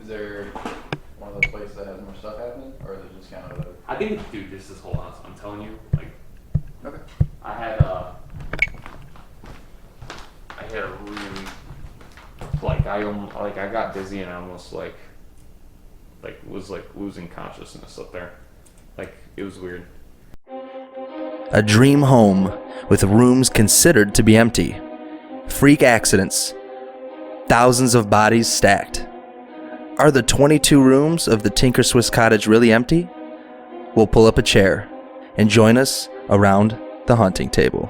Is there one of those places that has more stuff happening, or is it just kind of? I think, dude, this is whole house. I'm telling you, like, Okay. I had a really, like, I got dizzy and I almost was losing consciousness up there. Like, it was weird. A dream home with rooms considered to be empty. Freak accidents. Thousands of bodies stacked. Are the 22 rooms of the Tinker Swiss Cottage really empty? We'll pull up a chair and join us around the haunting table.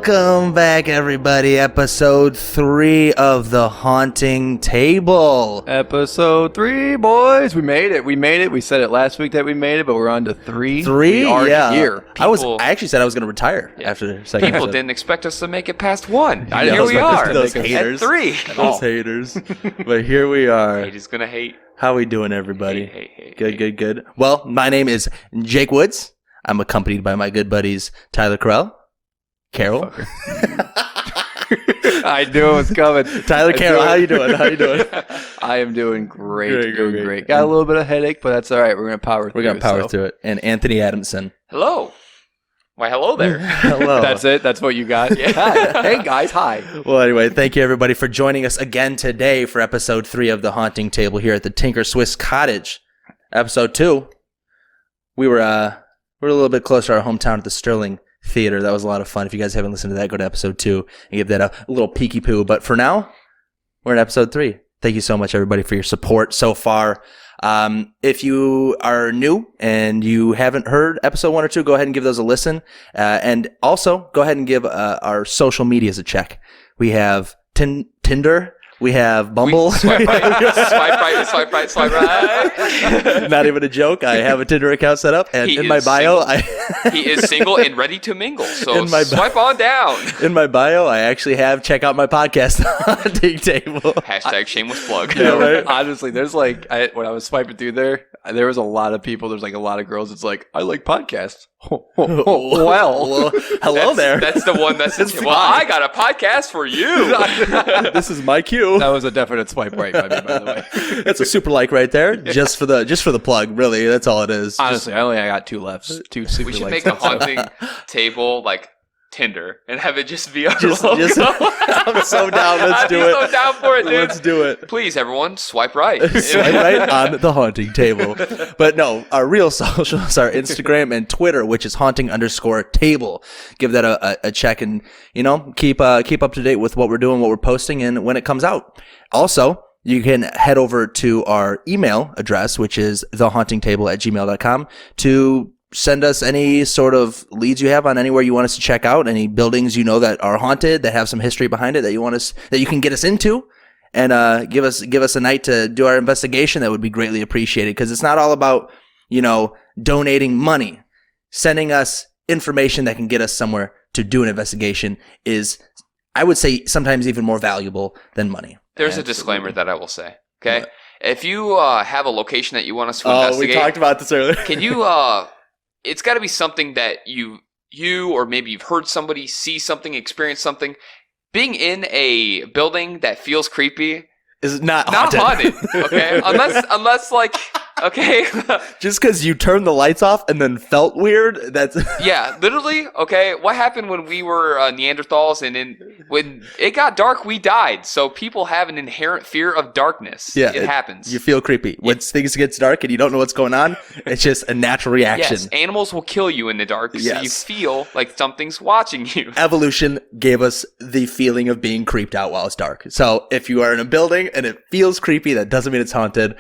Welcome back, everybody. Episode 3 of The Haunting Table. Episode 3, boys. We made it. We said it last week that we made it, but we're on to 3. 3? We are Yeah. here. I actually said I was going to retire after the second People episode. didn't expect us to make it past 1. I Here know, we are. those haters. At 3. Those haters. But here we are. Hate is gonna hate. How we doing, everybody? Hate. Good. Well, my name is Jake Woods. I'm accompanied by my good buddies Tyler Carell, Carol. I knew it was coming. Tyler Carroll, how you doing? I am doing great. Great. Got a little bit of headache, but that's all right. We're going to power through it. We're going to power through it. And Anthony Adamson. Hello. Why, hello there. Hello. That's it? That's what you got? Yeah. Hey, guys. Hi. Well, anyway, thank you, everybody, for joining us again today for episode 3 of The Haunting Table here at the Tinker Swiss Cottage. Episode 2, we were a little bit closer to our hometown at the Sterling Theater. That was a lot of fun. If you guys haven't listened to that, go to episode 2 and give that a little peeky poo. But for now, we're in episode 3. Thank you so much, everybody, for your support so far. If you are new and you haven't heard episode 1 or 2, go ahead and give those a listen. And also, go ahead and give our social medias a check. We have Tinder. We have Bumble. Swipe right, swipe right. Not even a joke. I have a Tinder account set up, and in my bio, he is single and ready to mingle. So swipe on down. In my bio, I actually have check out my podcast, The Haunting Table. Hashtag shameless plug. Yeah, right? Honestly, there's when I was swiping through there was a lot of people. There's a lot of girls. It's like, I like podcasts. Well, hello there. That's the one that's well, I got a podcast for you. This is my cue. That was a definite swipe right by me, by the way. That's a super like right there, just for the plug. Really, that's all it is. Honestly, I got 2 lefts. 2 super We should likes. make a haunting table like Tinder and have it just be our Just, logo. I'm so down. Let's do it. I'm so down for it, dude. Let's do it. Please, everyone, swipe right. Swipe right on The Haunting Table. But no, our real socials are Instagram and Twitter, which is haunting_table. Give that a check and, keep up to date with what we're doing, what we're posting, and when it comes out. Also, you can head over to our email address, which is thehauntingtable@gmail.com, to send us any sort of leads you have on anywhere you want us to check out, any buildings that are haunted, that have some history behind it, that you can get us into, and give us a night to do our investigation. That would be greatly appreciated, because it's not all about donating money. Sending us information that can get us somewhere to do an investigation is, I would say, sometimes even more valuable than money. There's a disclaimer that I will say. Okay, what? If you have a location that you want us to investigate, we talked about this earlier. Can you? It's got to be something that you or maybe you've heard somebody see something, experience something. Being in a building that feels creepy is not haunted. Okay, unless like. Okay. Just because you turned the lights off and then felt weird, that's... Yeah, literally, okay, what happened when we were Neanderthals and when it got dark, we died. So people have an inherent fear of darkness. Yeah, it happens. You feel creepy. When things get dark and you don't know what's going on, it's just a natural reaction. Yes, animals will kill you in the dark, so you feel like something's watching you. Evolution gave us the feeling of being creeped out while it's dark. So if you are in a building and it feels creepy, that doesn't mean it's haunted.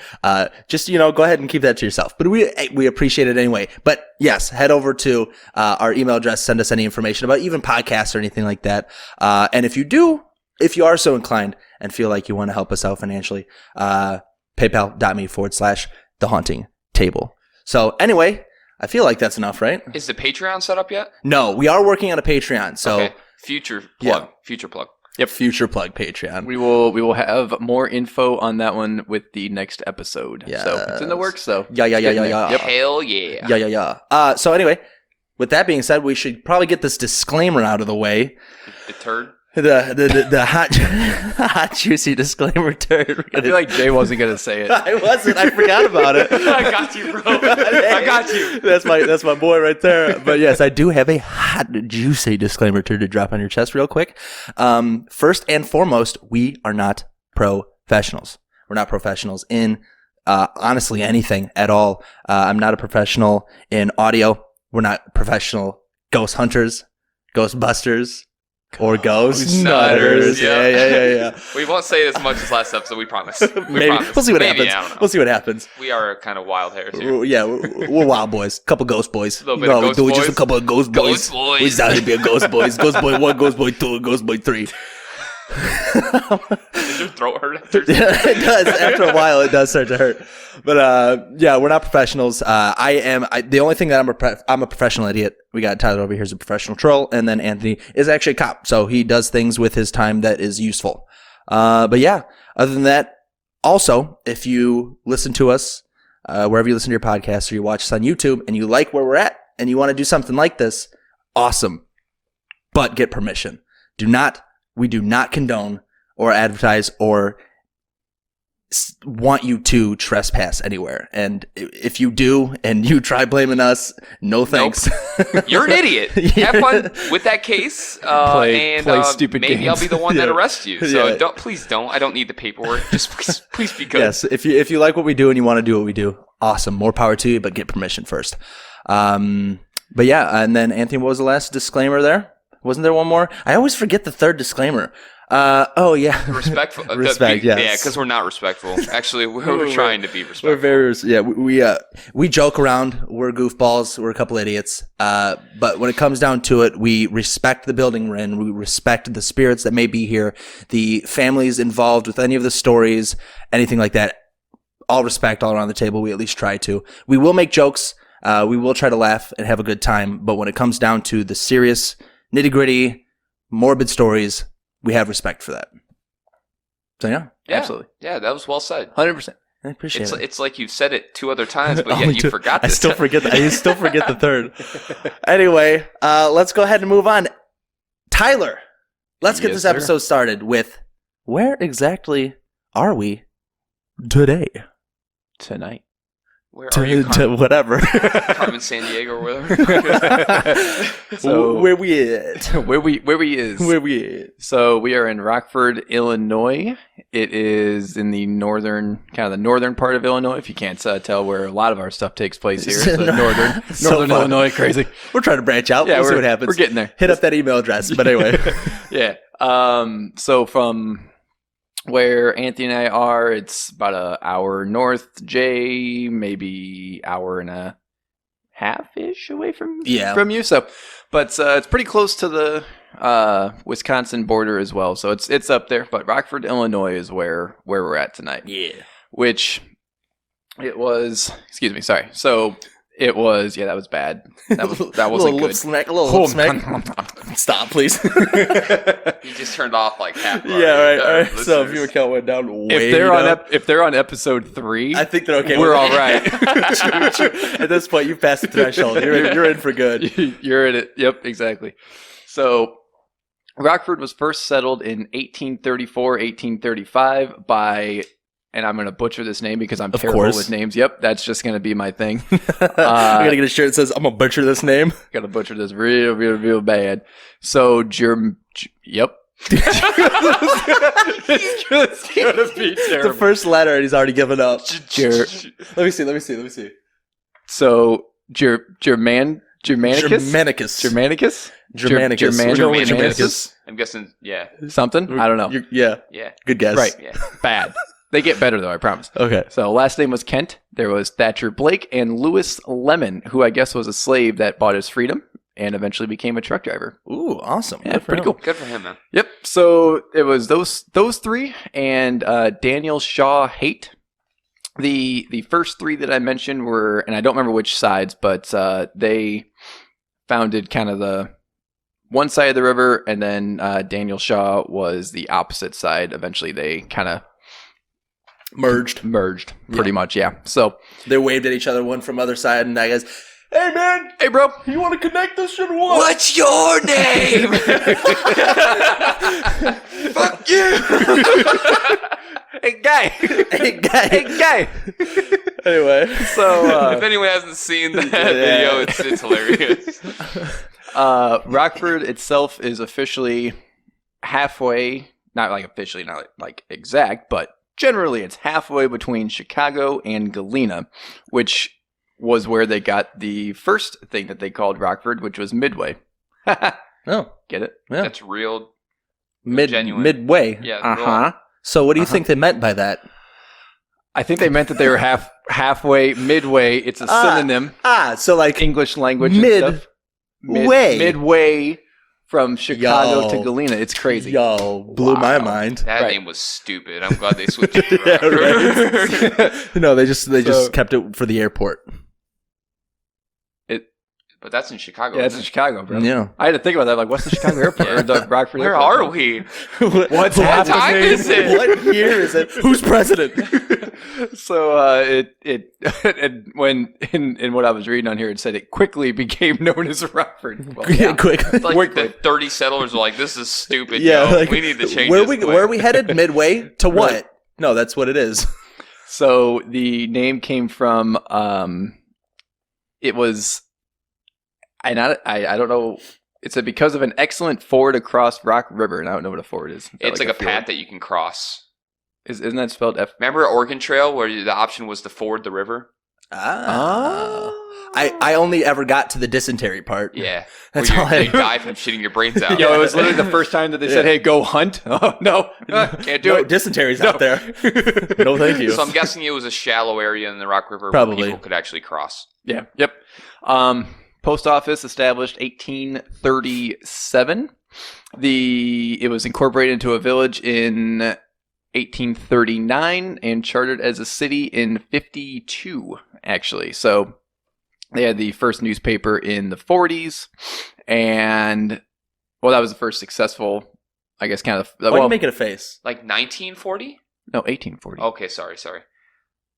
Just, go ahead and keep that to yourself. But we appreciate it anyway. But yes, head over to our email address, send us any information about even podcasts or anything like that. And if you are so inclined and feel like you want to help us out financially, paypal.me/thehauntingtable. So anyway, I feel like that's enough, right? Is the Patreon set up yet? No, we are working on a Patreon. So Okay. Future plug. Future plug. Yep, future plug Patreon. We will have more info on that one with the next episode. So it's in the works. So Yeah. Hell yeah. Yeah. So anyway, with that being said, we should probably get this disclaimer out of the way. The turd. The hot juicy disclaimer turd. I feel like Jay wasn't gonna say it. I wasn't. I forgot about it. I got you, bro. I got you. That's my boy right there. But yes, I do have a hot juicy disclaimer turd to drop on your chest real quick. First and foremost, we are not professionals. We're not professionals in honestly anything at all. I'm not a professional in audio. We're not professional ghost hunters, ghostbusters. Or ghost nutters. Yeah. We won't say it as much as last episode, we promise. Maybe. Promise. We'll see what Maybe, happens. I don't know. We'll see what happens. We are kind of wild hairs here. Yeah, we're wild boys. Couple ghost boys. A little bit of ghost boys. Just a couple of ghost boys. Ghost boys. We decided to be a ghost boys. Ghost boy 1, ghost boy 2, and ghost boy 3. Does your throat hurt after? It does. After a while, it does start to hurt. But yeah, we're not professionals. The only thing that I'm a professional idiot. We got Tyler over here as a professional troll, and then Anthony is actually a cop, so he does things with his time that is useful. But yeah, other than that, also, if you listen to us wherever you listen to your podcast or you watch us on YouTube, and you like where we're at, and you want to do something like this, awesome. But get permission. We do not condone or advertise or want you to trespass anywhere. And if you do and you try blaming us, no thanks. Nope. You're an idiot. Yeah. Have fun with that case. Play stupid maybe games. I'll be the one that Yeah. arrests you. So Yeah. please don't. I don't need the paperwork. Just please be good. Yes, if you like what we do and you want to do what we do, awesome. More power to you, but get permission first. But yeah, and then Anthony, what was the last disclaimer there? Wasn't there one more? I always forget the third disclaimer. Oh yeah, Respectful. Respect, yes. Yeah, because we're not respectful. Actually, we're trying to be respectful. We're very we joke around. We're goofballs. We're a couple idiots. But when it comes down to it, we respect the building we're in. We respect the spirits that may be here, the families involved with any of the stories, anything like that. All respect all around the table. We at least try to. We will make jokes. We will try to laugh and have a good time. But when it comes down to the serious, nitty-gritty, morbid stories, we have respect for that. So yeah, Absolutely. Yeah, that was well said. 100%. I appreciate it. It's like you've said it 2 other times, but Only yet you two. forgot I this. still forget. I still forget the third. Anyway, let's go ahead and move on. Tyler, let's get Yes, this sir. episode started with where exactly are we today? Tonight. Where are you, Whatever. Carmen San Diego or whatever? So where we at? where we is. Where we at? So we are in Rockford, Illinois. It is in the northern part of Illinois. If you can't tell where a lot of our stuff takes place here, so northern So fun. Illinois, crazy. We're trying to branch out. We'll see what happens. We're getting there. Hit up that email address. But anyway, Yeah. So from where Anthony and I are, it's about an hour north. Jay, maybe hour and a half-ish away from you. So, but it's pretty close to the Wisconsin border as well. So it's up there. But Rockford, Illinois, is where we're at tonight. yeah. Which it was. Excuse me. Sorry. So it was. Yeah, that was bad. That wasn't a little good. lip smack. A little lip smack. Stop, please. You just turned off like half. Of our, Yeah, right. All right. So listeners. viewer count went down way If they're on episode 3, I think they're okay. we're with all it. right. True. At this point, you've passed the threshold. You're in for good. You're in it. Yep, exactly. So Rockford was first settled in 1834, 1835 by, and I'm going to butcher this name because I'm Of terrible course. with names. Yep, that's just going to be my thing. I gotta get a shirt that says I'm gonna butcher this name. Got to butcher this real bad. So, yep. It's going to be The terrible. first letter, and he's already given up. Ger- Let me see. so, Germanicus? Germanicus. Germanicus? Germanicus. We're going with Germanicus? I'm guessing, yeah, Something? I don't know. Yeah. yeah, Good guess. Right. yeah. Bad. They get better, though, I promise. Okay. So last name was Kent. There was Thatcher Blake and Lewis Lemon, who I guess was a slave that bought his freedom and eventually became a truck driver. Ooh, awesome. Yeah, Good for pretty him. cool. Good for him, man. Yep. So it was those three and Daniel Shaw Haight. the first three that I mentioned were, and I don't remember which sides, but they founded kind of the one side of the river, and then Daniel Shaw was the opposite side. Eventually, they kind of Merged. pretty much, yeah. So They waved at each other, one from other side, and I guess, hey man, hey, bro, you want to connect this shit or what? What's your name? Fuck you. hey guy, Hey guy. hey guy. Anyway, So If anyone hasn't seen that video, it's hilarious. Rockford itself is officially halfway, not like officially, not like exact, but generally it's halfway between Chicago and Galena, which was where they got the first thing that they called Rockford, which was Midway. oh, Get it? yeah. That's real. Genuine. midway. Yeah. Uh-huh. So what do you think they meant by that? I think they meant that they were halfway, midway. It's a synonym, So like English language Mid- and stuff. way. Midway from Chicago Yo. to Galena. It's crazy. Yo, blew my Wow. mind. That Right. name was stupid. I'm glad they switched it to Yeah, Rockford. No, they just So- kept it for the airport. But that's in Chicago. Yeah, it's isn't in it? Chicago, bro. Yeah. I had to think about that. Like, what's the Chicago airport? Or the Rockford Where airport? are we? What's What time is it? What year is it? Who's president? So and when in what I was reading on here, it said it quickly became known as Rockford. Well, Yeah, quick. It's like Quickly. the 30 settlers were like, this is stupid. Yeah, yo. like, We need to change where this. where are we headed? Midway to what? Right. No, that's what it is. So the name came from it was, and I don't know. It said because of an excellent ford across Rock River, and I don't know what a ford is. Is that It's like a field? path that you can cross. Isn't that spelled F? Remember Oregon Trail where the option was to ford the river? I only ever got to the dysentery part. Yeah. That's where all I- you die from shitting your brains out. Yo, it was literally the first time that they said, Yeah. "Hey, go hunt." Oh no, can't do No, it. dysentery's No. out there. No, thank you. So I'm guessing it was a shallow area in the Rock River Probably. where people could actually cross. Yeah. Yep. Post office established 1837. It was incorporated into a village in 1839 and chartered as a city in 52. Actually, so they had the first newspaper in the 40s, and well, that was the first successful, I guess, kind of. Why are Well, you making a face? Like 1940? no, 1840. Okay, sorry.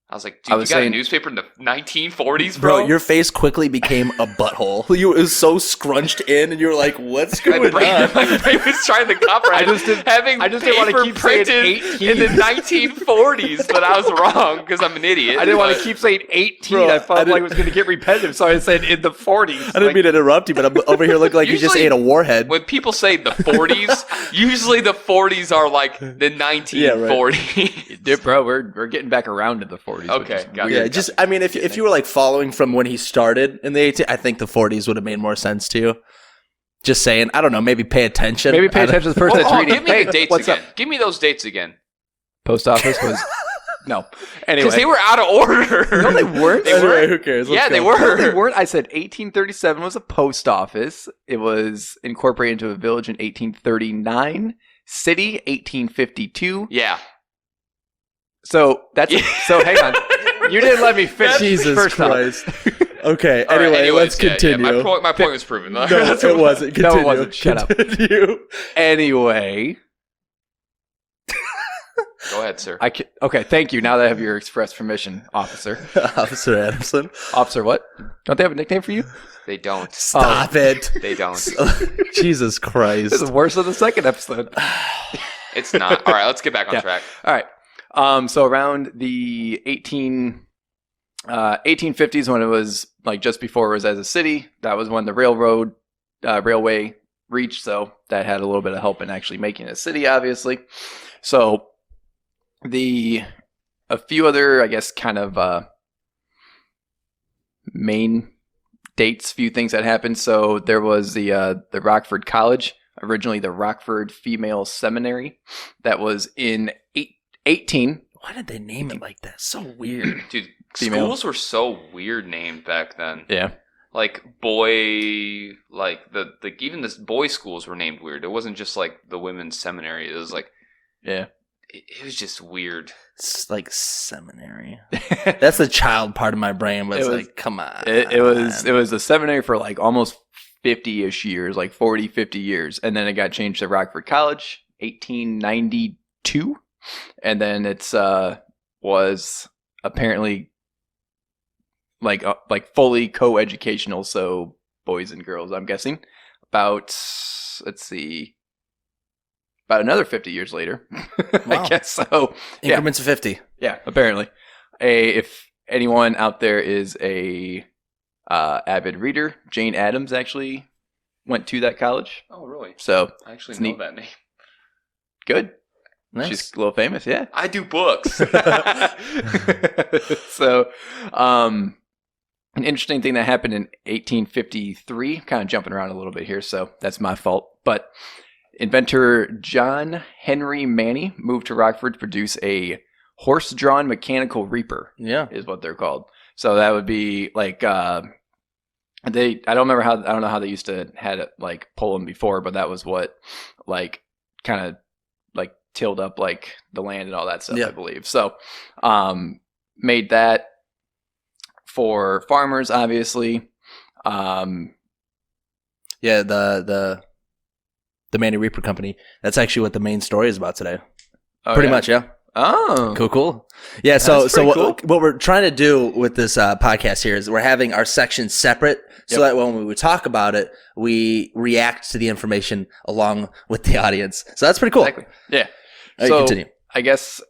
I was like, I dude, was you got saying- a newspaper in the 1940s, Bro, bro? your face quickly became a butthole. You it was so scrunched in, and you were like, "What's my going brain, on?" my brain was trying to comprehend having I just didn't wanna paper keep saying printed 18. in the 1940s, but I was wrong because I'm an idiot. I didn't want but- to keep saying 18. Bro, I I felt like didn't- it was going to get repetitive, so I said in the 40s. I didn't mean to interrupt you, but I'm over here looking like you just Usually- ate a warhead. When people say the 40s, usually the 40s are like the 1940s. Yeah, bro, we're getting back around to the 40s. which Okay, is got it. weird. Yeah, just I mean, if you were like following from when he started in the 18, I think the 40s would have made more sense to you. Just saying, I don't know, maybe pay attention. Maybe pay I don't- attention to the person Oh, that's reading. give me Hey, the dates what's again. up? Give me those dates again. Post office was no. Anyway, Because they were out of order. no, they weren't. They Anyway, were. who cares? Yeah, they go. were. No, they weren't. I said 1837 was a post office. It was incorporated into a village in 1839. City 1852. Yeah. So that's so. Hang on, you didn't let me finish. Jesus first off. Christ. Okay, All right, anyway, anyways, let's yeah, continue. Yeah, my point was proven. No, it wasn't. No, Continue. it wasn't. Shut up. Continue. Anyway, Go ahead, sir. okay. Thank you. Now that I have your express permission, officer. Officer Adamson. Officer, what? Don't they have a nickname for you? They don't. Stop it. They don't. Jesus Christ. This is worse than the second episode. It's not. All right, let's get back on Yeah. track. All right. So around the 1850s, when it was like just before it was as a city, that was when the railway reached. So that had a little bit of help in actually making it a city, obviously. So a few other, I guess, kind of main dates, few things that happened. So there was the Rockford College, originally the Rockford Female Seminary, that was in 18. Why did they name it like that? So weird. Dude, Female. schools were so weird named back then. Yeah. Like even the boys' schools were named weird. It wasn't just like the women's seminary. It was like Yeah. it was just weird. It's like seminary. That's the child part of my brain, but it's like, come on. It was a seminary for like almost 50-ish years, like 40, 50 years. And then it got changed to Rockford College, 1892. And then it's was apparently like fully co-educational, so boys and girls, I'm guessing. About, let's see, about another 50 years later, Wow. I guess so. Increments of 50. Yeah, apparently. If anyone out there is a avid reader, Jane Addams actually went to that college. Oh, really? So I actually It's know neat. that name. good. Nice. She's a little famous, yeah. I do books. So, an interesting thing that happened in 1853, kind of jumping around a little bit here, so that's my fault. But inventor John Henry Manny moved to Rockford to produce a horse-drawn mechanical reaper, Yeah. is what they're called. So that would be like I don't know how they used to had it like pull them before, but that was what like kind of like tilled up like the land and all that stuff, Yeah. I believe. So made that for farmers, obviously. Yeah, the Manny Reaper Company. That's actually what the main story is about today. Oh, Pretty yeah? much, yeah. Oh, Cool. Yeah, so That's pretty what we're trying to do with this podcast here is we're having our sections separate so Yep. that when we would talk about it, we react to the information along with the audience. So that's pretty cool. Exactly. Yeah. All right, So continue. I guess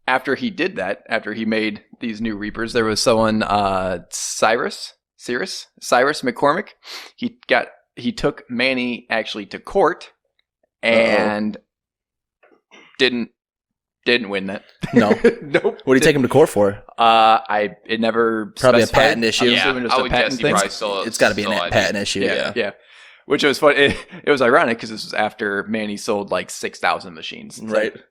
after he did that, after he made these new reapers, there was someone Cyrus McCormick. He took Manny actually to court and didn't win that. No. Nope. What do you take him to court for? It never Probably a specified. patent issue. I'm Yeah, assuming it's I a would patent guess he thing. probably still. It's got to be a still ID. patent issue. Yeah, Yeah. yeah. Which was fun. It was ironic because this was after Manny sold like 6,000 machines. It's Right. like,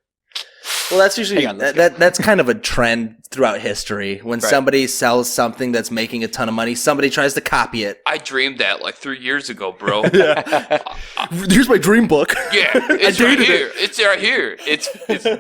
Well, that's usually Hang on, let's that's kind of a trend throughout history. When Right. somebody sells something that's making a ton of money, somebody tries to copy it. I dreamed that like 3 years ago, bro. Here's my dream book. Yeah, it's right dated here. It's right here. It's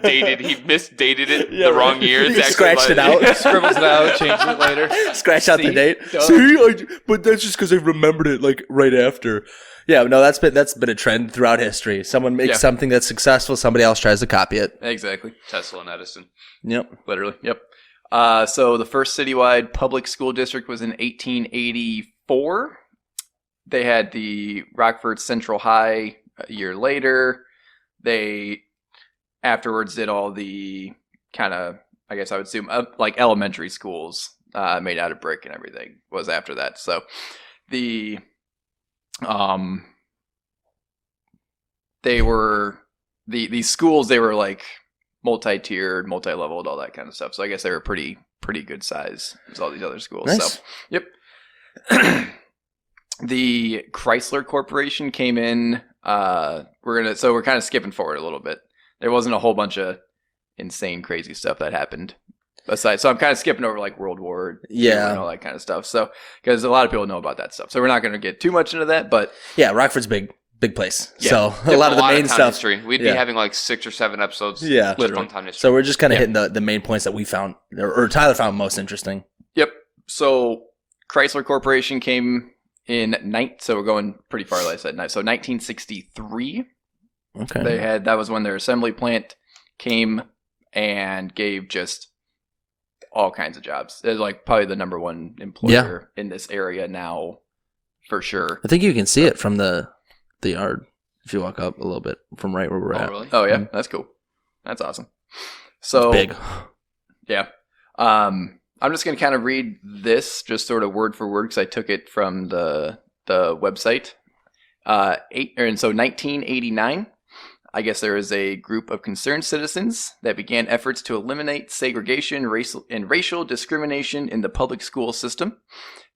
dated. He misdated it the wrong year. It's He actually scratched it like- out. scribbles it out, changes it later. Scratch out the See? date. Duh. See, but that's just because I remembered it like right after. Yeah, no, that's been a trend throughout history. Someone makes Yeah. something that's successful, somebody else tries to copy it. Exactly. Tesla and Edison. Yep. Literally. Yep. So the first citywide public school district was in 1884. They had the Rockford Central High a year later. They afterwards did all the kind of, I guess I would assume, like elementary schools made out of brick and everything was after that. So the they were these schools, they were like multi-tiered, multi-leveled, all that kind of stuff. So I guess they were pretty good size as all these other schools. Nice. So yep. The Chrysler Corporation came in. We're kind of skipping forward a little bit. There wasn't a whole bunch of insane, crazy stuff that happened. Aside, so I'm kind of skipping over like World War II Yeah. and all that kind of stuff. So because a lot of people know about that stuff, so we're not going to get too much into that. But Yeah, Rockford's big place. Yeah. So a lot of the main town stuff. history. We'd Yeah. be having like 6 or 7 episodes. Yeah. just on town history. So we're just kind of Yeah. hitting the main points that we found, or Tyler found most interesting. yep. So Chrysler Corporation came in so we're going pretty far, like I said. So 1963. Okay. That was when their assembly plant came and gave just all kinds of jobs. It was like probably the number one employer in this area now, for sure. I think you can see it from the yard if you walk up a little bit from right where we're Oh, at. really? Oh yeah, Mhm. that's cool. That's awesome. So Big. yeah. I'm just gonna kind of read this just sort of word for word because I took it from the website. And so 1989. I guess there was a group of concerned citizens that began efforts to eliminate segregation, racial discrimination in the public school system.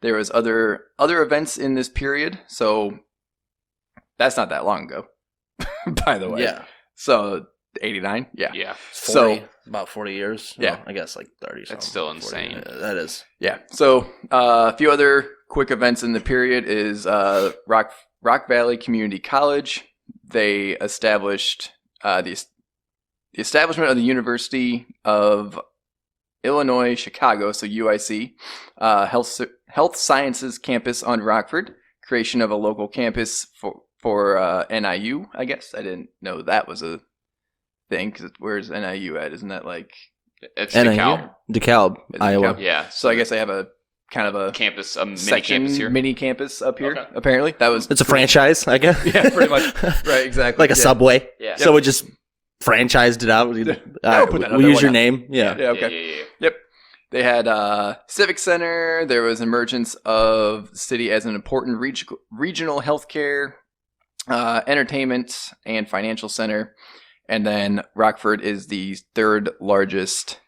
There was other events in this period, so that's not that long ago, by the way. Yeah. So 89, yeah. Yeah. 40, about 40 years. Yeah. Well, I guess like 30. That's something, still 40. insane. That is. Yeah. So a few other quick events in the period is Rock Valley Community College. They established the establishment of the University of Illinois Chicago, so UIC, health sciences campus on Rockford, creation of a local campus for NIU. I guess I didn't know that was a thing. Because where's NIU at? Isn't that like It's NIU? DeKalb. DeKalb, Is it Iowa. DeKalb? Yeah. So I guess they have a kind of a Campus, a mini section, campus here. mini campus up here. Okay. Apparently, that was It's a cool. franchise, I guess. Yeah, pretty much. Right, exactly. Like a Yeah. Subway. Yeah. So we just franchised it out. I'll put that up We there, use why your not? name. Yeah. Yeah. Okay. Yeah. Yep. They had Civic Center. There was emergence of the city as an important regional healthcare, entertainment, and financial center. And then Rockford is the third largest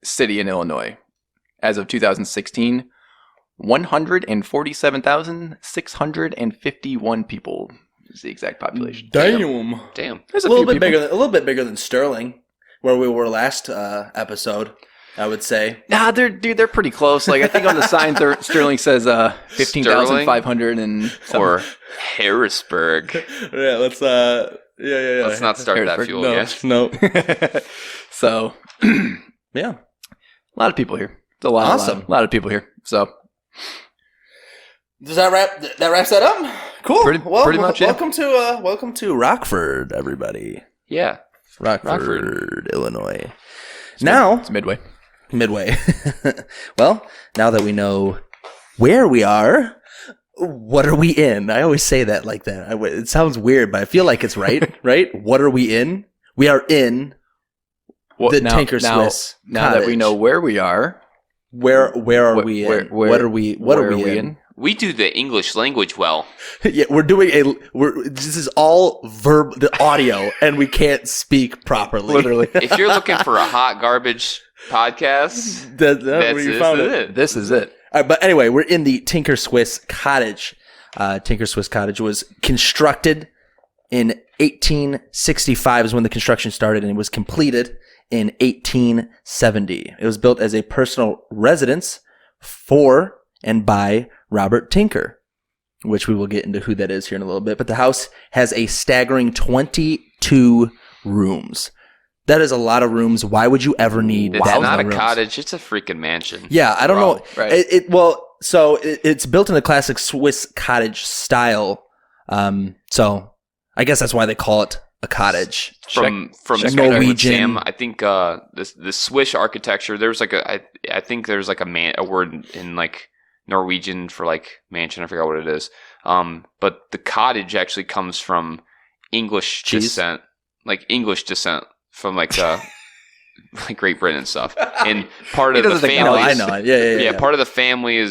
city in Illinois. As of 2016, 147,651 people is the exact population. Damn. Damn. There's A little few bit people. bigger. A little bit bigger than Sterling, where we were last episode. I would say. Nah, they're pretty close. Like I think on the sign, Sterling says 15,500 and Or Harrisburg. Yeah. Let's. Yeah. Let's not start that Harrisburg, fuel, No. yeah? No. So Yeah. a lot of people here. It's a lot, Awesome. a lot of people here. So Does that wraps that up? Cool. Pretty much, yeah. Welcome to Rockford, everybody. Yeah. Rockford, Illinois. Now, it's Midway. Midway. Well, now that we know where we are, what are we in? I always say that like that. It sounds weird, but I feel like it's right. Right? What are we in? We are in the Tinker Swiss Now that we Cottage. know where we are, where are Wh- we in? where- what are we? What where are we in? We do the English language well. Yeah, we're doing this is all the audio, and we can't speak properly. literally. If you're looking for a hot garbage podcast, That's that's where you this found is it. it. This is it. All right, but anyway, we're in the Tinker Swiss Cottage. Tinker Swiss Cottage was constructed in 1865 is when the construction started, and it was completed in 1870. It was built as a personal residence for and by Robert Tinker, which we will get into who that is here in a little bit. But the house has a staggering 22 rooms. That is a lot of rooms. Why would you ever need It's that not many a rooms? cottage, it's a freaking mansion. Yeah, I don't know. Right. It's built in the classic Swiss cottage style. So I guess that's why they call it a cottage. From check speaking with Norwegian. Sam, I think the Swiss architecture. There's like I think there's like a word in like Norwegian for like mansion. I forgot what it is. But the cottage actually comes from English Cheese? descent, like English descent from like like Great Britain and stuff. And part He of the doesn't think- family, I know. Yeah. part of the family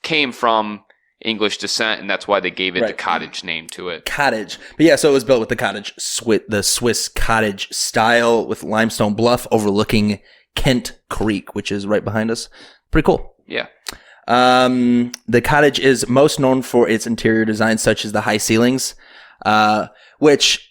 came from English descent, and that's why they gave it the Right. cottage name to it. Cottage. But yeah, so it was built with the Swiss cottage style with limestone bluff overlooking Kent Creek, which is right behind us. Pretty cool. Yeah. The cottage is most known for its interior design, such as the high ceilings, which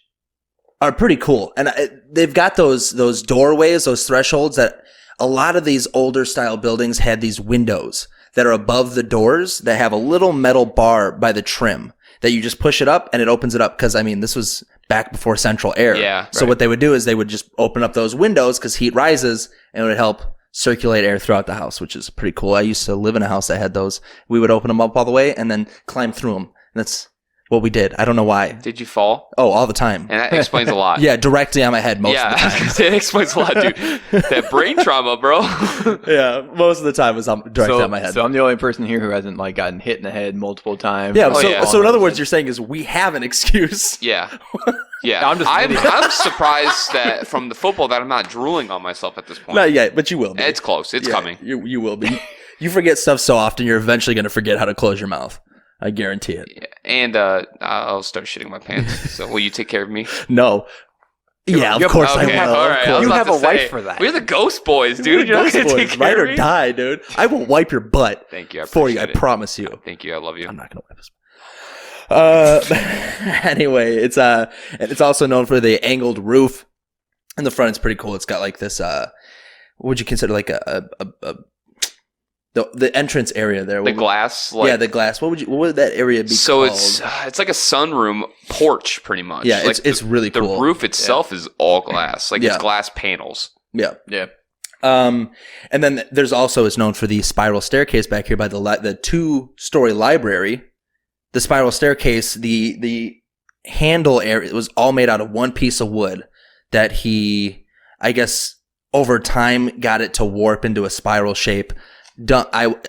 are pretty cool. And they've got those doorways, those thresholds that a lot of these older style buildings had these windows that are above the doors that have a little metal bar by the trim that you just push it up and it opens it up. Cause I mean, this was back before central air. Yeah, So what they would do is they would just open up those windows because heat rises and it would help circulate air throughout the house, which is pretty cool. I used to live in a house that had those. We would open them up all the way and then climb through them. And that's what we did. I don't know why. Did you fall? Oh, all the time. And that explains a lot. Yeah, directly on my head most yeah, of the I was time. gonna say, it explains a lot, dude. That brain trauma, bro. Yeah, most of the time was directly on my head. So I'm the only person here who hasn't like gotten hit in the head multiple times. Yeah, Oh, so, yeah. so in other words, you're saying is we have an excuse. Yeah. Yeah. I'm just an idiot. I'm surprised that from the football that I'm not drooling on myself at this point. Not yet, but you will be. It's close. It's Yeah, coming. You will be. You forget stuff so often, you're eventually going to forget how to close your mouth. I guarantee it. Yeah. And I'll start shitting my pants. So will you take care of me? No. Yeah, of course I Okay, will. all of right. I course. was You about have to a wife say, for that. We're the ghost boys, dude. You're You're not ghost gonna boys, take care ride of or me? die, dude. I will wipe your butt Thank you. I for you. I appreciate it. promise you. Thank you. I love you. I'm not gonna wipe this. Anyway, it's also known for the angled roof. In the front, it's pretty cool. It's got like this. What would you consider like the the entrance area there. The glass, like, yeah, the glass. What would that area be so called? it's like a sunroom porch, pretty much. Yeah, like it's really cool. The roof itself is all glass, like Yeah. it's glass panels. Yeah. Yeah. And then there's also, it's known for the spiral staircase back here by the 2-story library. The spiral staircase, the handle area, it was all made out of one piece of wood that he, I guess, over time got it to warp into a spiral shape. That's out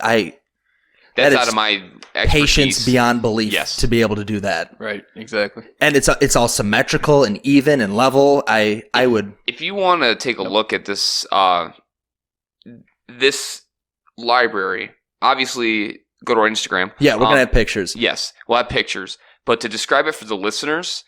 of my expertise. Patience beyond belief. Yes. To be able to do that. Right. Exactly. And it's all symmetrical and even and level. I would. If you want to take a look at this this library, obviously go to our Instagram. Yeah, we're gonna have pictures. Yes, we'll have pictures. But to describe it for the listeners,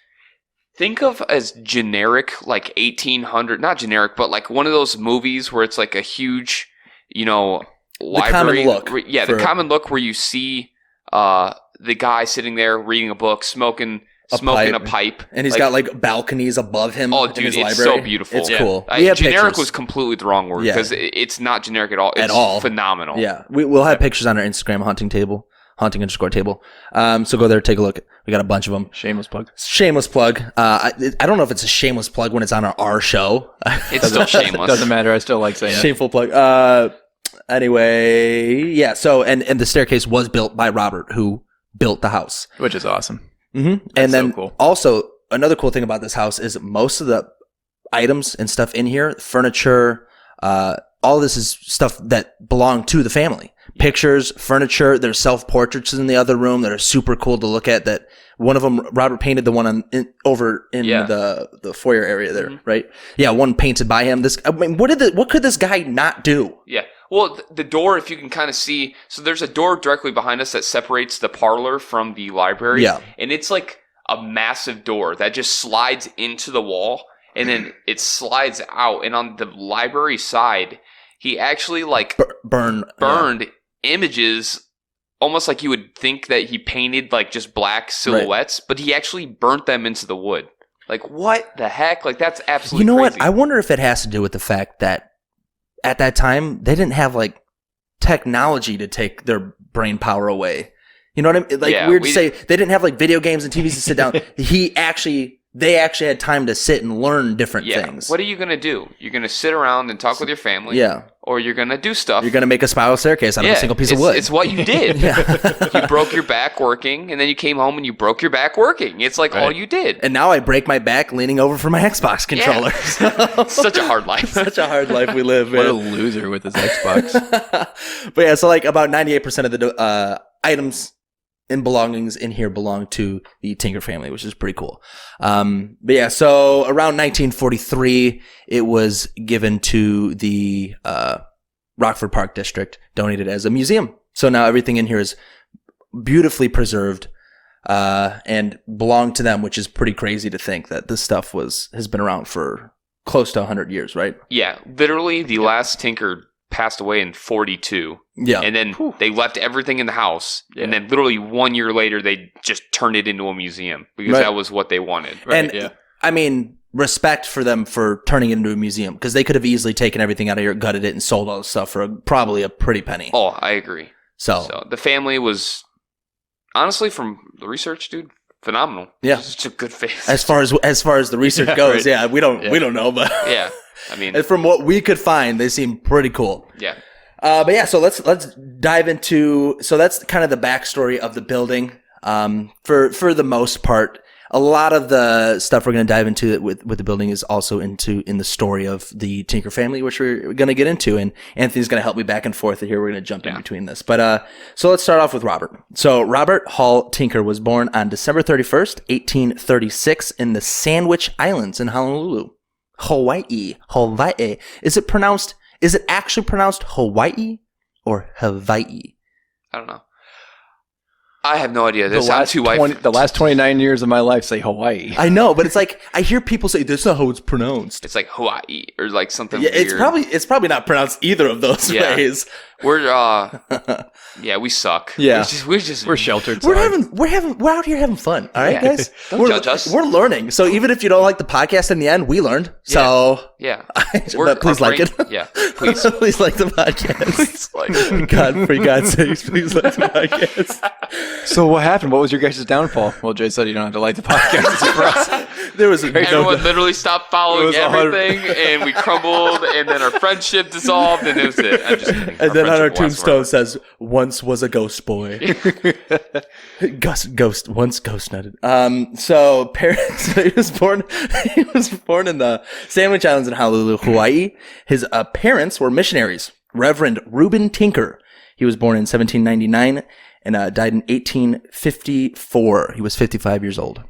think of as generic, like 1800, not generic, but like one of those movies where it's like a huge, library. The common look. The common look where you see the guy sitting there reading a book, smoking a pipe. And he's got like balconies above him. Oh, in dude, his it's library. so beautiful. It's cool. Generic pictures. was completely the wrong word because it's not generic at all. It's phenomenal. Yeah, we'll have pictures on our Instagram, hunting_table. So go there, take a look. We got a bunch of them. Shameless plug. Shameless plug. I don't know if it's a shameless plug when it's on our show. It's still shameless. Doesn't matter. I still like saying it. Shameful plug. Anyway, yeah. So and the staircase was built by Robert, who built the house. Which is awesome. Mm-hmm. And then so cool. Also another cool thing about this house is most of the items and stuff in here, furniture, all this is stuff that belonged to the family. Pictures, furniture. There's self-portraits in the other room that are super cool to look at. That one of them, Robert painted the one over in the foyer area there, right? Yeah, one painted by him. What could this guy not do? Yeah. Well, the door, if you can kind of see, so there's a door directly behind us that separates the parlor from the library. Yeah. And it's like a massive door that just slides into the wall and then it slides out. And on the library side, he actually like burned images, almost like you would think that he painted like just black silhouettes, but he actually burnt them into the wood. Like, what the heck? Like, that's absolutely crazy. What? I wonder if it has to do with the fact that at that time, they didn't have like technology to take their brain power away. You know what I mean? Like, weird to say, they didn't have like video games and TVs to sit down. They actually had time to sit and learn different things. What are you going to do? You're going to sit around and talk with your family. Yeah. Or you're going to do stuff. You're going to make a spiral staircase out of a single piece of wood. It's what you did. You broke your back working, and then you came home and you broke your back working. It's like all you did. And now I break my back leaning over for my Xbox controller. Yeah. Such a hard life. Such a hard life we live, man. What a loser with his Xbox. But yeah, so like about 98% of the items and belongings in here belong to the Tinker family, which is pretty cool. But yeah, so around 1943, it was given to the Rockford Park District, donated as a museum. So now everything in here is beautifully preserved and belonged to them, which is pretty crazy to think that this stuff has been around for close to 100 years, right? Yeah, literally the last Tinker passed away in 42. Yeah. And then they left everything in the house. Yeah. And then literally 1 year later, they just turned it into a museum because that was what they wanted. Right. And I mean, respect for them for turning it into a museum, because they could have easily taken everything out of here, gutted it, and sold all the stuff for probably a pretty penny. Oh, I agree. So the family was, honestly, from the research, dude, phenomenal. Yeah. It's a good face. As far as the research goes, we don't know, but yeah. I mean, and from what we could find, they seem pretty cool. Yeah. But yeah, so let's dive into. So that's kind of the backstory of the building. For the most part, a lot of the stuff we're going to dive into with the building is also in the story of the Tinker family, which we're going to get into. And Anthony's going to help me back and forth here. We're going to jump in between this. But so let's start off with Robert. So Robert Hall Tinker was born on December 31st, 1836 in the Sandwich Islands in Honolulu, Hawaii. Is it actually pronounced Hawaii or Hawaii? I don't know. I have no idea. The last 29 years of my life say Hawaii. I know, but it's like I hear people say that's not how it's pronounced. It's like Hawaii or like something weird. It's probably not pronounced either of those ways. We're yeah, we suck. Yeah. We're sheltered. We're sorry. we're out here having fun. All right, Yeah. guys. Don't we're, judge us. We're learning. So even if you don't like the podcast in the end, we learned. So Yeah. but please like it. Yeah, please. Please like the podcast. Like, God, for God's sakes, please like the podcast. So what happened? What was your guys' downfall? Well, Jay said you don't have to like the podcast for us. There was everyone literally stopped It following was 100 everything, and we crumbled, and then our friendship dissolved, and it was it. I'm just kidding. and then on our friendship will last tombstone says, "Once was a ghost boy." Once ghost nutted. So parents. He was born in the Sandwich Islands in Honolulu, Hawaii. His parents were missionaries. Reverend Reuben Tinker. He was born in 1799 and died in 1854. He was 55 years old.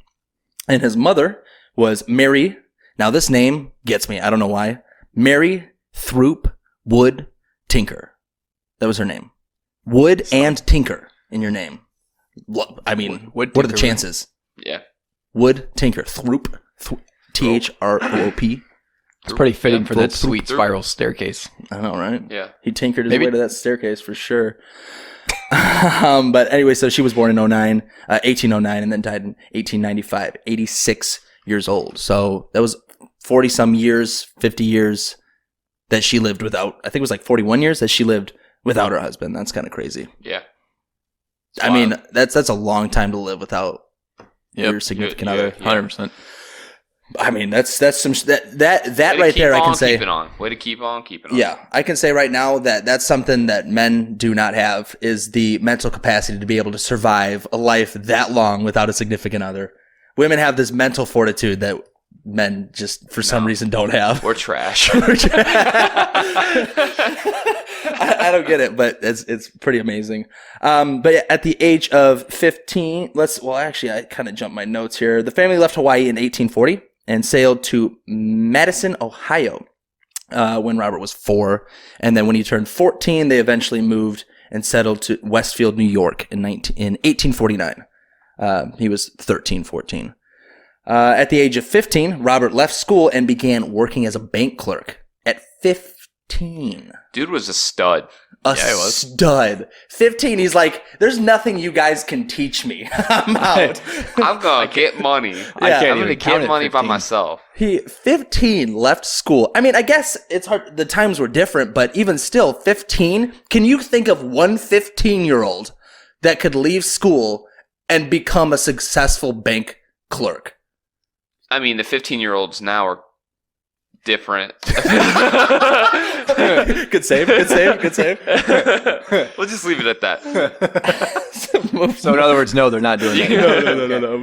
And his mother was Mary. Now this name gets me. I don't know why. Mary Throop Wood Tinker. That was her name. Wood and Tinker in your name. I mean, Wood what are the Tinker. chances? Yeah. Wood Tinker. Throop. Throop. It's pretty fitting Yeah. for that Throop, sweet throop. spiral staircase. I know, right? Yeah. He tinkered his Maybe- way to that staircase for sure. But anyway, so she was born in 1809, and then died in 1895, 86 years old. So that was 40 some years, 50 years that she lived without, I think it was like 41 years that she lived without her husband. That's kind of crazy. Yeah. I mean, that's a long time to live without Yep. your significant Yeah, other. yeah. 100%. I mean, that's some, that Way to right keep there, I on can say. keeping on. Way to keep on keeping on. Yeah, I can say right now that that's something that men do not have is the mental capacity to be able to survive a life that long without a significant other. Women have this mental fortitude that men just for some reason don't have. We're trash. I don't get it, but it's pretty amazing. But yeah, at the age of 15, actually, I kind of jumped my notes here. The family left Hawaii in 1840 and sailed to Madison, Ohio, when Robert was 4. And then when he turned 14, they eventually moved and settled to Westfield, New York in 1849. He was 13, 14. At the age of 15, Robert left school and began working as a bank clerk at 15. Dude was a stud. A Yeah, he was. stud. 15, he's like, there's nothing you guys can teach me. I'm out. I'm gonna get money. I can't I'm even gonna count get at money by 15. myself. He 15 left school. I mean, I guess it's hard. The times were different, but even still, 15. Can you think of one 15-year-old that could leave school and become a successful bank clerk? I mean, the 15-year-olds now are different. Good save. We'll just leave it at that. So in other words, no, they're not doing that. No.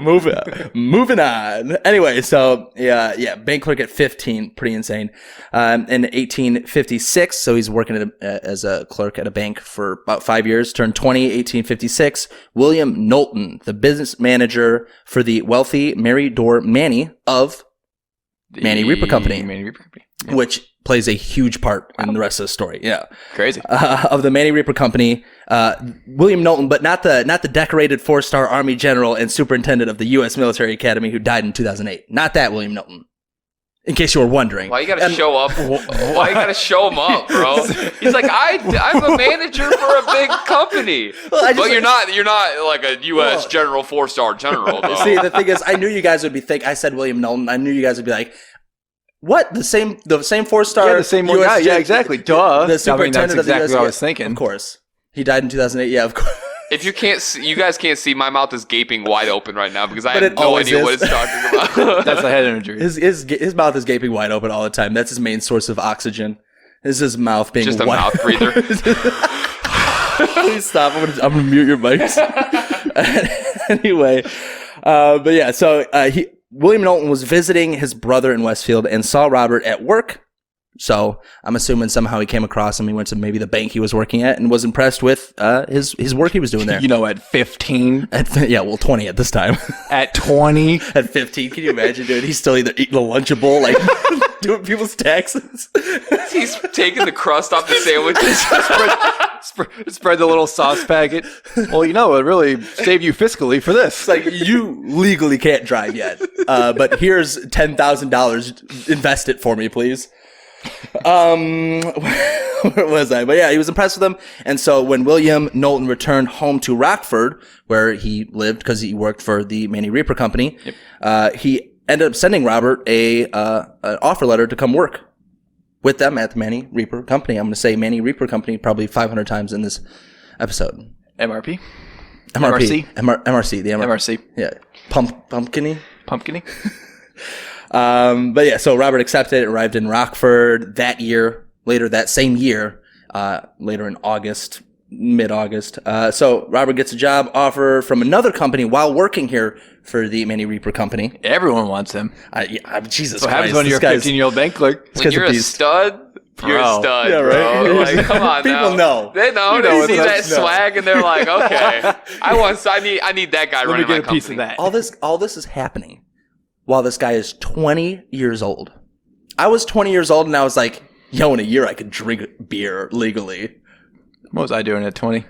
Moving on. Anyway, so yeah, bank clerk at 15, pretty insane. In 1856, so he's working as a clerk at a bank for about 5 years. Turned 20, 1856. William Knowlton, the business manager for the wealthy Mary Dorr Manny of Manny Reaper Company. Manny Reaper Company. which plays a huge part in the rest of the story. Yeah. Crazy. Of the Manny Reaper Company, William Knowlton, but not the decorated 4-star Army general and superintendent of the U.S. Military Academy who died in 2008. Not that William Knowlton. In case you were wondering. Why you gotta show up? Why you gotta show him up, bro? He's like, I'm a manager for a big company. Well, But you're not like a U.S. general 4-star general, though. See, the thing is, I knew you guys would be I said William Knowlton. I knew you guys would be like, what? The same 4-star? Yeah, the same one. US Yeah, exactly. Duh. The That's superintendent of the exactly US what I was thinking. Of course. He died in 2008. Yeah, of course. If you can't, see, you guys can't see, my mouth is gaping wide open right now because I But have it no always idea is. what it's talking about. That's the head injury. His mouth is gaping wide open all the time. That's his main source of oxygen. Is his mouth being Just a wide. mouth breather. Please stop. I'm gonna mute your mics. Anyway, but yeah, so William Knowlton was visiting his brother in Westfield and saw Robert at work. So I'm assuming somehow he came across him. He went to maybe the bank he was working at and was impressed with his work he was doing there. You know, at 15, 20 at this time. at 20. At 15, can you imagine, dude? He's still either eating a Lunchable, like doing people's taxes. He's taking the crust off the sandwiches. Spread the little sauce packet. Well, you know, it really saved you fiscally for this. It's like, you legally can't drive yet, but here's $10,000. Invest it for me, please. Where was I? But yeah, he was impressed with him. And so when William Knowlton returned home to Rockford, where he lived because he worked for the Manny Reaper Company, he ended up sending Robert an offer letter to come work with them at the Manny Reaper Company. I'm going to say Manny Reaper Company probably 500 times in this episode. MRP? MRC. The MRC. Yeah. Pumpkiny. But yeah, so Robert accepted, arrived in Rockford that year, later that same year, later in August, mid-August. So Robert gets a job offer from another company while working here for the Manny Reaper Company. Everyone wants him. Jesus What Christ. happens when you're a 15-year-old bank clerk? When you're a stud, you're a Bro. stud, Yeah, bro. right? Like, come on People now. know. They know. You know They what's see up. that No. swag and they're like, okay, I need that guy Let me running my get a company. piece of that. All this is happening while this guy is 20 years old. I was 20 years old and I was like, yo, in a year I could drink beer legally. What was I doing at 20?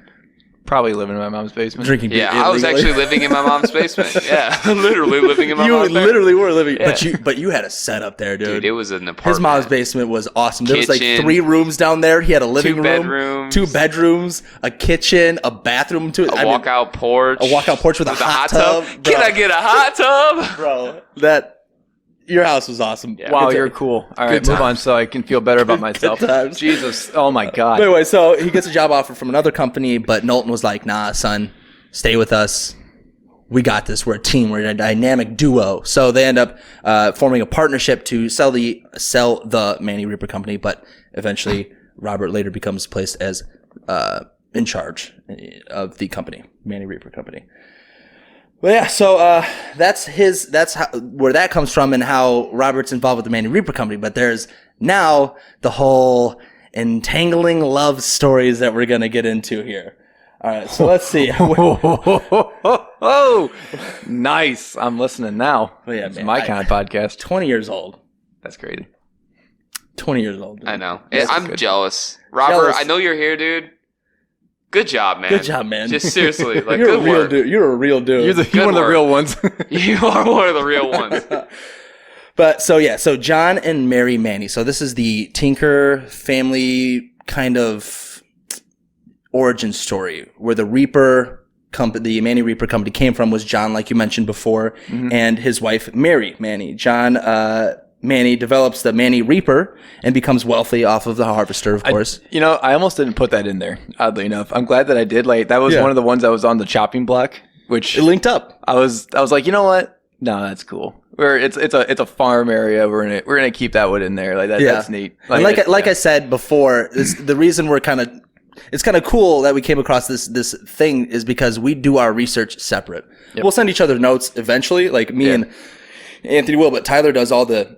Probably living in my mom's basement. Drinking beer Yeah, I was illegally. actually living in my mom's basement. Yeah, literally living in my You mom's basement. literally were living, Yeah. but you had a setup there, dude. Dude, it was an apartment. His mom's basement was awesome. There was like Kitchen. 3 rooms down there. He had a living Two room, bedrooms. 2 bedrooms, a kitchen, a bathroom, A walkout porch. a walkout porch with a hot tub. Bro. Can I get a hot tub? bro? Your house was awesome. Yeah. Wow, Good you're time. cool. All right, move on so I can feel better about myself. times. Jesus. Oh, my God. But anyway, so he gets a job offer from another company, but Knowlton was like, nah, son, stay with us. We got this. We're a team. We're a dynamic duo. So they end up forming a partnership to sell the Manny Reaper Company, but eventually Robert later becomes placed as in charge of the company, Manny Reaper Company. Well, yeah, so that's where that comes from and how Robert's involved with the Manny Reaper Company. But there's now the whole entangling love stories that we're going to get into here. All right, so let's see. Oh, nice. I'm listening now. Well, yeah, It's man, my kind of podcast. 20 years old. That's crazy. 20 years old. I know. This is I'm good. jealous. Robert, Jealous. I know you're here, dude. Good job, man. Good job, man. Just seriously, like, you're good a real work. dude. You're a real dude. You're one of the work. real ones. You are one of the real ones. But so John and Mary Manny. So this is the Tinker family kind of origin story where the Reaper company, the Manny Reaper Company came from was John, like you mentioned before, and his wife Mary Manny. John Manny develops the Manny Reaper and becomes wealthy off of the Harvester, of course. I almost didn't put that in there, oddly enough. I'm glad that I did. Like, that was Yeah. one of the ones that was on the chopping block, which It linked up. I was like, you know what? No, that's cool. It's a farm area. We're gonna keep that one in there. Like that. Yeah. That's neat. And like I said before, the reason it's kind of cool that we came across this thing is because we do our research separate. Yep. We'll send each other notes eventually, like me Yeah. and Anthony will, but Tyler does all the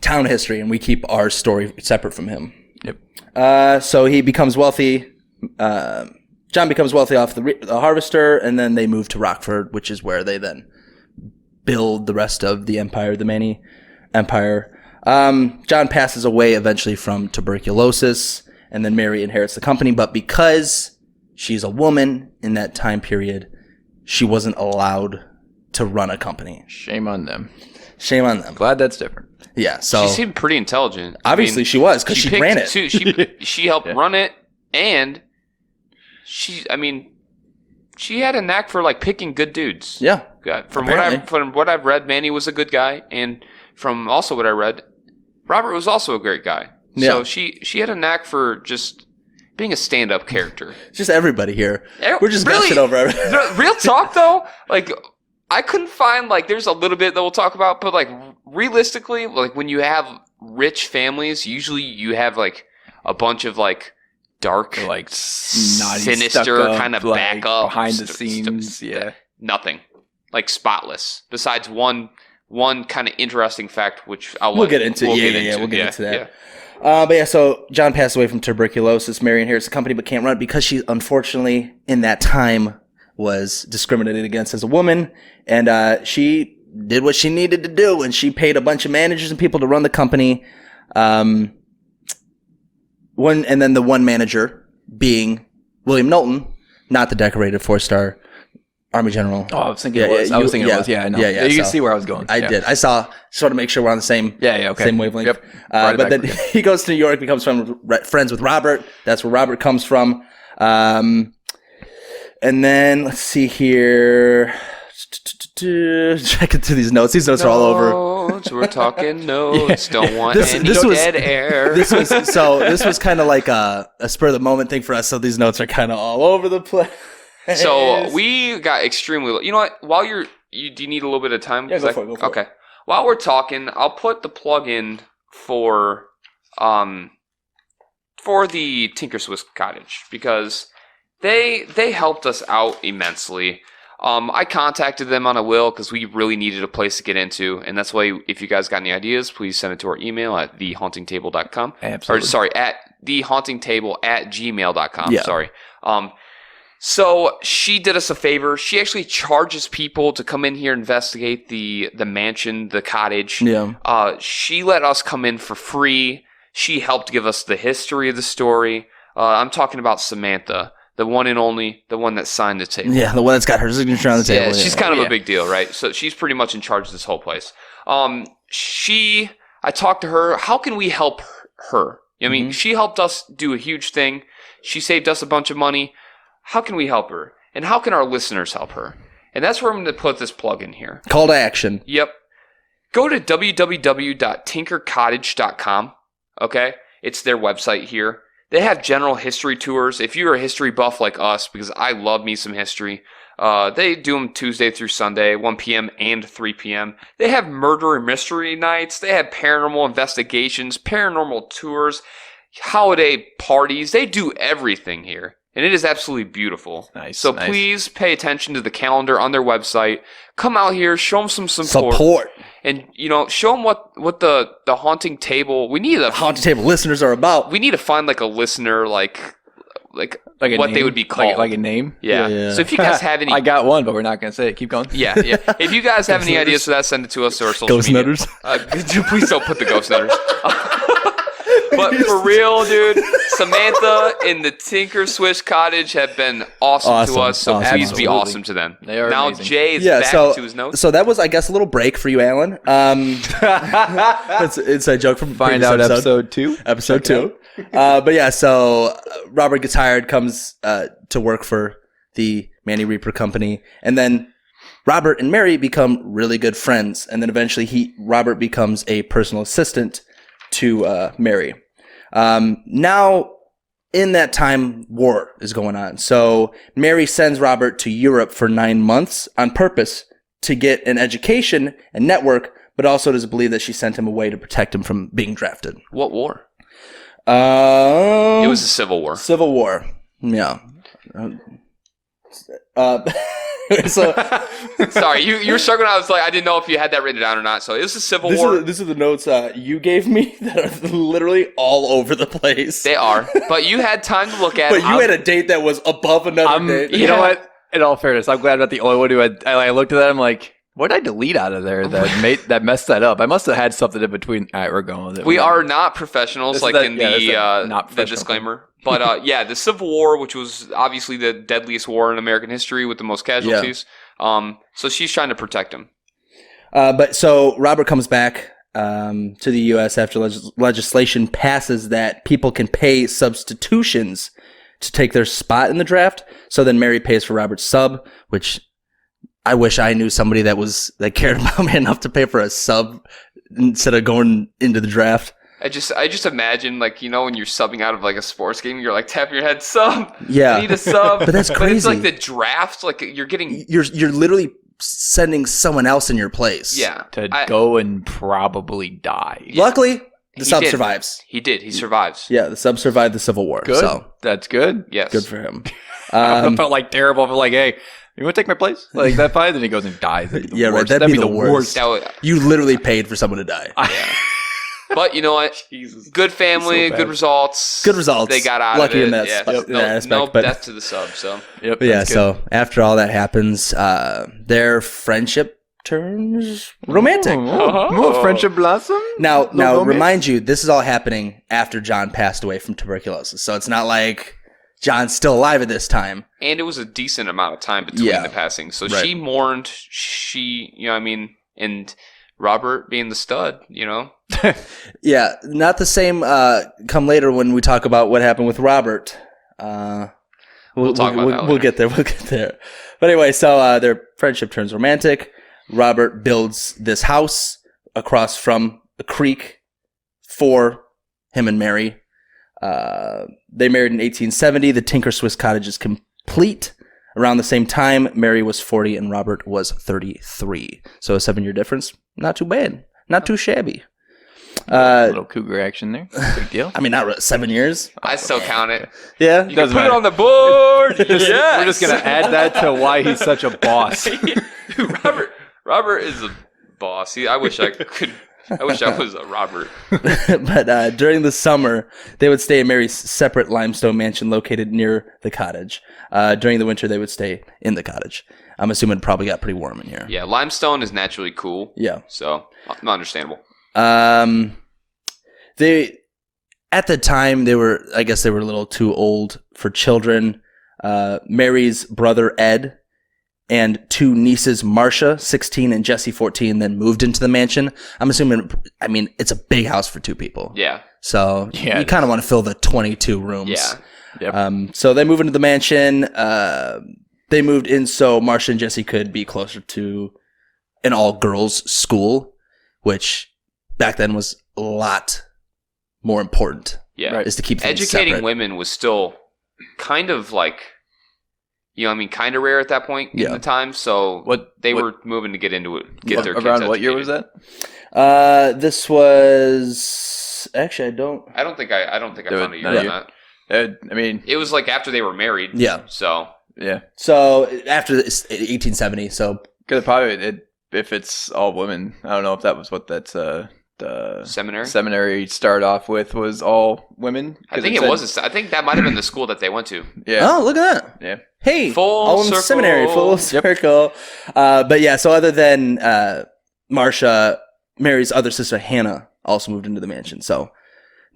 town history, and we keep our story separate from him. Yep. So he becomes wealthy. John becomes wealthy off the Harvester, and then they move to Rockford, which is where they then build the rest of the empire, the Manny Empire. John passes away eventually from tuberculosis, and then Mary inherits the company. But because she's a woman in that time period, she wasn't allowed to run a company. Shame on them. Shame on them. Glad that's different. Yeah, so She seemed pretty intelligent. obviously she was because she picked ran it. she helped Yeah. run it, and she had a knack for like picking good dudes. Yeah. From Apparently. what I've read, Manny was a good guy, and from also what I read, Robert was also a great guy. Yeah. So she had a knack for just being a stand-up character. Just everybody here. We're just Really? gushing over everything. Real talk though, like I couldn't find like there's a little bit that we'll talk about, but like realistically, like when you have rich families, usually you have like a bunch of like dark, Or, like snotty, sinister stuck-up, kind of like, backup behind the scenes. Yeah. nothing, like spotless. Besides one kind of interesting fact, which We'll get into. We'll get into that. Yeah. But yeah, so John passed away from tuberculosis. Mary inherits the company but can't run it because she, unfortunately, in that time was discriminated against as a woman. And she did what she needed to do, and she paid a bunch of managers and people to run the company. And then the one manager being William Knowlton, not the decorated 4-star Army General. Oh, I was thinking it was. I was thinking it was. Yeah, I know. Yeah, You can so see where I was going. I did. I saw. Just want to make sure we're on the same. Yeah, okay. Same wavelength. Yep. Right But back then he goes to New York, becomes friends with Robert. That's where Robert comes from. And then let's see here. Checking through these notes. These notes are all over. Notes, we're talking notes. Don't want This any was- dead air. This was kind of like a spur of the moment thing for us. So these notes are kind of all over the place. So we got extremely. You know what? While do you need a little bit of time? Yeah, go for it. Okay. While we're talking, I'll put the plug in for the Tinker Swiss Cottage because they helped us out immensely. I contacted them on a will because we really needed a place to get into, and that's why if you guys got any ideas, please send it to our email at thehauntingtable.com. Absolutely. Or sorry, at thehauntingtable@gmail.com. Yeah. Sorry. So she did us a favor. She actually charges people to come in here and investigate the mansion, the cottage. Yeah. She let us come in for free. She helped give us the history of the story. I'm talking about Samantha, the one and only, the one that signed the table. Yeah, the one that's got her signature on the table. Yeah, she's kind of a big deal, right? So she's pretty much in charge of this whole place. I talked to her. How can we help her? I mean, she helped us do a huge thing. She saved us a bunch of money. How can we help her? And how can our listeners help her? And that's where I'm going to put this plug in here. Call to action. Yep. Go to www.tinkercottage.com. Okay? It's their website here. They have general history tours. If you're a history buff like us, because I love me some history, they do them Tuesday through Sunday, 1 p.m. and 3 p.m. They have murder and mystery nights. They have paranormal investigations, paranormal tours, holiday parties. They do everything here. And it is absolutely beautiful. Nice. So please pay attention to the calendar on their website. Come out here, show them some support. And, show them what the haunting table, we need Haunted table listeners are about. we need to find like a listener, like a what name? they would be called. Like a name? Yeah. Yeah. So if you guys have any, I got one, but we're not going to say it. Keep going. yeah. If you guys have any ideas for that, send it to us or our social Ghost media. Nutters. Please don't put the ghost nutters. But for real, dude, Samantha and the Tinker Swiss Cottage have been awesome to us, so Awesome. please be Absolutely. awesome to them. They are now amazing. Jay is Yeah, back so to his notes. so that was, I guess, a little break for you, Alan. It's an inside joke from Find previous out episode 2. Episode 2. But yeah, so Robert gets hired, comes to work for the Manny Reaper company, and then Robert and Mary become really good friends, and then eventually Robert becomes a personal assistant to Mary. Now, in that time, war is going on. So Mary sends Robert to Europe for 9 months on purpose to get an education and network, but also does believe that she sent him away to protect him from being drafted. What war? It It was a civil war. Civil War. Yeah. So Sorry, you were struggling. I was like, I didn't know if you had that written down or not. So it was a civil war. these are the notes you gave me that are literally all over the place. They are, but you had time to look at But it. you had a date that was above another date. You know what? In all fairness, I'm glad I'm not the only one who had. I looked at that. I'm like, what did I delete out of there that messed that up? I must have had something in between. All right, we're going with it. We are not professionals, This is like the- in yeah, this is the not the professional. disclaimer. But yeah, the Civil War, which was obviously the deadliest war in American history with the most casualties. So she's trying to protect him. But so Robert comes back to the U.S. after legislation passes that people can pay substitutions to take their spot in the draft. So then Mary pays for Robert's sub, which I wish I knew somebody that cared about me enough to pay for a sub instead of going into the draft. I just imagine, like, when you're subbing out of like a sports game, you're like tapping your head, sub. Yeah. I need a sub. But that's It's crazy. like the draft, like you're getting. You're literally sending someone else in your place. Yeah. to go and probably die. Luckily, the He sub did. survives. He did. He survives. Yeah, the sub survived the Civil War. Good. So That's good. Yes. good for him. I felt like terrible. For like, hey, you want to take my place? Like that fine? Then he goes and dies. That'd be the Yeah, right. worst. That'd be the worst. That would- You literally paid for someone to die. But you know what? Jesus. Good family, So bad. good results. Good results. They got out Lucky of it. in that Yeah. sp- in No, that aspect, no but- death to the sub. So Yep. But yeah, that's good. so after all that happens, their friendship turns romantic. Oh, friendship blossom. Now, romance? remind you, this is all happening after John passed away from tuberculosis. So it's not like John's still alive at this time. And it was a decent amount of time between Yeah. the passing. So Right. she mourned, you know what I mean? And Robert being the stud, you know? Yeah, not the same come later when we talk about what happened with Robert. We'll talk about that later. We'll get there. We'll get there. But anyway, so their friendship turns romantic. Robert builds this house across from a creek for him and Mary. They married in 1870. The Tinker Swiss Cottage is complete. Around the same time, Mary was 40 and Robert was 33. So a 7-year difference. Not too bad. Not too shabby. Little cougar action there. Big deal. I mean, not really, 7 years. I still count it. Yeah. You can Doesn't put it matter. on the board. Yes. We're just gonna add that to why he's such a boss. Dude, Robert is a boss. I wish I could. I wish I was a Robert. But during the summer, they would stay in Mary's separate limestone mansion located near the cottage. During the winter, they would stay in the cottage. I'm assuming it probably got pretty warm in here. Yeah, limestone is naturally cool. Yeah. So, understandable. They, at the time, I guess they were a little too old for children. Mary's brother, Ed, and 2 nieces, Marcia, 16, and Jessie, 14, then moved into the mansion. I'm assuming, I mean, it's a big house for 2 people. Yeah. So Yeah, you kind of want to fill the 22 rooms. Yeah. Yep. So they move into the mansion. They moved in so Marcia and Jessie could be closer to an all-girls school, which back then was a lot more important. Yeah. Right. Is to keep things Educating separate. women was still kind of like, you know what I mean, kind of rare at that point Yeah. in the time. So they were moving to get into it, get their kids around what year was educated. that? This was actually I don't think I There found a was- year no, on you- that. I mean, It was like after they were married. Yeah. So yeah, So after this, 1870. So because probably if it's all women, I don't know if that was what that's the seminary. seminary start off with was all women. I think it was. I think that might have been the school that they went to. Yeah. oh, look at that. Yeah. Hey, Full all in circle. seminary, full Yep. circle. But yeah, so other than Marcia, Mary's other sister Hannah also moved into the mansion. So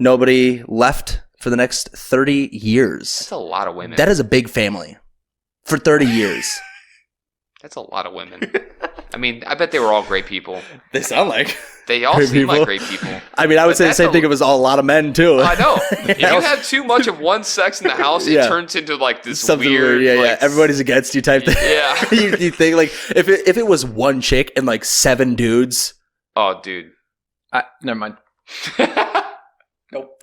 nobody left for the next 30 years. That's a lot of women. That is a big family for 30 years. That's a lot of women. I mean, I bet they were all great people. They sound like. They all Great seem people. like great people. I mean, I would But say the that's same a- thing. It was all a lot of men too. I know. If you have too much of one sex in the house, it Yeah. turns into like this Something weird. weird. Yeah, like, yeah. Everybody's against you type thing. Yeah. you think like if it was one chick and like 7 dudes. Oh, dude. Never mind. Nope.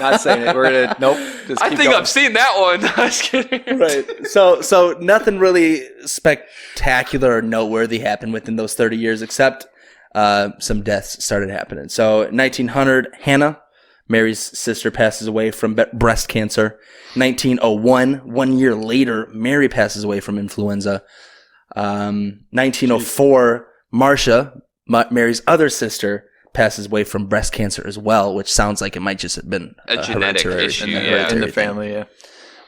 Not saying it. We're gonna nope. Just I keep think going. I've seen that one. I was kidding. Right. So nothing really spectacular or noteworthy happened within those 30 years, except some deaths started happening. So 1900, Hannah, Mary's sister, passes away from breast cancer. 1901, 1 year later, Mary passes away from influenza. 1904, Marcia, Mary's other sister, passes away from breast cancer as well, which sounds like it might just have been A genetic hereditary- issue, a yeah. hereditary in the thing, family. Yeah.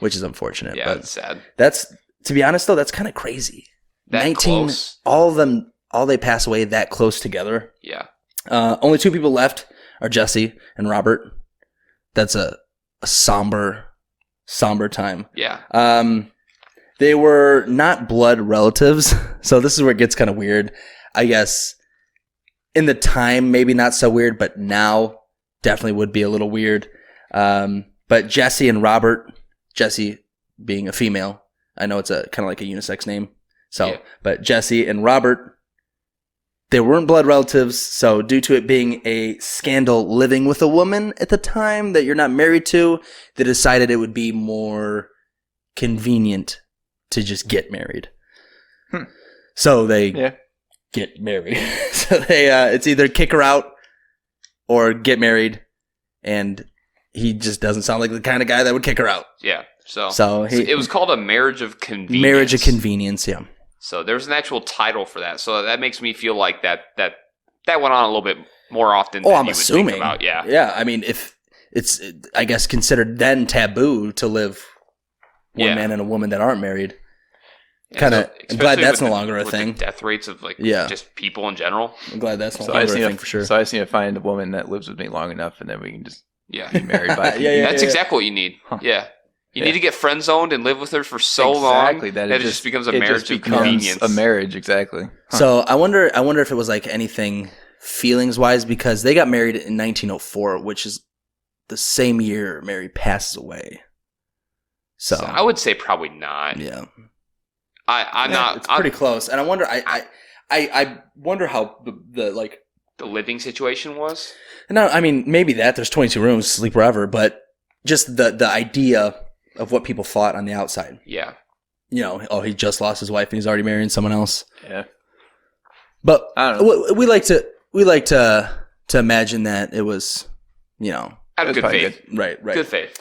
which is unfortunate. Yeah, but it's sad. that's, to be honest though, that's kind of crazy. That close. All of them, all they pass away that close together. Yeah. Only 2 people left are Jessie and Robert. That's a somber time. Yeah. They were not blood relatives, so this is where it gets kind of weird. I guess in the time, maybe not so weird, but now definitely would be a little weird. But Jessie and Robert, Jessie being a female, I know it's a kind of like a unisex name. So, Yeah. but Jessie and Robert, they weren't blood relatives. So due to it being a scandal living with a woman at the time that you're not married to, they decided it would be more convenient to just get married. So they get married. So they, it's either kick her out or get married. And he just doesn't sound like the kind of guy that would kick her out. Yeah. So it was called a marriage of convenience. marriage of convenience. Yeah. So there's an actual title for that. So that makes me feel like that went on a little bit more often than I'm you would assuming. think about. Yeah. Yeah. I mean, if it's, I guess, considered then taboo to live one Yeah. man and a woman that aren't married. Yeah, Kinda- so I'm glad especially that's with no longer a with the thing. death rates of like Yeah. just people in general. I'm glad that's no So I just longer a need thing to, for sure. So I just need to find a woman that lives with me long enough, and then we can just Yeah. be married by. Yeah, That's exactly what you need. Huh. Yeah. You need to get friend zoned and live with her for so long that it just becomes a marriage of convenience. A marriage, exactly. So I wonder if it was like anything feelings wise, because they got married in 1904, which is the same year Mary passes away. So I would say probably not. Yeah. I'm not. It's pretty close, and I wonder. I wonder how the living situation was. No, I mean maybe that there's 22 rooms, sleep wherever, but just the idea of what people thought on the outside. Yeah. You know, oh, he just lost his wife and he's already marrying someone else. Yeah. But I don't know. we like to imagine that it was, you know, out of good faith. Right. Good faith.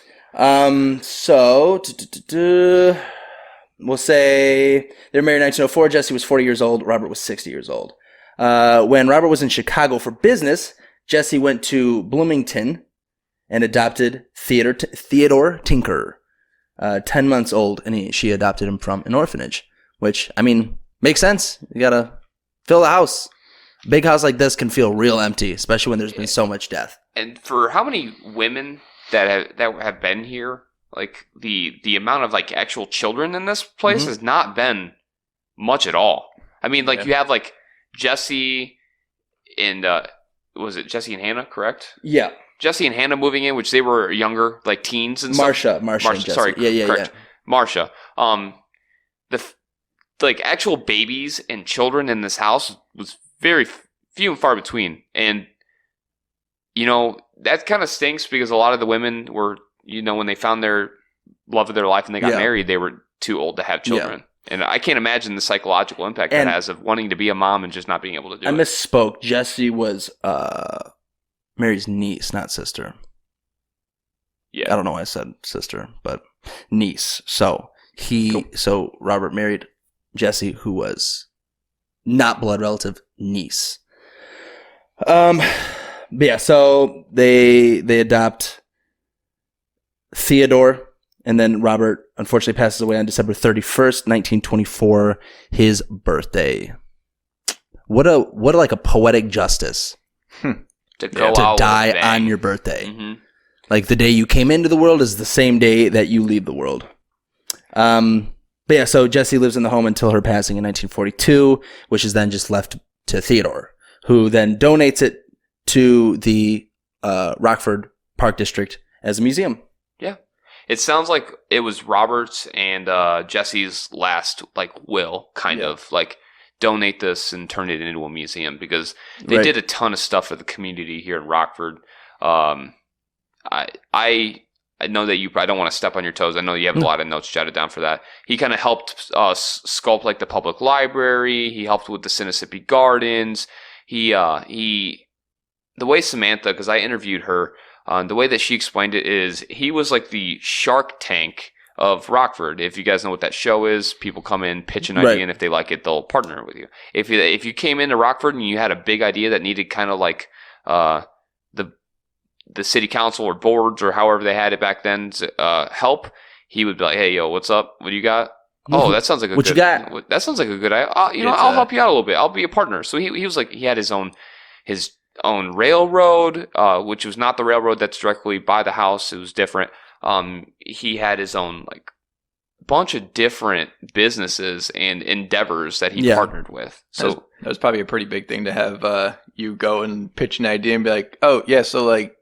So we'll say they're married in 1904. Jesse was 40 years old. Robert was 60 years old. When Robert was in Chicago for business, Jesse went to Bloomington and adopted Theodore Tinker, 10 months old, and she adopted him from an orphanage, which, I mean, makes sense. You gotta fill the house. A big house like this can feel real empty, especially when there's been so much death. And for how many women that have been here, like the amount of like actual children in this place has not been much at all. I mean, like you have like Jesse and was it Jesse and Hannah, correct? Yeah. Jesse and Hannah moving in, which they were younger, like teens and stuff. Marsha. Sorry, correct. Yeah. Marsha. The actual babies and children in this house was very few and far between, and you know that kind of stinks because a lot of the women were, you know, when they found their love of their life and they got married, they were too old to have children. Yeah. And I can't imagine the psychological impact that has of wanting to be a mom and just not being able to do it. I misspoke. Jessie was Mary's niece, not sister. Yeah. I don't know why I said sister, but niece. So so Robert married Jessie, who was not blood relative, niece. But yeah, so they adopt Theodore, and then Robert unfortunately passes away on December 31st, 1924, his birthday. What a like a poetic justice. To die on your birthday. Mm-hmm. Like the day you came into the world is the same day that you leave the world. But yeah, so Jessie lives in the home until her passing in 1942, which is then just left to Theodore, who then donates it to the Rockford Park District as a museum. Yeah. It sounds like it was Robert's and Jesse's last like will kind of like donate this and turn it into a museum, because they did a ton of stuff for the community here in Rockford. I know that I don't want to step on your toes. I know you have a lot of notes jotted down for that. He kind of helped sculpt like the public library. He helped with the Sinisippi Gardens. The way Samantha, because I interviewed her, the way that she explained it is he was like the Shark Tank of Rockford. If you guys know what that show is, people come in, pitch an idea, and if they like it, they'll partner with you. If you came into Rockford and you had a big idea that needed kind of like the city council or boards or however they had it back then help, he would be like, "Hey, yo, what's up? What do you got? Oh, that sounds like what you got? That sounds like a good idea. I'll help you out a little bit. I'll be a partner." So he was like, he had his own railroad, which was not the railroad that's directly by the house. It was different. He had his own like bunch of different businesses and endeavors that he partnered with. So that was probably a pretty big thing to have you go and pitch an idea and be like, "Oh yeah, so like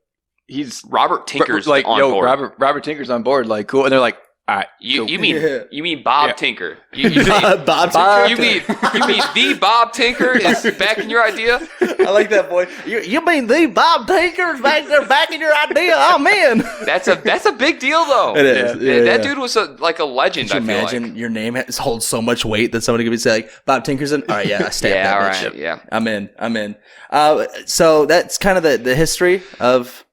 he's Robert Tinker's like on board. Robert Tinker's on board, like cool." And they're like, "All right, you mean Bob Tinker? You mean Bob Tinker? You mean the Bob Tinker is backing your idea?" I like that boy. You mean the Bob Tinker is back there backing your idea? Oh man, that's a big deal though. It is. Yeah, that dude was like a legend. Could you imagine your name holds so much weight that somebody could be saying, "Bob Tinker's in." All right, yeah, I stamp that. All right, yeah, I'm in. So that's kind of the history of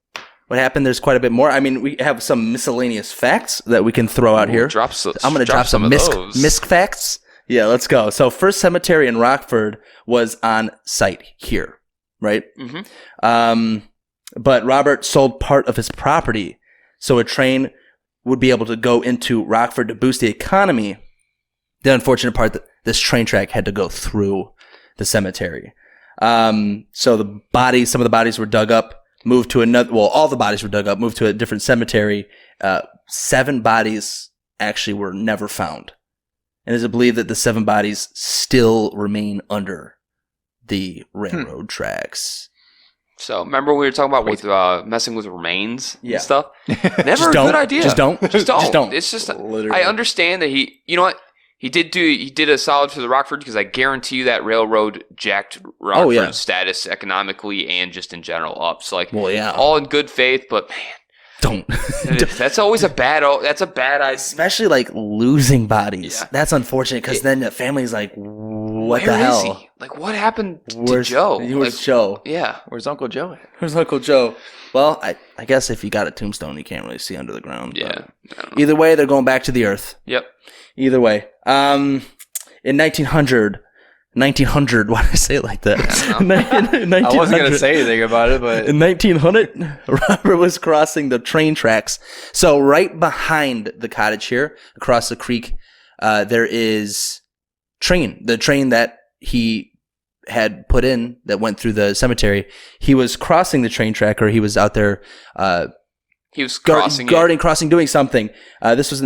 what happened. There's quite a bit more. I mean, we have some miscellaneous facts that we can throw out here. I'm going to drop some misc facts. Yeah, let's go. So first cemetery in Rockford was on site here, right? Mm-hmm. But Robert sold part of his property so a train would be able to go into Rockford to boost the economy. The unfortunate part that this train track had to go through the cemetery. So some of the bodies were dug up moved to another. Well, all the bodies were dug up, moved to a different cemetery. 7 bodies actually were never found, and it is believed that the 7 bodies still remain under the railroad tracks. So remember we were talking about with messing with remains Yeah. and stuff. Never Just a don't. good idea. Just don't. Just don't. Just don't. It's just Literally. I understand that you know what. He did a solid for the Rockford because I guarantee you that railroad jacked Rockford's status economically and just in general up. So like, Well, yeah. all in good faith, but man, Don't. that's always a bad. That's a bad idea. Especially like losing bodies. Yeah. That's unfortunate because then the family's like, what Where the hell? is he? Like, what happened to Where's Joe? Where's Like, Joe? yeah. Where's Uncle Joe at? Where's Uncle Joe? Well, I guess if you got a tombstone, you can't really see under the ground. Yeah. but I don't know. Either way, they're going back to the earth. Yep. Either way. In 1900, why did I say it like that? I wasn't going to say anything about it, but In 1900, Robert was crossing the train tracks. So right behind the cottage here, across the creek, there is the train that he had put in that went through the cemetery. He was crossing the train track, or he was out there He was crossing crossing, doing something. This was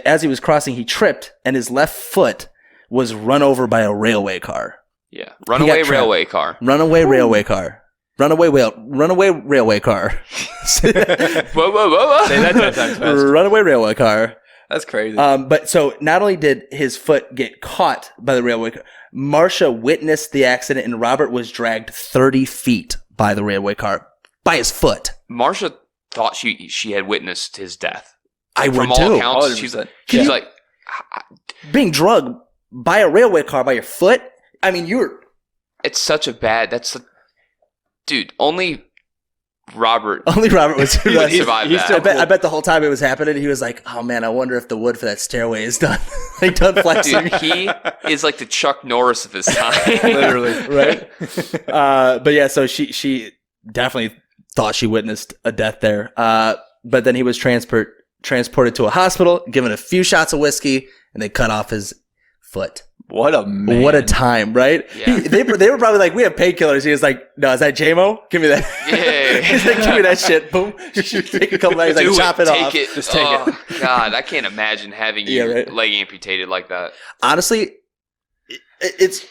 as he was crossing, he tripped, and his left foot was run over by a railway car. Yeah. Runaway trapped. railway car. Runaway railway car. Runaway railway car. Whoa, whoa, whoa, whoa. say that 10 times fast. Runaway railway car. That's crazy. But so not only did his foot get caught by the railway car, Marcia witnessed the accident, and Robert was dragged 30 feet by the railway car by his foot. Marcia thought she had witnessed his death. I From would all too. accounts, she's like, Being drugged by a railway car by your foot. I mean, it's such a bad. Dude. Only Robert only Robert was. he would survive that. I bet the whole time it was happening, he was like, "Oh man, I wonder if the wood for that stairway is done, like done flexing." Dude, he is like the Chuck Norris of his time. Literally. Right? But yeah, so she definitely thought she witnessed a death there. But then he was transported to a hospital, given a few shots of whiskey, and they cut off his foot. What a man. What a time, right? Yeah. They were probably like, we have painkillers. He was like, no, is that J-Mo? Give me that. Yeah. He's like, give me that shit. Boom. Take a couple hours, like, chop it off. Just take it. God, I can't imagine having your leg amputated like that. Honestly, it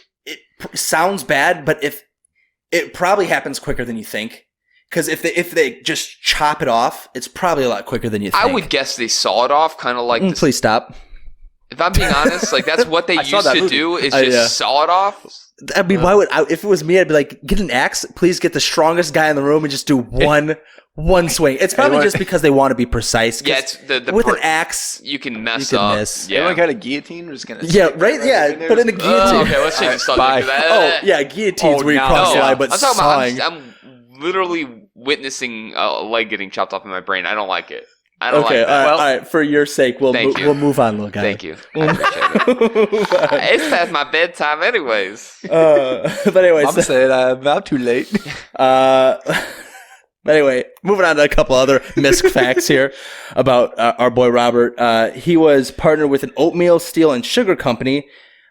sounds bad, but if it probably happens quicker than you think. Because if they just chop it off, it's probably a lot quicker than you think. I would guess they saw it off, kind of like this. Please stop. If I'm being honest, like that's what they I saw used that to movie. do is just saw it off. I mean, why would if it was me? I'd be like, get an axe. Please get the strongest guy in the room and just do one swing. It's probably just because they want to be precise. Yeah, it's the with an axe, you can mess you can up. miss. Yeah. Everyone got a guillotine? We're just gonna yeah, right. Yeah, put in a guillotine. Okay, let's change the subject. Bye. to that. Oh yeah, guillotines Oh, where you no. cross the No, line, but I'm talking sawing. about. I'm literally witnessing a leg getting chopped off in my brain. I don't like it. I don't Okay, like that. all right. For your sake, we'll Thank you. we'll move on, little guy. Thank you. I appreciate it. It's past my bedtime, anyways. But anyway, I'm saying I'm about too late. but anyway, moving on to a couple other misc facts here about our boy Robert. He was partnered with an oatmeal, steel, and sugar company.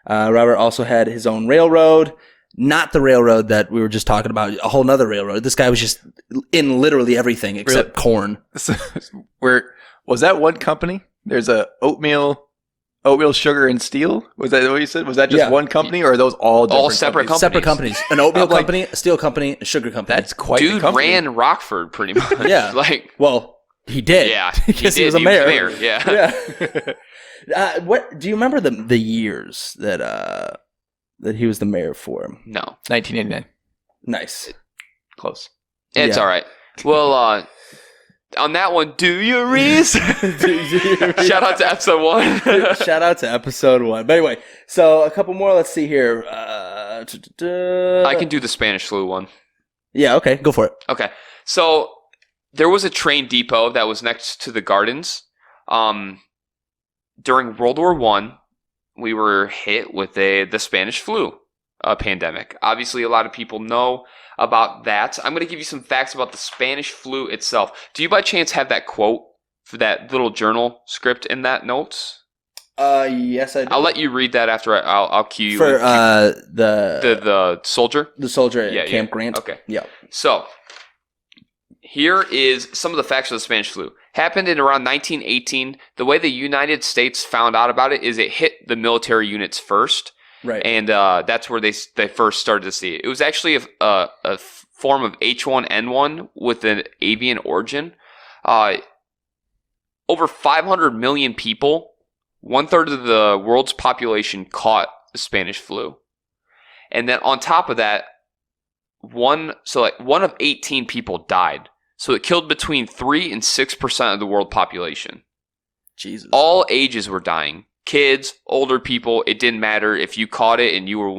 Robert also had his own railroad. Not the railroad that we were just talking about, a whole nother railroad. This guy was just in literally everything except corn. Was that one company? There's a oatmeal, sugar, and steel. Was that what you said? Was that just one company, or are those all different separate companies? Separate companies. An oatmeal I'm like- company, a steel company, a sugar company. That's quite the Dude company. ran Rockford pretty much. Yeah. Like, Well, he did. yeah. Because he did. was a mayor. Yeah. Yeah. What do you remember the years that he was the mayor for? No. 1989. Nice. Close. It's Yeah. all right. Well, on that one, do your research. Shout out to episode 1. Shout out to episode 1. But anyway, so a couple more. Let's see here. I can do the Spanish flu one. Yeah. Okay. Go for it. Okay. So there was a train depot that was next to the gardens. During World War I, we were hit with the Spanish flu pandemic. Obviously, a lot of people know about that. I'm going to give you some facts about the Spanish flu itself. Do you by chance have that quote for that little journal script in that notes? Yes, I do. I'll let you read that after I'll cue you. For the soldier? the soldier at Yeah, Camp yeah. Grant. Okay. Yeah. So, Here is some of the facts of the Spanish flu. Happened in around 1918. The way the United States found out about it is it hit the military units first. Right. And that's where they first started to see it. It was actually a form of H1N1 with an avian origin. Over 500 million people, 1/3 of the world's population caught the Spanish flu. And then on top of that, one of 18 people died. So it killed between 3 and 6% of the world population. Jesus. All ages were dying. Kids, older people, it didn't matter if you caught it and you were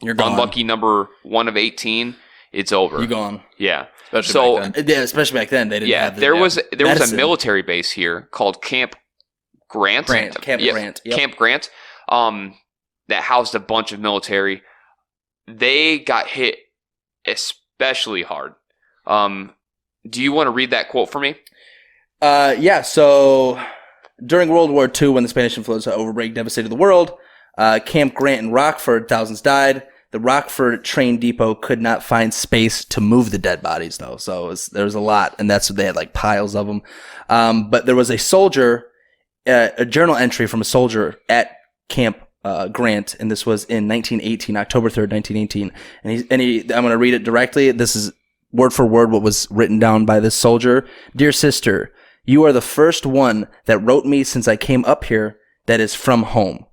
You're gone. unlucky number 1 of 18, it's over. You're gone. Yeah. Especially back then. Yeah, especially back then. They didn't have the there was a medicine. military base here called Camp Grant. Camp Yeah, Grant. Yep. Camp Grant. That housed a bunch of military. They got hit especially hard. Do you want to read that quote for me? Yeah, so during World War II, when the Spanish influenza outbreak devastated the world, Camp Grant in Rockford, thousands died. The Rockford train depot could not find space to move the dead bodies, though. So there was a lot, and that's what they had, like piles of them. But there was a soldier, a journal entry from a soldier at Camp Grant, and this was in 1918, October 3rd, 1918. And I'm going to read it directly. This is word for word what was written down by this soldier. Dear sister, you are the first one that wrote me since I came up here that is from home.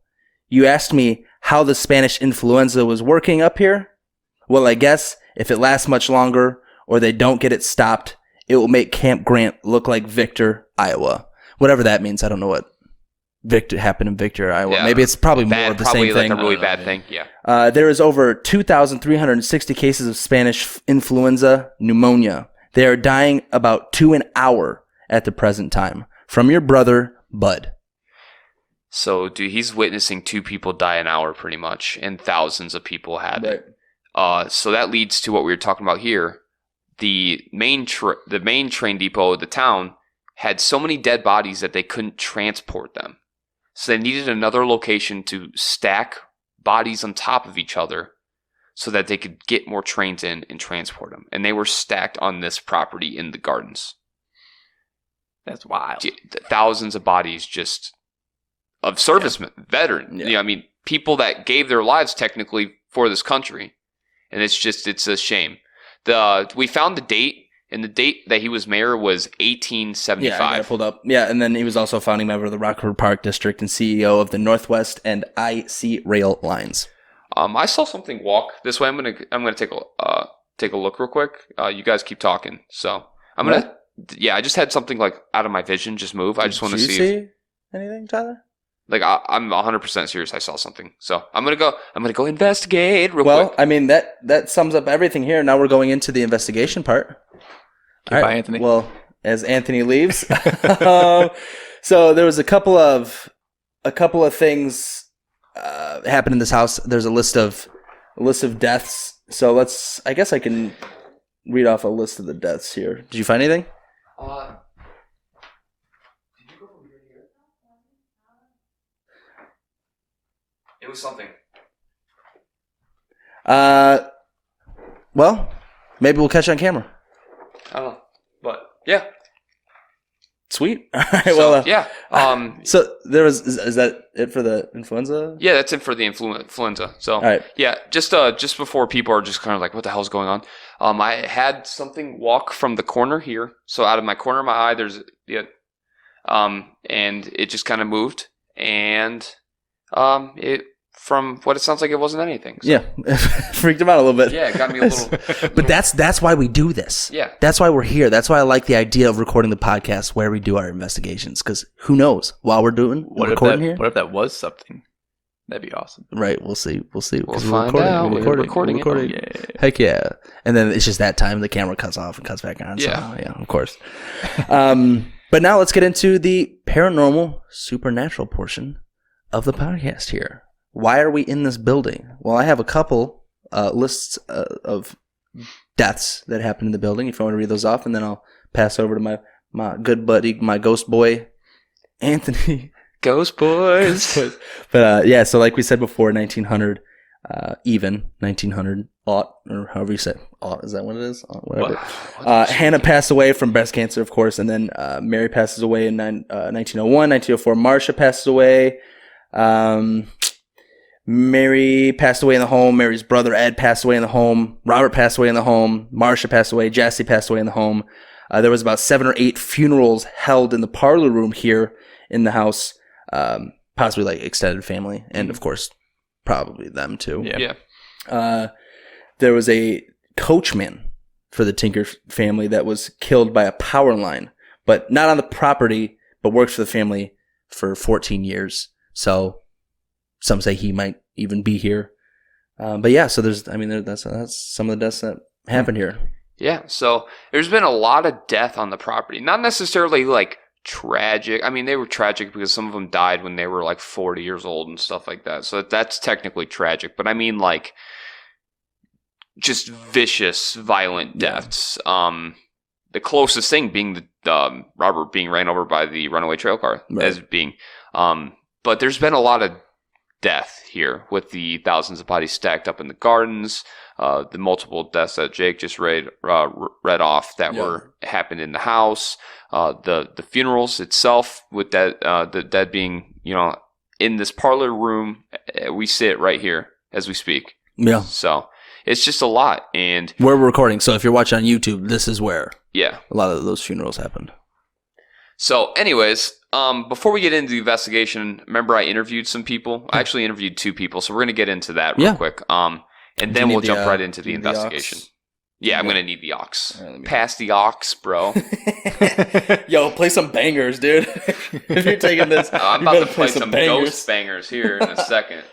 You asked me how the Spanish influenza was working up here. Well, I guess if it lasts much longer or they don't get it stopped, it will make Camp Grant look like Victor, Iowa. Whatever that means. I don't know what happened in Victor, Iowa. Yeah. Maybe it's probably more of the same thing. Probably like a really bad thing. Yeah. There is over 2,360 cases of Spanish influenza pneumonia. They are dying about 2 an hour at the present time. From your brother, Bud. So, dude, he's witnessing 2 people die an hour pretty much, and thousands of people had it. So that leads to what we were talking about here. The main train depot of the town had so many dead bodies that they couldn't transport them. So they needed another location to stack bodies on top of each other so that they could get more trains in and transport them. And they were stacked on this property in the gardens. That's wild. Thousands of bodies just of servicemen, veterans. Yeah. You know, I mean, people that gave their lives technically for this country. And it's a shame. We found the date. And the date that he was mayor was 1875. Yeah, I got it pulled up. Yeah, and then he was also a founding member of the Rockford Park District and CEO of the Northwest and IC Rail Lines. I saw something walk this way. I'm gonna take a look real quick. You guys keep talking. So I'm gonna. Yeah, I just had something like out of my vision just move. I just want to see. Did you see anything, Tyler? Like I'm 100% serious. I saw something. So I'm gonna go investigate real quick. Well, I mean that sums up everything here. Now we're going into the investigation part. Okay, bye, Anthony. Well, as Anthony leaves, so there was a couple of things happened in this house. There's a list of deaths. So I guess I can read off a list of the deaths here. Did you find anything? Did you go from here to here? It was something. Well, maybe we'll catch it on camera. I don't know, but yeah. Sweet. All right. So, Well, yeah. So there was. Is that it for the influenza? Yeah, that's it for the influenza. So, All right. yeah, just before people are just kind of like, what the hell's going on? I had something walk from the corner here. So out of my corner of my eye, and it just kind of moved, and it from what it sounds like, it wasn't anything. So, Yeah, freaked him out a little bit. yeah, it got me a little. But that's why we do this. Yeah. That's why we're here. That's why I like the idea of recording the podcast where we do our investigations. Because who knows? While we're recording here, What if that was something? That'd be awesome. right? We'll see. We'll 'cause We'll find out. We're recording it. Yeah. Heck yeah! And then it's just that time the camera cuts off and cuts back on. Yeah. So, yeah, of course. But now let's get into the paranormal, supernatural portion of the podcast here. Why are we in this building? Well, I have a couple lists of deaths that happened in the building. If you want to read those off, and then I'll pass over to my good buddy, my ghost boy, Anthony. Ghost boys. But yeah, so like we said before, 1900, even 1900 aught, or however you say aught. Is that what it is? Aught, whatever. What? Hannah passed away from breast cancer, of course, and then Mary passes away in 1901. 1904, Marcia passes away. Mary passed away in the home. Mary's brother Ed passed away in the home. Robert passed away in the home. Marcia passed away. Jesse passed away in the home. There was about 7 or 8 funerals held in the parlor room here in the house, possibly like extended family, and of course, probably them too. Yeah. There was a coachman for the Tinker family that was killed by a power line, but not on the property, but worked for the family for 14 years. So some say he might even be here. But yeah, so that's some of the deaths that happened here. Yeah, so there's been a lot of death on the property. Not necessarily like tragic. I mean, they were tragic because some of them died when they were like 40 years old and stuff like that. So that's technically tragic. But I mean, like, just vicious, violent deaths. The closest thing being the Robert being ran over by the runaway trail car as being. But there's been a lot of death here with the thousands of bodies stacked up in the gardens. The multiple deaths that Jake just read off that were happened in the house, the funerals itself with that the dead being in this parlor room. We sit right here as we speak. Yeah. So it's just a lot, and we're recording. So if you're watching on YouTube, this is where a lot of those funerals happened. So, anyways, before we get into the investigation, remember I interviewed some people. I actually interviewed 2 people, so we're going to get into that real quick. And then we'll jump right into the investigation. Yeah, I'm going to need the aux. Right, pass the aux, bro. Yo, play some bangers, dude. If you're taking this, I'm about to play some ghost bangers here in a second.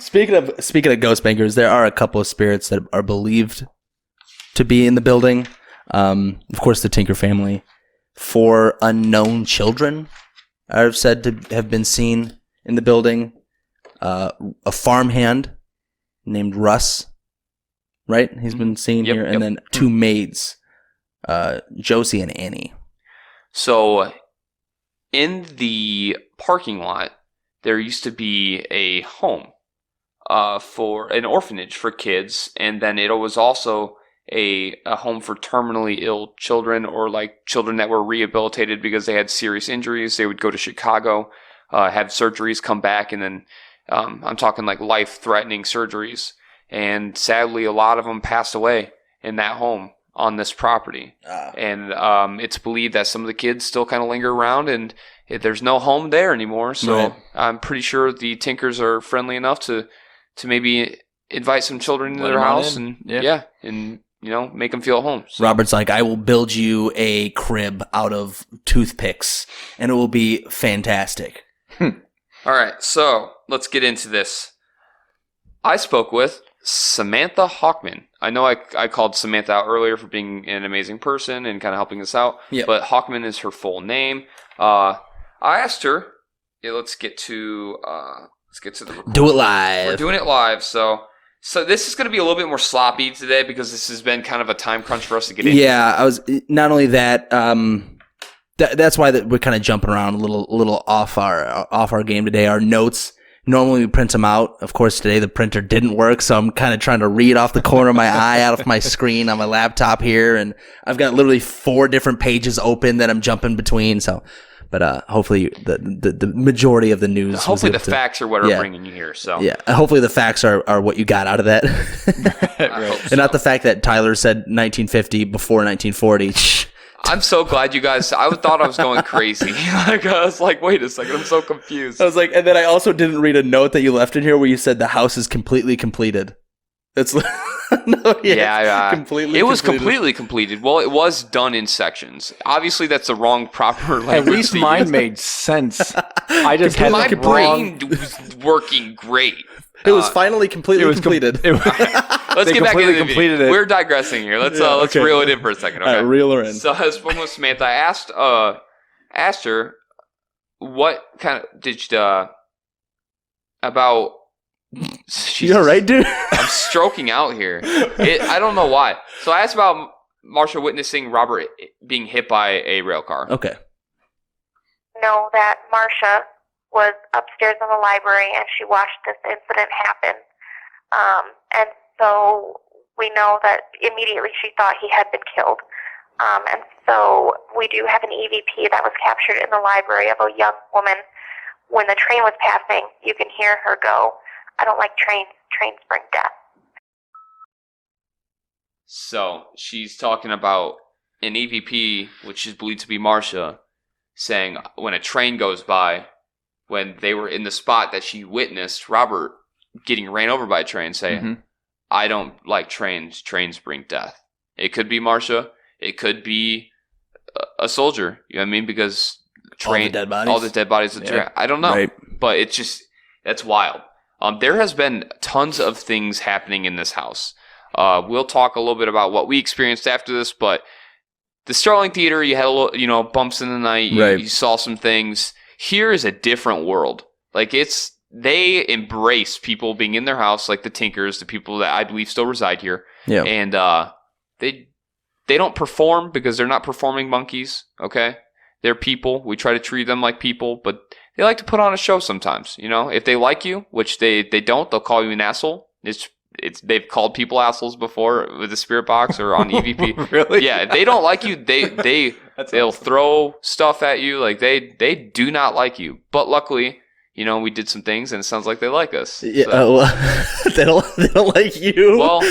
Speaking of ghost bangers, there are a couple of spirits that are believed to be in the building. Of course, the Tinker family. 4 unknown children are said to have been seen in the building. A farmhand named Russ, right? He's been seen here. And then 2 maids, Josie and Annie. So in the parking lot, there used to be a home for an orphanage for kids. And then it was also a home for terminally ill children, or like children that were rehabilitated because they had serious injuries. They would go to Chicago, have surgeries, come back, and then I'm talking like life-threatening surgeries. And sadly, a lot of them passed away in that home on this property. And it's believed that some of the kids still kind of linger around, and there's no home there anymore. So I'm pretty sure the Tinkers are friendly enough to maybe invite some children into their house and make them feel at home. So. Robert's like, I will build you a crib out of toothpicks, and it will be fantastic. All right, so let's get into this. I spoke with Samantha Hawkman. I know I called Samantha out earlier for being an amazing person and kind of helping us out, but Hawkman is her full name. I asked her, let's get to the recording. Do it live. We're doing it live, so this is going to be a little bit more sloppy today because this has been kind of a time crunch for us to get into. Yeah, I was not only that. That's why we're kind of jumping around a little off our game today. Our notes, normally we print them out. Of course, today the printer didn't work, so I'm kind of trying to read off the corner of my eye out of my screen on my laptop here, and I've got literally 4 different pages open that I'm jumping between. So. But hopefully the majority of the news. Hopefully the facts are what are bringing you here. So yeah, hopefully the facts are what you got out of that, and not the fact that Tyler said 1950 before 1940. I'm so glad you guys. I thought I was going crazy. I was like, wait a second, I'm so confused. I was like, and then I also didn't read a note that you left in here where you said the house is completely completed. It's completely. It was completely completed. Well, it was done in sections. Obviously, that's the wrong proper language. At least mine made sense. I just had my brain was working great. It was finally completely completed. Let's get back into the video. We're digressing here. Let's reel it in for a second. Okay, reel her in. So I spoke with Samantha. I asked her what kind of did about. You all right, dude? I'm stroking out here. I don't know why. So I asked about Marcia witnessing Robert being hit by a rail car. Okay. Know that Marcia was upstairs in the library and she watched this incident happen. And so we know that immediately she thought he had been killed. And so we do have an EVP that was captured in the library of a young woman. When the train was passing, you can hear her go, "I don't like trains. Trains bring death." So she's talking about an EVP, which is believed to be Marcia, saying when a train goes by, when they were in the spot that she witnessed Robert getting ran over by a train, say, Mhm. I don't like trains. Trains bring death. It could be Marcia. It could be a soldier. You know what I mean? Because train, all the dead bodies. Yeah. I don't know. Right. But it's just, that's wild. There has been tons of things happening in this house. We'll talk a little bit about what we experienced after this, but the Starling Theater, you had a little, bumps in the night. Right. You saw some things. Here is a different world. Like, they embrace people being in their house, like the Tinkers, the people that I believe still reside here. Yeah. And they don't perform because they're not performing monkeys, okay? They're people. We try to treat them like people, but they like to put on a show sometimes, If they like you, which they don't, they'll call you an asshole. They've called people assholes before with the Spirit Box or on EVP. Really? Yeah, if they don't like you, they'll throw stuff at you. Like, they do not like you. But luckily, we did some things, and it sounds like they like us. Yeah, So. they don't like you. Well,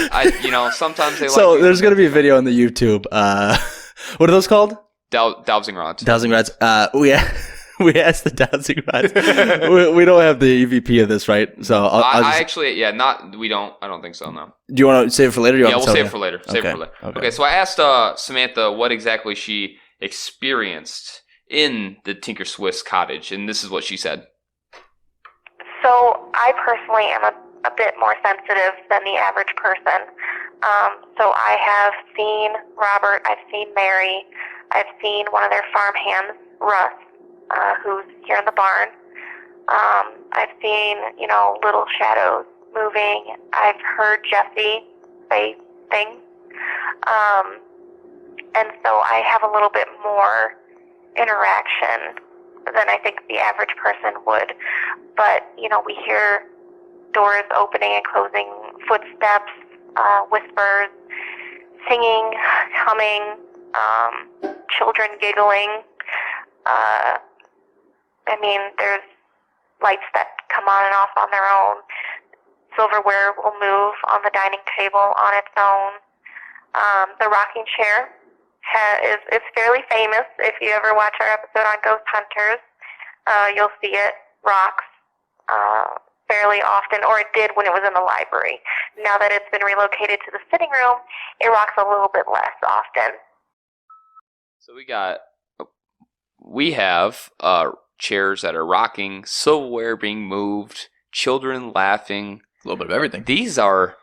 sometimes they like So you. there's gonna be a video on the YouTube. What are those called? Dowsing rods. Dowsing rods. We asked the dowsing rods. we don't have the EVP of this, right? So I'll just, I actually, yeah, I don't think so, no. do you want to save it for later? Yeah, we'll save it for later. Save it for later. Okay. Okay, so I asked Samantha what exactly she experienced in the Tinker Swiss Cottage, and this is what she said. So I personally am a bit more sensitive than the average person. So I have seen Robert, I've seen Mary, I've seen one of their farm hands, Russ, who's here in the barn. I've seen, little shadows moving. I've heard Jesse say things. And so I have a little bit more interaction than I think the average person would. But, we hear doors opening and closing, footsteps, whispers, singing, humming, children giggling. There's lights that come on and off on their own. Silverware will move on the dining table on its own. The rocking chair is fairly famous. If you ever watch our episode on Ghost Hunters, you'll see it rocks fairly often, or it did when it was in the library. Now that it's been relocated to the sitting room, it rocks a little bit less often. So we have chairs that are rocking, silverware being moved, children laughing. A little bit of everything. These are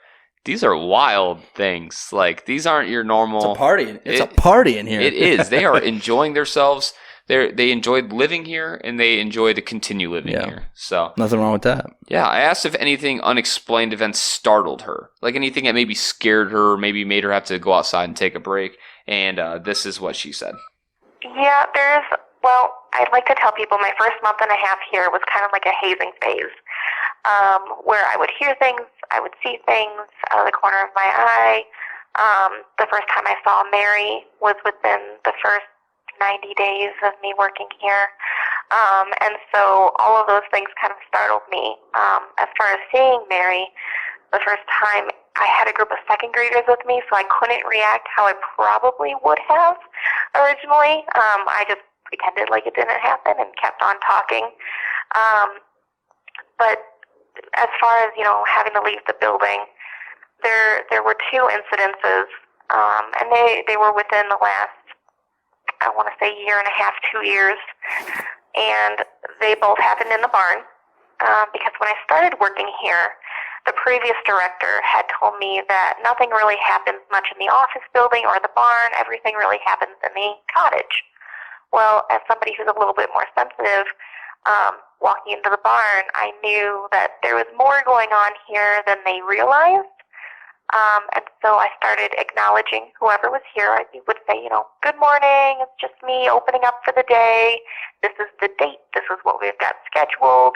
wild things. Like, these aren't your normal. It's a party. It's a party in here. It is. They are enjoying themselves. They enjoyed living here, and they enjoy to continue living here. So nothing wrong with that. yeah, I asked if anything unexplained events startled her, like anything that maybe scared her, or maybe made her have to go outside and take a break. And this is what she said. Yeah, I'd like to tell people my first month and a half here was kind of like a hazing phase, where I would hear things, I would see things out of the corner of my eye. The first time I saw Mary was within the first 90 days of me working here. And so all of those things kind of startled me. As far as seeing Mary, the first time I had a group of second graders with me, so I couldn't react how I probably would have originally. I just pretended like it didn't happen and kept on talking. But as far as, having to leave the building, there were two incidences, and they were within the last, I want to say, year and a half, 2 years, and they both happened in the barn, because when I started working here, the previous director had told me that nothing really happens much in the office building or the barn. Everything really happens in the cottage. Well, as somebody who's a little bit more sensitive, walking into the barn, I knew that there was more going on here than they realized. And so I started acknowledging whoever was here. I would say, good morning, it's just me opening up for the day. This is the date. This is what we've got scheduled.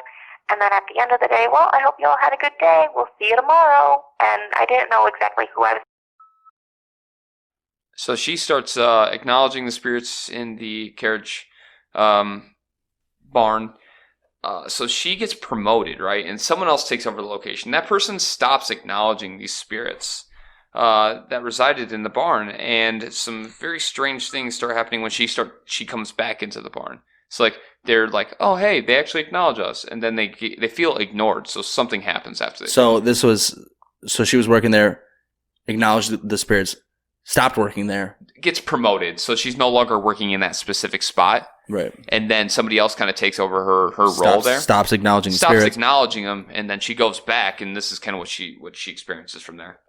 And then at the end of the day, well, I hope you all had a good day. We'll see you tomorrow. And I didn't know exactly who I was. So she starts acknowledging the spirits in the carriage barn. So she gets promoted, right? And someone else takes over the location. That person stops acknowledging these spirits that resided in the barn, and some very strange things start happening when she comes back into the barn. It's like they're like, oh hey, they actually acknowledge us, and then they feel ignored. So something happens after this. So she was working there, acknowledged the spirits, stopped working there, Gets promoted, so she's no longer working in that specific spot. right? And then somebody else kind of takes over her role there. Stops acknowledging the Stops spirits. acknowledging them, and then she goes back, and this is kind of what she experiences from there.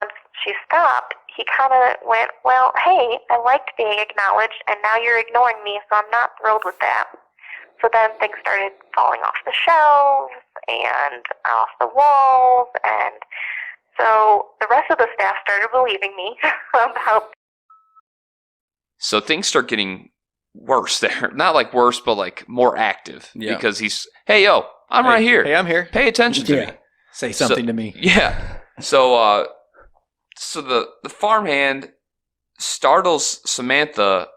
Once she stopped, he kind of went, well, hey, I liked being acknowledged, and now you're ignoring me, so I'm not thrilled with that. So then things started falling off the shelves and off the walls, and so the rest of the staff started believing me about. So things start getting worse there. Not like worse, but like more active. Yeah. Because he's, hey, yo, I'm right here. Hey, I'm here. Pay attention to Yeah. me. Say something to me. Yeah. So the farmhand startles Samantha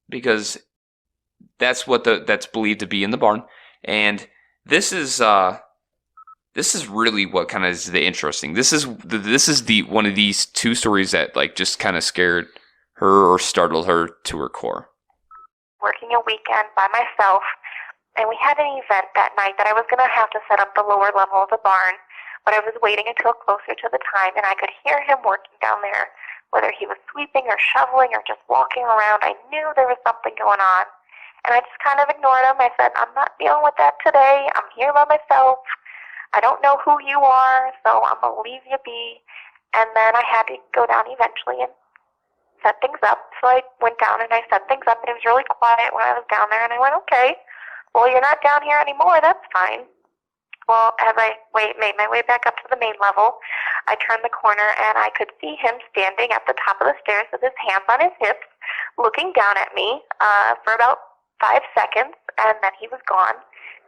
because that's that's believed to be in the barn, and this is really what kind of is the interesting. This is the one of these two stories that like just kind of scared her or startled her to her core. Working a weekend by myself, and we had an event that night that I was going to have to set up the lower level of the barn, but I was waiting until closer to the time, and I could hear him working down there, whether he was sweeping or shoveling or just walking around. I knew there was something going on, and I just kind of ignored him. I said, I'm not dealing with that today. I'm here by myself. I don't know who you are, so I'm going to leave you be. And then I had to go down eventually and set things up. So I went down and I set things up, and it was really quiet when I was down there, and I went, okay, well, you're not down here anymore. That's fine. Well, as I made my way back up to the main level, I turned the corner, and I could see him standing at the top of the stairs with his hands on his hips, looking down at me for about 5 seconds, and then he was gone.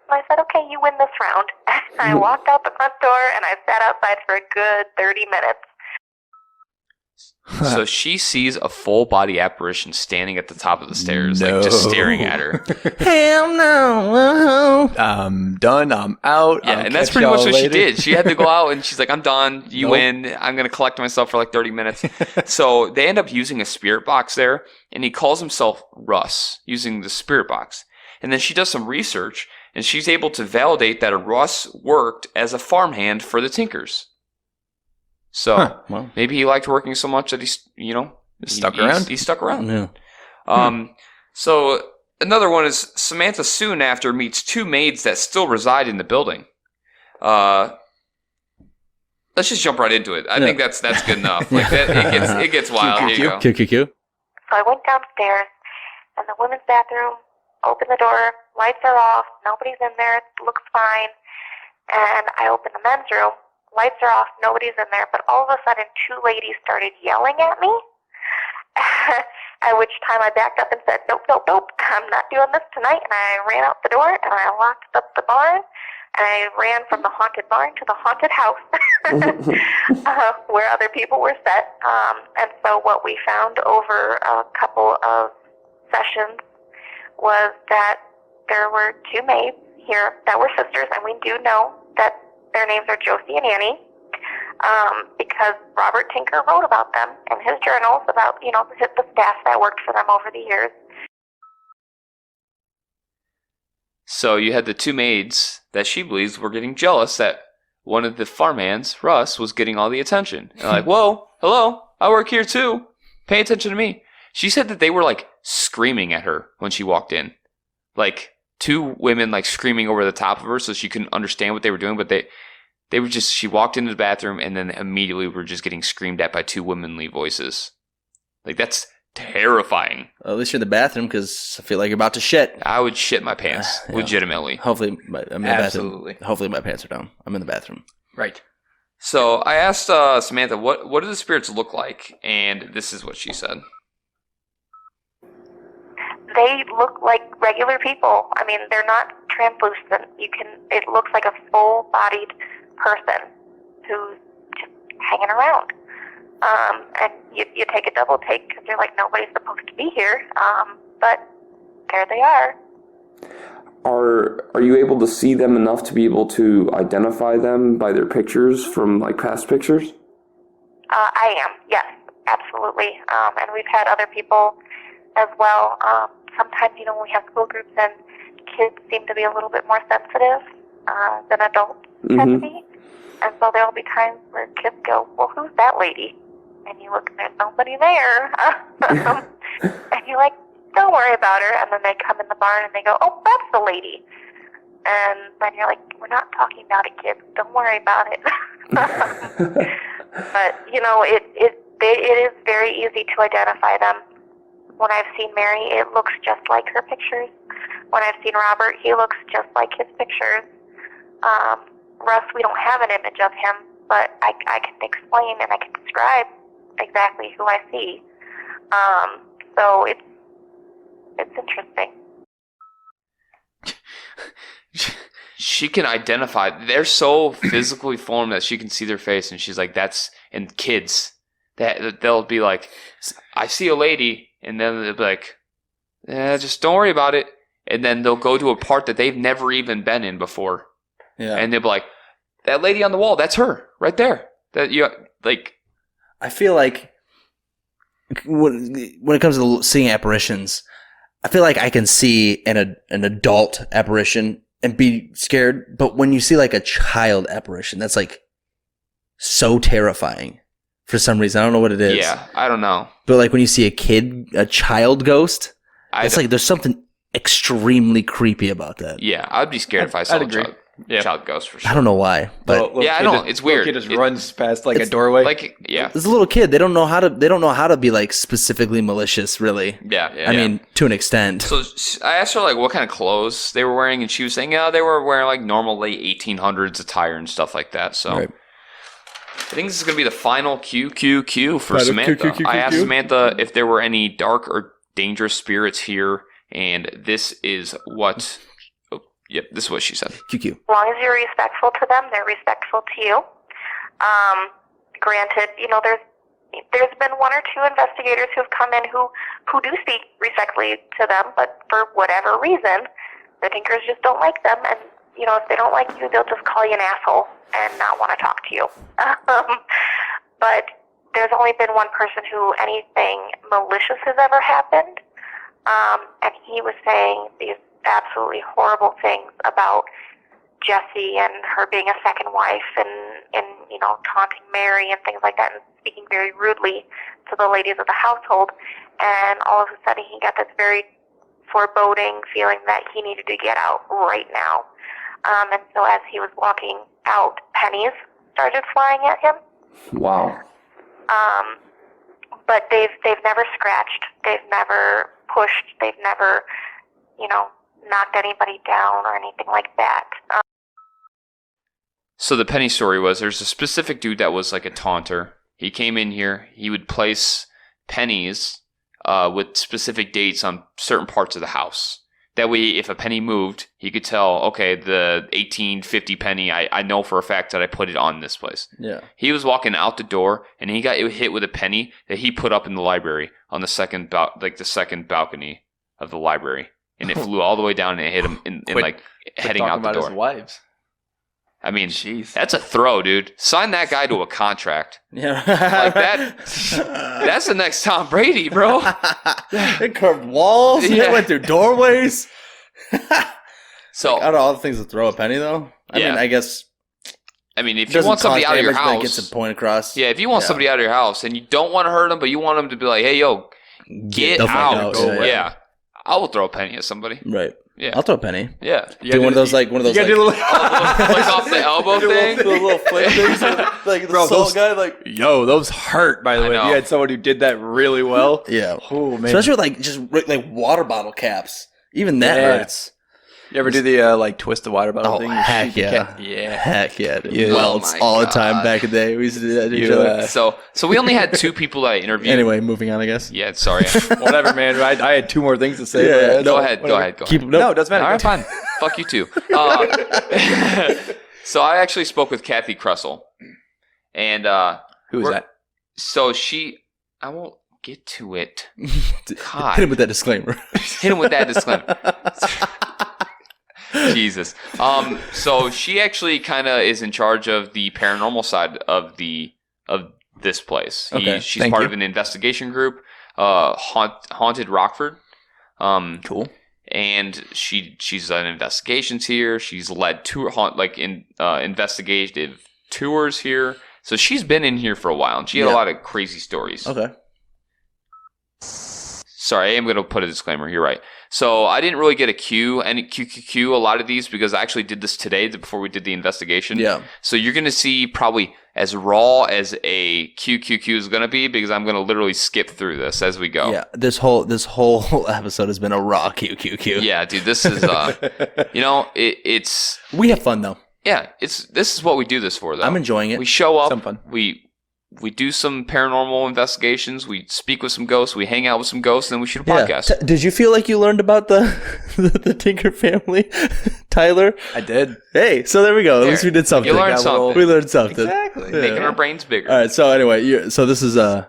And I said, okay, you win this round. And I walked out the front door, and I sat outside for a good 30 minutes. So she sees a full body apparition standing at the top of the stairs, No. like just staring at her. Hell no. I'm done. I'm out. Yeah, I'll and that's catch pretty much y'all what she later. did. She had to go out, and she's like, I'm done. You Nope. win. I'm going to collect myself for like 30 minutes. So they end up using a spirit box there, and he calls himself Russ, using the spirit box. And then she does some research, and she's able to validate that Russ worked as a farmhand for the Tinkers. So Well, maybe he liked working so much that he's, Stuck around? He stuck around. yeah. So another one is Samantha soon after meets two maids that still reside in the building. Let's just jump right into it. I think that's good enough. Like that, it gets wild. Here you go. QQQ. So I went downstairs, and the women's bathroom, opened the door, lights are off, nobody's in there, it looks fine. And I opened the men's room, lights are off, nobody's in there, but all of a sudden 2 ladies started yelling at me. At which time I backed up and said, nope, I'm not doing this tonight. And I ran out the door, and I locked up the barn, and I ran from the haunted barn to the haunted house where other people were set. And so what we found over a couple of sessions was that there were 2 maids here that were sisters, and we do know that their names are Josie and Annie, because Robert Tinker wrote about them in his journals about, the staff that worked for them over the years. So you had the 2 maids that she believes were getting jealous that one of the farmhands, Russ, was getting all the attention. And like, whoa, hello, I work here too. Pay attention to me. She said that they were like screaming at her when she walked in. Like 2 women like screaming over the top of her so she couldn't understand what they were doing, but they were just, she walked into the bathroom and then immediately were just getting screamed at by 2 womanly voices. Like that's terrifying. Well, at least you're in the bathroom because I feel like you're about to shit. I would shit my pants, Yeah. legitimately. Hopefully, I'm in the Absolutely. bathroom. Hopefully, my pants are down. I'm in the bathroom. Right. So I asked Samantha, what do the spirits look like? And this is what she said. They look like regular people. I mean, they're not translucent. It looks like a full-bodied person who's just hanging around. And you take a double take because you're like, nobody's supposed to be here. But there they are. Are you able to see them enough to be able to identify them by their pictures from like past pictures? I am, yes, absolutely. And we've had other people as well. Sometimes, when we have school groups and kids seem to be a little bit more sensitive than adults tend to be. And so there will be times where kids go, well, who's that lady? And you look and there's nobody there. And you're like, don't worry about her. And then they come in the barn and they go, oh, that's the lady. And then you're like, we're not talking about it, kids. Don't worry about it. But, it is very easy to identify them. When I've seen Mary, it looks just like her pictures. When I've seen Robert, he looks just like his pictures. Russ, we don't have an image of him, but I can explain and I can describe exactly who I see. So it's interesting. She can identify. They're so physically formed that she can see their face, and she's like, and kids, they'll be like, I see a lady, and then they'll be like, just don't worry about it. And then they'll go to a part that they've never even been in before. Yeah. And they'll be like, that lady on the wall, that's her, right there. I feel like when it comes to seeing apparitions, I feel like I can see an adult apparition and be scared, but when you see like a child apparition, that's like so terrifying for some reason. I don't know what it is. Yeah, I don't know. But like when you see a child ghost, it's like there's something extremely creepy about that. Yeah, I'd be scared if I saw a child ghost for sure. I don't know why, but I don't. It's weird. Kid just runs past like a doorway. It's a little kid. They don't know how to be like specifically malicious, really. Yeah. I mean, to an extent. So I asked her like what kind of clothes they were wearing, and she was saying, they were wearing like normal late 1800s attire and stuff like that. So right. I think this is gonna be the final QQQ for Samantha. I asked Samantha if there were any dark or dangerous spirits here, and this is what. Yep, this is what she said. QQ. As long as you're respectful to them, they're respectful to you. Granted, there's been one or two investigators who've come in who do speak respectfully to them, but for whatever reason, the Tinkers just don't like them, and if they don't like you, they'll just call you an asshole and not want to talk to you. But there's only been one person who anything malicious has ever happened, and he was saying these absolutely horrible things about Jessie and her being a second wife and taunting Mary and things like that and speaking very rudely to the ladies of the household. And all of a sudden he got this very foreboding feeling that he needed to get out right now. And so as he was walking out, pennies started flying at him. Wow. But they've never scratched. They've never pushed. They've never, knocked anybody down or anything like that. So the penny story was there's a specific dude that was like a taunter. He came in here. He would place pennies with specific dates on certain parts of the house. That way, if a penny moved, he could tell, okay, the 1850 penny, I know for a fact that I put it on this place. Yeah. He was walking out the door, and he got hit with a penny that he put up in the library on the second balcony of the library. And it flew all the way down and it hit him in heading out the door. His wives. I mean, jeez, that's a throw, dude. Sign that guy to a contract. Yeah, like that. That's the next Tom Brady, bro. They carved walls. Yeah. They went through doorways. So out of all the things to throw a penny, though, I mean, I guess. I mean, if you want somebody out of your house, gets a point across. Yeah, if you want somebody out of your house and you don't want to hurt them, but you want them to be like, "Hey, yo, get out!" Go away. Yeah. I will throw a penny at somebody. Right. Yeah. I'll throw a penny. Yeah. Do one of those like. You gotta do like off the elbow thing. The little flame things. Like the salt guy. Like, yo, those hurt. By the way, you had someone who did that really well. Yeah. Oh man. Especially with like just like water bottle caps. Even that hurts. You ever do the twist the water bottle thing? Heck yeah. Yeah. Heck yeah. Dude. Welts all the time back in the day. We used to do that to each other. So we only had two people that I interviewed. Anyway, moving on, I guess. Yeah, sorry. Whatever, man. I had two more things to say. Yeah, go ahead. Go ahead. No, it doesn't matter. All right, fine. Fuck you too. So I actually spoke with Kathy Kressel, and Who is that? So I won't get to it. God. Hit him with that disclaimer. Hit him with that disclaimer. Jesus. So she actually kind of is in charge of the paranormal side of this place. Okay, She's thank part you. of an investigation group, Haunted Rockford. Cool. And she's done investigations here. She's led investigative tours here. So she's been in here for a while, and she had a lot of crazy stories. Okay. Sorry, I am going to put a disclaimer. You're right. So I didn't really get a QQQ a lot of these because I actually did this today before we did the investigation. Yeah. So you're going to see probably as raw as a QQQ is going to be because I'm going to literally skip through this as we go. Yeah. This whole episode has been a raw QQQ. Yeah, dude. This is it's We have fun though. yeah. This is what we do this for though. I'm enjoying it. We show up. Some fun. We do some paranormal investigations. We speak with some ghosts. We hang out with some ghosts, and then we shoot a podcast. Did you feel like you learned about the Tinker family, Tyler? I did. Hey, so there we go. At least we did something. You learned Got a little- something. We learned something. Exactly. Yeah. Making our brains bigger. All right. So anyway, so this is the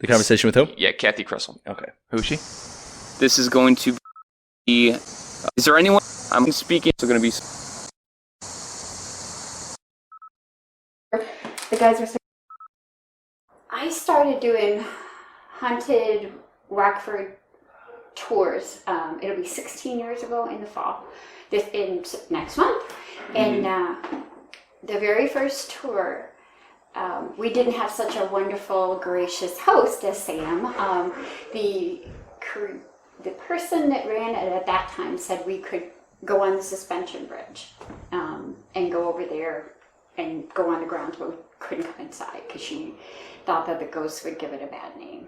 conversation with who? Yeah, Kathy Kressel. Okay. Who's she? This is going to be. Is there anyone? I'm speaking. It's going to be. The guys were. I started doing haunted Rockford tours. It'll be 16 years ago in the fall. Next month, and the very first tour. We didn't have such a wonderful, gracious host as Sam. The person that ran it at that time said we could go on the suspension bridge and go over there and go on the ground, but we couldn't come inside because she thought that the ghosts would give it a bad name.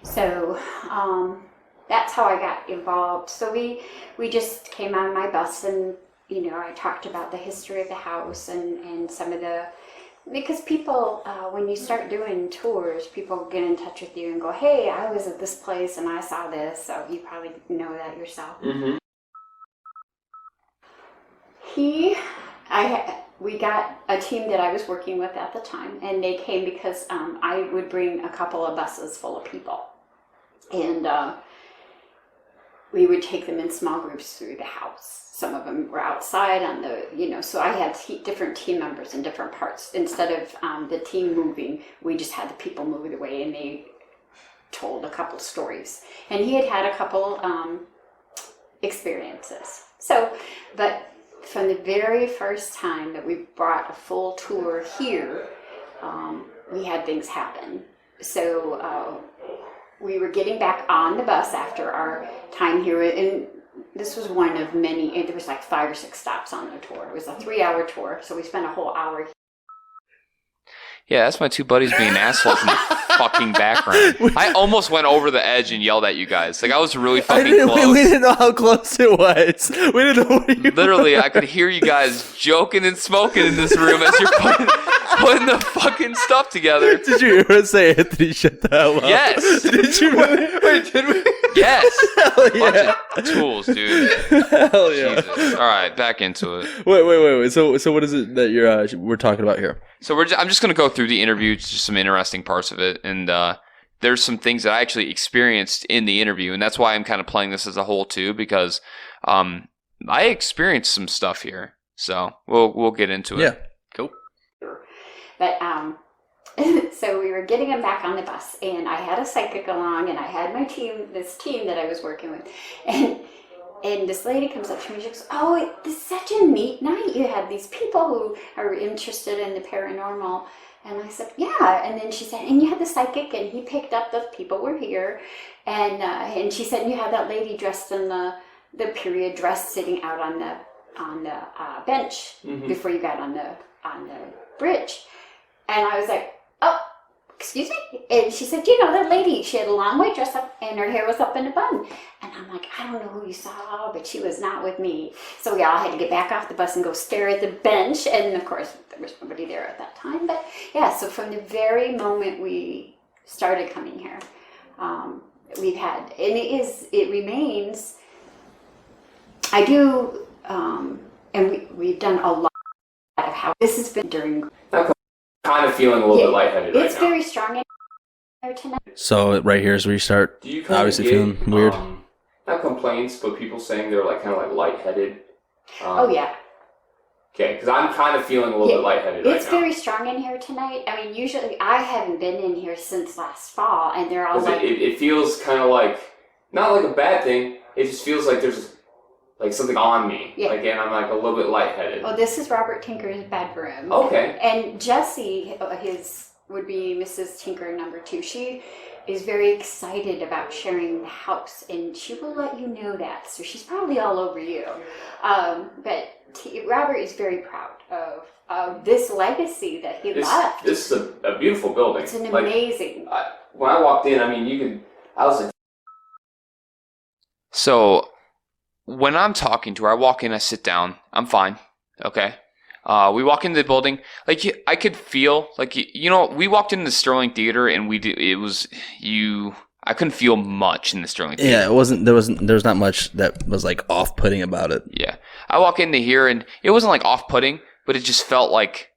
So that's how I got involved. So we just came on my bus and, I talked about the history of the house and some of the, because people, when you start doing tours, people get in touch with you and go, hey, I was at this place and I saw this. So you probably know that yourself. Mm-hmm. We got a team that I was working with at the time, and they came because I would bring a couple of buses full of people, and we would take them in small groups through the house. Some of them were outside on the, so I had different team members in different parts. Instead of the team moving, we just had the people move away, and they told a couple stories. And he had a couple experiences. So, but from the very first time that we brought a full tour here, we had things happen. So we were getting back on the bus after our time here, and this was one of many. There was like 5 or 6 stops on the tour. It was a 3-hour tour, so we spent a whole hour. Yeah, that's my two buddies being assholes in the fucking background. I almost went over the edge and yelled at you guys. Like, I was really fucking close. We didn't know how close it was. We didn't know what you Literally, I could hear you guys joking and smoking in this room as you're putting the fucking stuff together. Did you ever say Anthony shut the hell up? Yes. Did you really? Wait, did we? Yes. Hell yeah. Bunch of tools, dude. Hell yeah. Jesus. All right, back into it. Wait. So what is it that we're talking about here? So I'm just going to go through the interview, just some interesting parts of it, and there's some things that I actually experienced in the interview, and that's why I'm kind of playing this as a whole too, because I experienced some stuff here. So we'll get into it. Yeah. Cool. But so we were getting him back on the bus, and I had a psychic along, and I had my this team that I was working with, and this lady comes up to me, she goes, oh, this is such a neat night. You had these people who are interested in the paranormal. And I said, yeah. And then she said, and you had the psychic, and he picked up the people were here. And she said, you had that lady dressed in the period dress sitting out on the bench before you got on the bridge. And I was like, oh, excuse me? And she said, that lady, she had a long white dress up and her hair was up in a bun. And I'm like, I don't know who you saw, but she was not with me. So we all had to get back off the bus and go stare at the bench. And of course, there was nobody there at that time. But yeah, so from the very moment we started coming here, we've had, and it remains, I do and we've done a lot of how this has been during. I'm kind of feeling a little bit lightheaded right now. It's very strong in here tonight. So right here is where you start Do you kind obviously of get, feeling weird. Not complaints, but people saying they're like kind of like lightheaded. Oh yeah. Okay, because I'm kind of feeling a little bit lightheaded right now. It's very strong in here tonight. I mean, usually I haven't been in here since last fall, and they're all like... It feels kind of like, not like a bad thing, it just feels like there's like something on me. Yeah. Like, and I'm like a little bit lightheaded. Oh, this is Robert Tinker's bedroom. Okay. And Jessie, his would be Mrs. Tinker number 2. She is very excited about sharing the house, and she will let you know that. So she's probably all over you. But Robert is very proud of this legacy that he left. This is a beautiful building. It's an amazing. When I walked in, I mean, I was like. So when I'm talking to her, I walk in, I sit down, I'm fine. Okay. We walk into the building, like I could feel, like, we walked into the Sterling Theater and I couldn't feel much in the Sterling Theater. Yeah, there was not much that was like off-putting about it. Yeah. I walk into here and it wasn't like off-putting, but it just felt like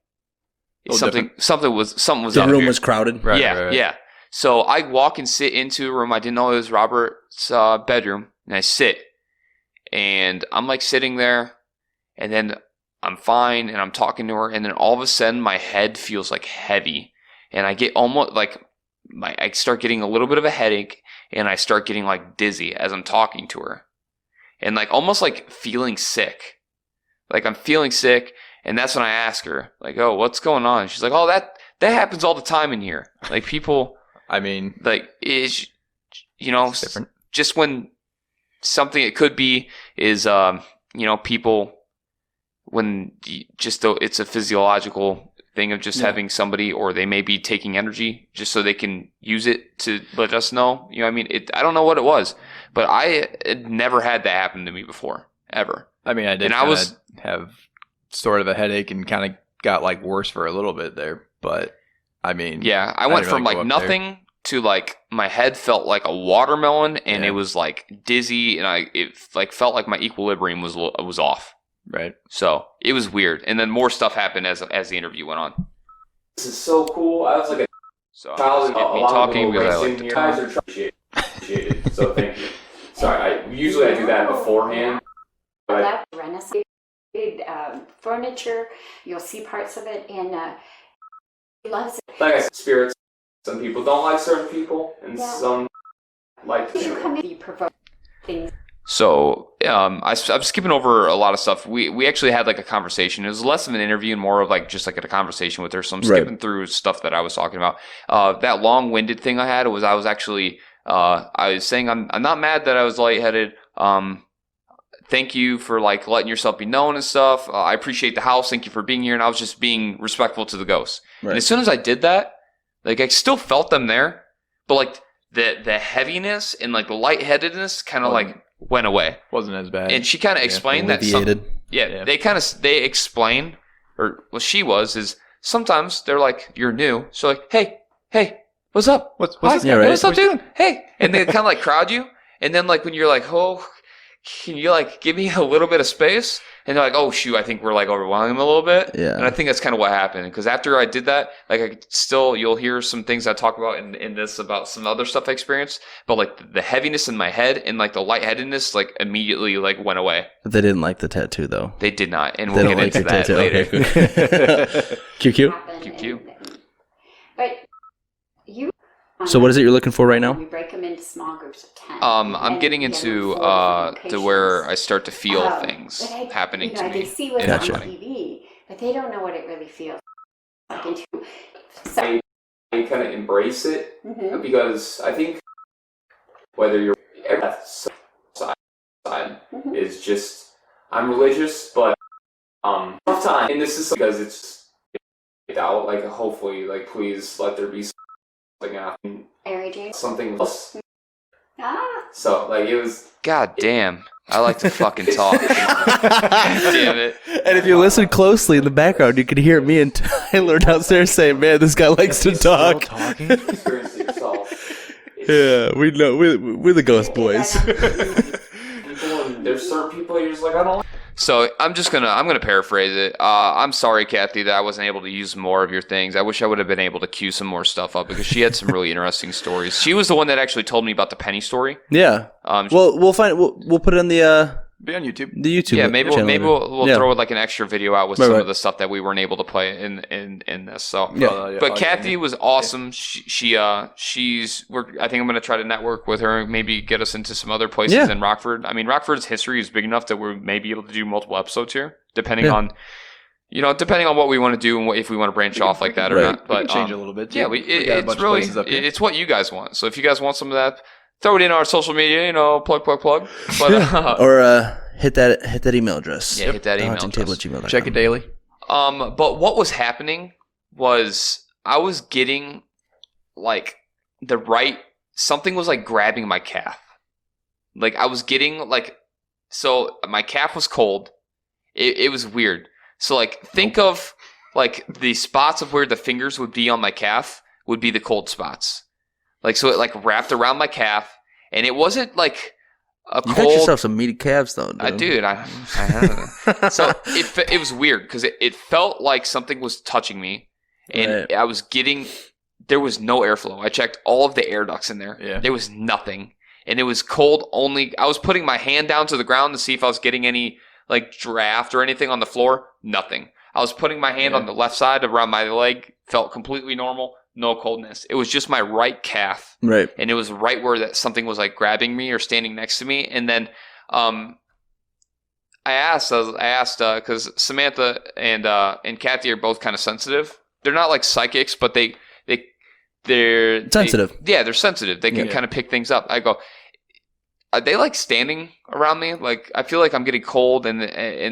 something was The up room here. was crowded. Right, Yeah, right. yeah. So I walk and sit into a room. I didn't know it was Robert's bedroom, and I sit, and I'm like sitting there, and then I'm fine, and I'm talking to her, and then all of a sudden my head feels like heavy, and I get almost like I start getting a little bit of a headache, and I start getting like dizzy as I'm talking to her, and like almost like feeling sick, like I'm feeling sick, and that's when I ask her, like, "Oh, what's going on?" And she's like, "Oh, that happens all the time in here. Like people." I mean, Like, it's different. Just when something it could be is, people, when it's a physiological thing of just having somebody, or they may be taking energy just so they can use it to let us know. I mean, I don't know what it was, but I had never had that happen to me before, ever. I mean, I did have sort of a headache and kind of got like worse for a little bit there, but I mean, yeah, I went didn't from really like go up nothing to like my head felt like a watermelon, and it was like dizzy, and it like felt like my equilibrium was off. Right. So it was weird, and then more stuff happened as the interview went on. This is so cool. I was like a So child just get me talking because I like to You talk. guys are appreciated, so thank you. Sorry, usually I do that beforehand. But That Renaissance furniture, you'll see parts of it, and he loves it. like I said, spirits. Some people don't like certain people, and some like. You come in, you provoke things. So I'm skipping over a lot of stuff. We actually had like a conversation. It was less of an interview and more of like just like a conversation with her. So I'm skipping through stuff that I was talking about. That long-winded thing I had was I was actually I was saying I'm not mad that I was lightheaded. Thank you for like letting yourself be known and stuff. I appreciate the house. Thank you for being here. And I was just being respectful to the ghosts. Right. And as soon as I did that, like I still felt them there, but like the heaviness and like the lightheadedness kind of like went away. Wasn't as bad. And she kind of explained that. Alleviated. They explain, or what she is sometimes they're like, you're new, so like, hey, what's up? What's Hi, this guy? Yeah, right. what's up, dude? Hey, and they kind of like crowd you, and then like when you're like, oh, can you like give me a little bit of space? And they're like, oh shoot, I think we're like overwhelming them a little bit. Yeah. And I think that's kind of what happened, because after I did that, like you'll hear some things I talk about in this about some other stuff I experienced, but like the heaviness in my head and like the lightheadedness like immediately like went away. They didn't like the tattoo though. They did not, and They we'll don't get like into the that tattoo. later. Okay. QQ. Happen, QQ. But you. So what is it you're looking for right now? We break them into small groups of 10. I'm And getting we have them into in 4 different to where locations. I start to feel But things I- happening to They me. see what's Gotcha. on TV, but they don't know what it really feels like. So, I kind of embrace it mhm. because I think whether you're side Mhm. is just I'm religious, but tough time, and this is because it's out. Like hopefully, like please let there be something out, Mary Jane. something else. Ah, So like it was. God damn, I like to fucking talk. Damn it. And if you listen closely in the background, you can hear me and Tyler downstairs saying, "Man, this guy likes to talk." Experience it yourself. Yeah, we know we're the Ghost Boys. People, and there's certain people you're just like I don't. So I'm gonna paraphrase it. I'm sorry, Kathy, that I wasn't able to use more of your things. I wish I would have been able to cue some more stuff up because she had some really interesting stories. She was the one that actually told me about the penny story. Yeah. Well, we'll find. We'll put it on the Be on YouTube. YouTube. Yeah, maybe channel we'll later. throw like an extra video out with Right, some right. of the stuff that we weren't able to play in this. So, Yeah. but Kathy was awesome. She's. I think I'm gonna try to network with her. Maybe get us into some other places in Rockford. I mean, Rockford's history is big enough that we may be able to do multiple episodes here, depending on. Depending on what we want to do and if we want to branch off like that or not. But we can change a little bit too. Yeah, We got a bunch it's of really places up here. it's what you guys want. So if you guys want some of that, throw it in our social media. Plug. But Or hit that email address. Yeah, hit that email hauntingtable@gmail.com. Check it daily. But what was happening was I was getting like something was like grabbing my calf. Like I was getting like, so my calf was cold. It was weird. So like think of like the spots of where the fingers would be on my calf would be the cold spots. Like so it like wrapped around my calf and it wasn't like a You cold. got yourself some meaty calves though. Dude. I did. I have. So it was weird because it felt like something was touching me, and I was getting. There was no airflow. I checked all of the air ducts in there. Yeah. There was nothing, and it was cold. Only I was putting my hand down to the ground to see if I was getting any like draft or anything on the floor. Nothing. I was putting my hand on the left side around my leg. Felt completely normal. No coldness. It was just my right calf. Right. And it was right where that something was like grabbing me or standing next to me. And then I asked because Samantha and Kathy are both kind of sensitive. They're not like psychics, but they're sensitive. They're sensitive. They can kind of pick things up. I go, are they like standing around me? Like I feel like I'm getting cold, and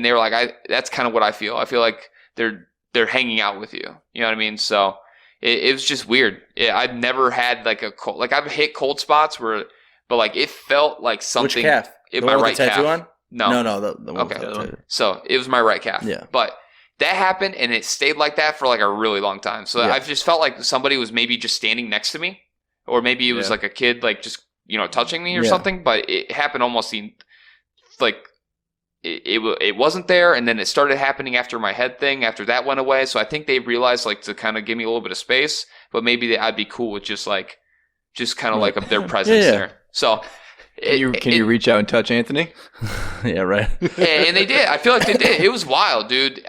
they were like, that's kind of what I feel. I feel like they're hanging out with you. You know what I mean? So. It was just weird. I've never had like a cold, like I've hit cold spots but like it felt like something. Which calf? In The my one with right the tattoo calf. on? No. The one with the tattoo. So it was my right calf. Yeah. But that happened and it stayed like that for like a really long time. So I've just felt like somebody was maybe just standing next to me, or maybe it was like a kid like just touching me or something. But it happened almost like. It wasn't there, and then it started happening after my head thing. After that went away, so I think they realized like to kind of give me a little bit of space, but maybe I'd be cool with just kind of like their presence there. So Can you reach out and touch Anthony? Yeah, right. and they did. I feel like they did. It was wild, dude.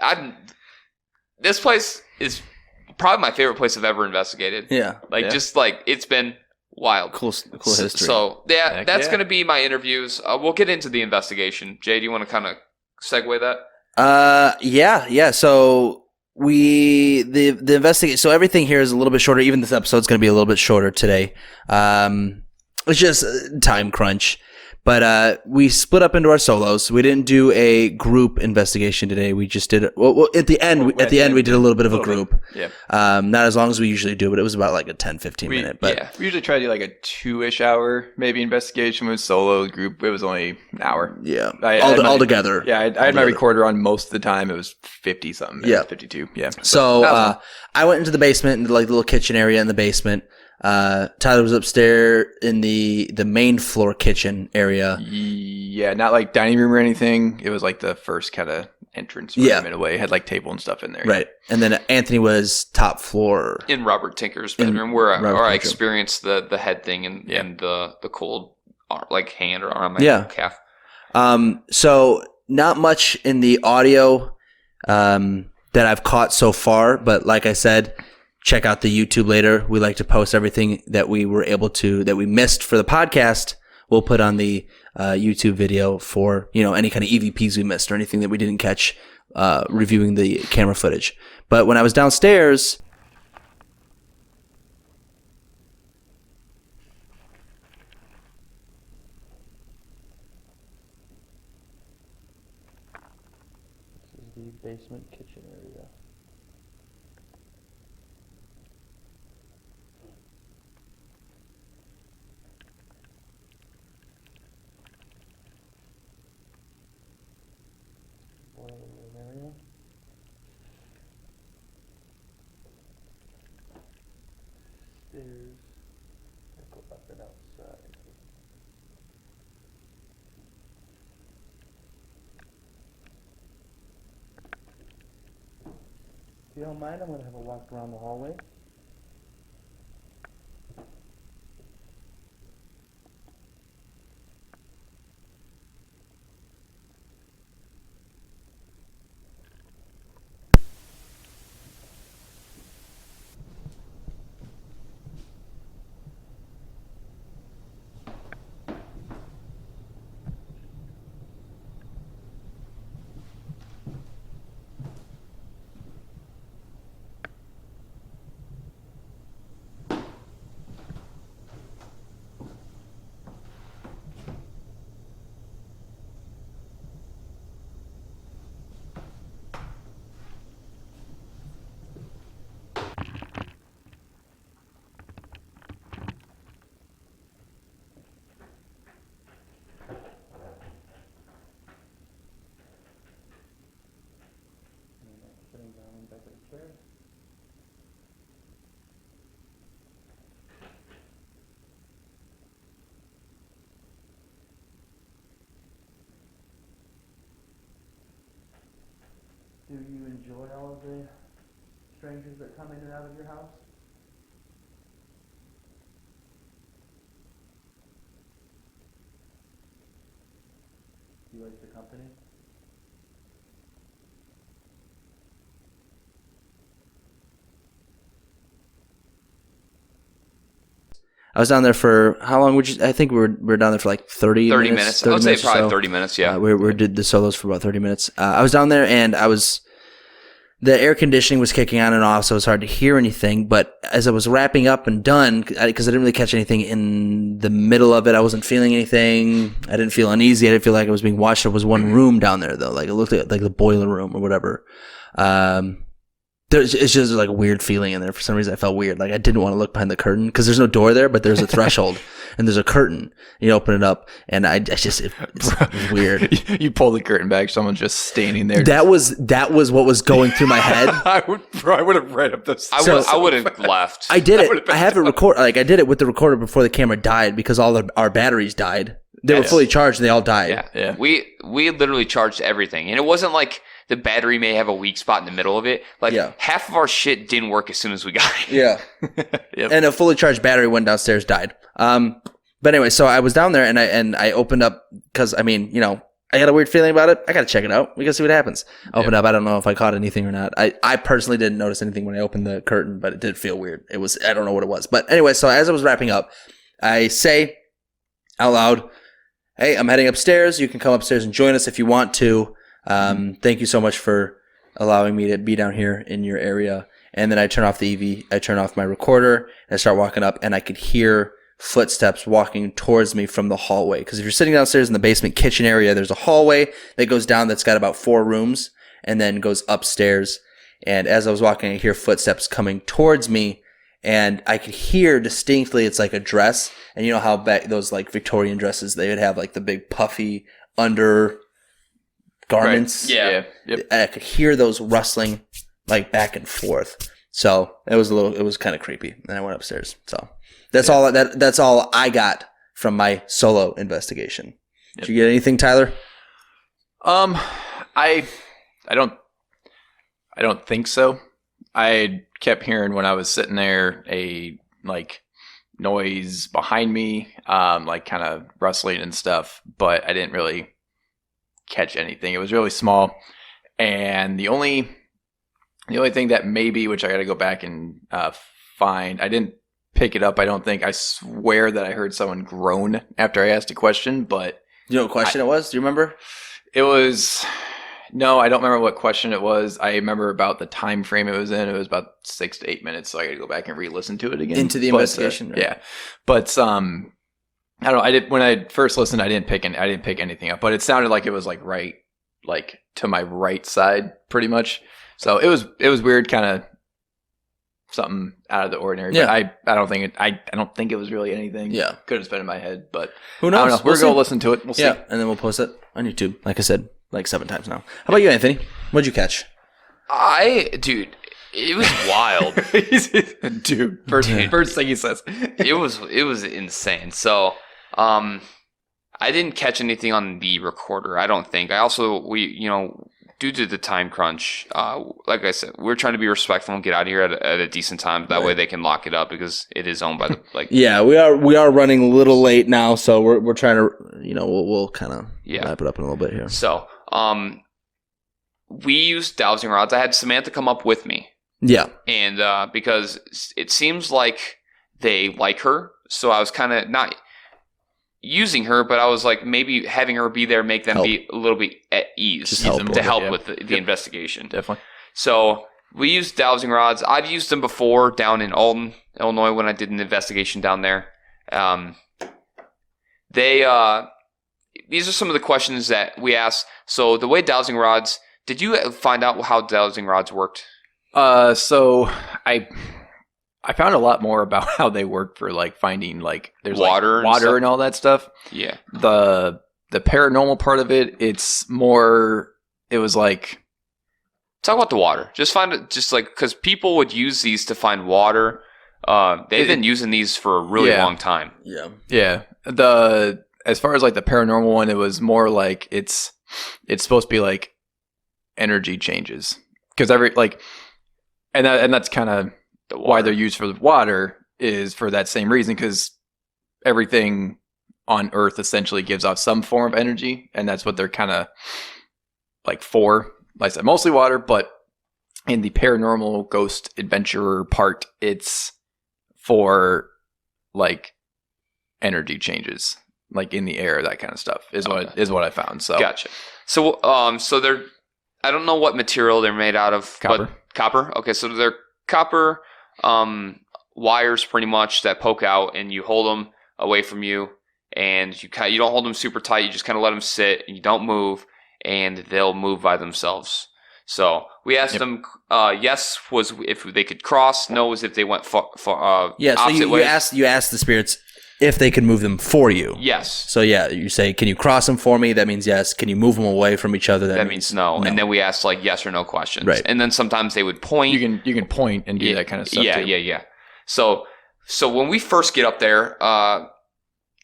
This place is probably my favorite place I've ever investigated. Yeah, just like it's been wild. Cool history. So that's going to be my interviews. We'll get into the investigation. Jay, do you want to kind of segue that? Yeah. So the investigate. So everything here is a little bit shorter. Even this episode's going to be a little bit shorter today. It's just time crunch. But we split up into our solos. We didn't do a group investigation today. We just did it. Well, at the end, we did a little bit of a group. Yeah. Not as long as we usually do, but it was about like a 10, 15 minute. But we usually try to do like a 2-ish hour maybe investigation with solo group. It was only an hour. Yeah. All together. Yeah, I had my recorder on most of the time. It was 50 something. Yeah. 52. Yeah. So I went into the basement, into like the little kitchen area in the basement. Tyler was upstairs in the main floor kitchen area. Yeah, not like dining room or anything. It was like the first kind of entrance room in a way. It had like table and stuff in there. Right. And then Anthony was top floor. In Robert Tinker's bedroom where I experienced the head thing and the cold like hand or arm on my calf. So not much in the audio that I've caught so far, but like I said, check out the YouTube later. We like to post everything that we missed for the podcast. We'll put on the YouTube video for, any kind of EVPs we missed or anything that we didn't catch reviewing the camera footage. But when I was downstairs, this is the basement kitchen area. Stairs that go up and outside. If you don't mind, I'm going to have a walk around the hallway. Sitting down back in the chair. Do you enjoy all of the strangers that come in and out of your house? Do you like the company? I was down there for how long? I think we were down there for like 30 minutes. 30 minutes. I would say or probably so. 30 minutes, yeah. We did the solos for about 30 minutes. I was down there and the air conditioning was kicking on and off, so it was hard to hear anything. But as I was wrapping up and done, because I didn't really catch anything in the middle of it, I wasn't feeling anything. I didn't feel uneasy. I didn't feel like I was being watched. There was one room down there, though. Like it looked like the boiler room or whatever. It's just like a weird feeling in there. For some reason, I felt weird. Like I didn't want to look behind the curtain because there's no door there, but there's a threshold and there's a curtain. You open it up, and it's weird. You pull the curtain back, someone's just standing there. That was what was going through my head. I would have read up this. I would have left. I did it. I have it record. Like I did it with the recorder before the camera died because all our batteries died. They were fully charged and they all died. Yeah. We literally charged everything, and it wasn't like the battery may have a weak spot in the middle of it. Like half of our shit didn't work as soon as we got it. Yeah. Yep. And a fully charged battery went downstairs, died. But anyway, so I was down there and I opened up because I got a weird feeling about it. I got to check it out. We got to see what happens. Opened up. I don't know if I caught anything or not. I personally didn't notice anything when I opened the curtain, but it did feel weird. I don't know what it was. But anyway, so as I was wrapping up, I say out loud, "Hey, I'm heading upstairs. You can come upstairs and join us if you want to. Thank you so much for allowing me to be down here in your area." And then I turn off the EV, I turn off my recorder, and I start walking up, and I could hear footsteps walking towards me from the hallway. Because if you're sitting downstairs in the basement kitchen area, there's a hallway that goes down that's got about 4 rooms and then goes upstairs. And as I was walking, I hear footsteps coming towards me, and I could hear distinctly it's like a dress. And you know how those like Victorian dresses, they would have like the big puffy under garments. Right. Yeah. Yep. And I could hear those rustling like back and forth. So it was kind of creepy. And I went upstairs. So that's all I got from my solo investigation. Did you get anything, Tyler? I don't think so. I kept hearing when I was sitting there a like noise behind me, like kind of rustling and stuff, but I didn't really catch anything. It was really small, and the only thing that maybe, which I got to go back and find, I didn't pick it up. I don't think. I swear that I heard someone groan after I asked a question, but you know what question it was? Do you remember? It was. No, I don't remember what question it was. I remember about the time frame it was in. It was about 6 to 8 minutes, so I got to go back and re-listen to it again. Into the investigation, right? Yeah. But I don't know. When I first listened, I didn't pick anything up, but it sounded like it was like right, like to my right side, pretty much. So it was weird, kind of something out of the ordinary. Yeah. But I don't think it was really anything. Yeah. Could have been in my head, but who knows? I don't know. We're going to listen to it. We'll see. Yeah, and then we'll post it on YouTube. Like I said, like 7 times now. How about you, Anthony? What'd you catch? Dude, it was wild. Dude, first thing he says. It was insane. So, I didn't catch anything on the recorder, I don't think. I also, due to the time crunch, like I said, we're trying to be respectful and get out of here at a decent time. That way they can lock it up because it is owned by the Yeah, we are running a little late now, so we're trying to, we'll kind of wrap it up in a little bit here. So, we used dowsing rods. I had Samantha come up with me. Yeah. And because it seems like they like her, so I was kind of not using her, but I was like maybe having her be there, make them be a little bit at ease Just to help with the investigation. Definitely. So we used dowsing rods. I've used them before down in Alton, Illinois, when I did an investigation down there. These are some of the questions that we asked. So the way dowsing rods, did you find out how dowsing rods worked? So I found a lot more about how they work for like finding like there's water and all that stuff. Yeah. The paranormal part of it, it was like, talk about the water. Just find it, just like, because people would use these to find water. They've been using these for a really long time. Yeah. Yeah. As far as like the paranormal one, it was more like it's supposed to be like energy changes because that's kind of why they're used for the water, is for that same reason, because everything on Earth essentially gives off some form of energy, and that's what they're kind of like for. Like I said, mostly water, but in the paranormal ghost adventurer part, it's for like energy changes, like in the air, that kind of stuff is what I found. So gotcha. So they're, I don't know what material they're made out of. Copper. But copper. Okay, so they're copper wires pretty much that poke out, and you hold them away from you, and you don't hold them super tight. You just kind of let them sit, and you don't move, and they'll move by themselves. So we asked them. Yes was if they could cross. No was if they went far yeah. So opposite ways. you asked the spirits if they can move them for you. Yes. So yeah, you say, "Can you cross them for me?" That means yes. Can you move them away from each other? That means no. And then we asked like yes or no questions. Right. And then sometimes they would point. You can point and do that kind of stuff. Yeah, too. yeah. So when we first get up there,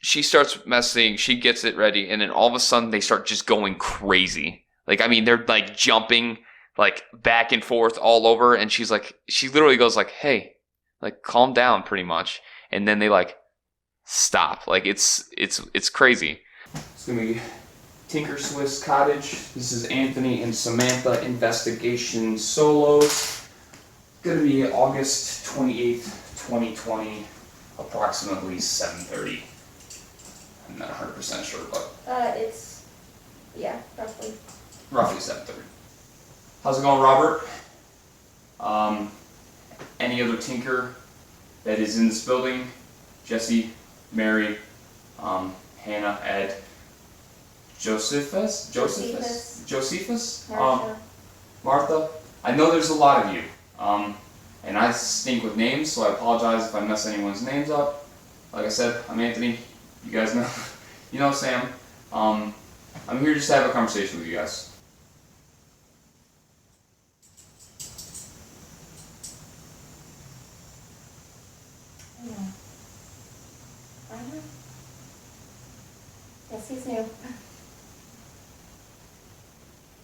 she starts messing. She gets it ready, and then all of a sudden they start just going crazy. Like, I mean, they're like jumping like back and forth all over, and she literally goes like, "Hey, like calm down," pretty much. And then they like stop. Like it's crazy. It's gonna be Tinker Swiss Cottage. This is Anthony and Samantha investigation solos. It's gonna be August 28th, 2020, approximately 7:30. I'm not 100% sure, but it's roughly 7:30. How's it going, Robert? Any other Tinker that is in this building? Jesse, Mary, Hannah, Ed, Josephus, Martha. I know there's a lot of you, and I stink with names, so I apologize if I mess anyone's names up. Like I said, I'm Anthony. You guys know, Sam. I'm here just to have a conversation with you guys. Yes, he's new.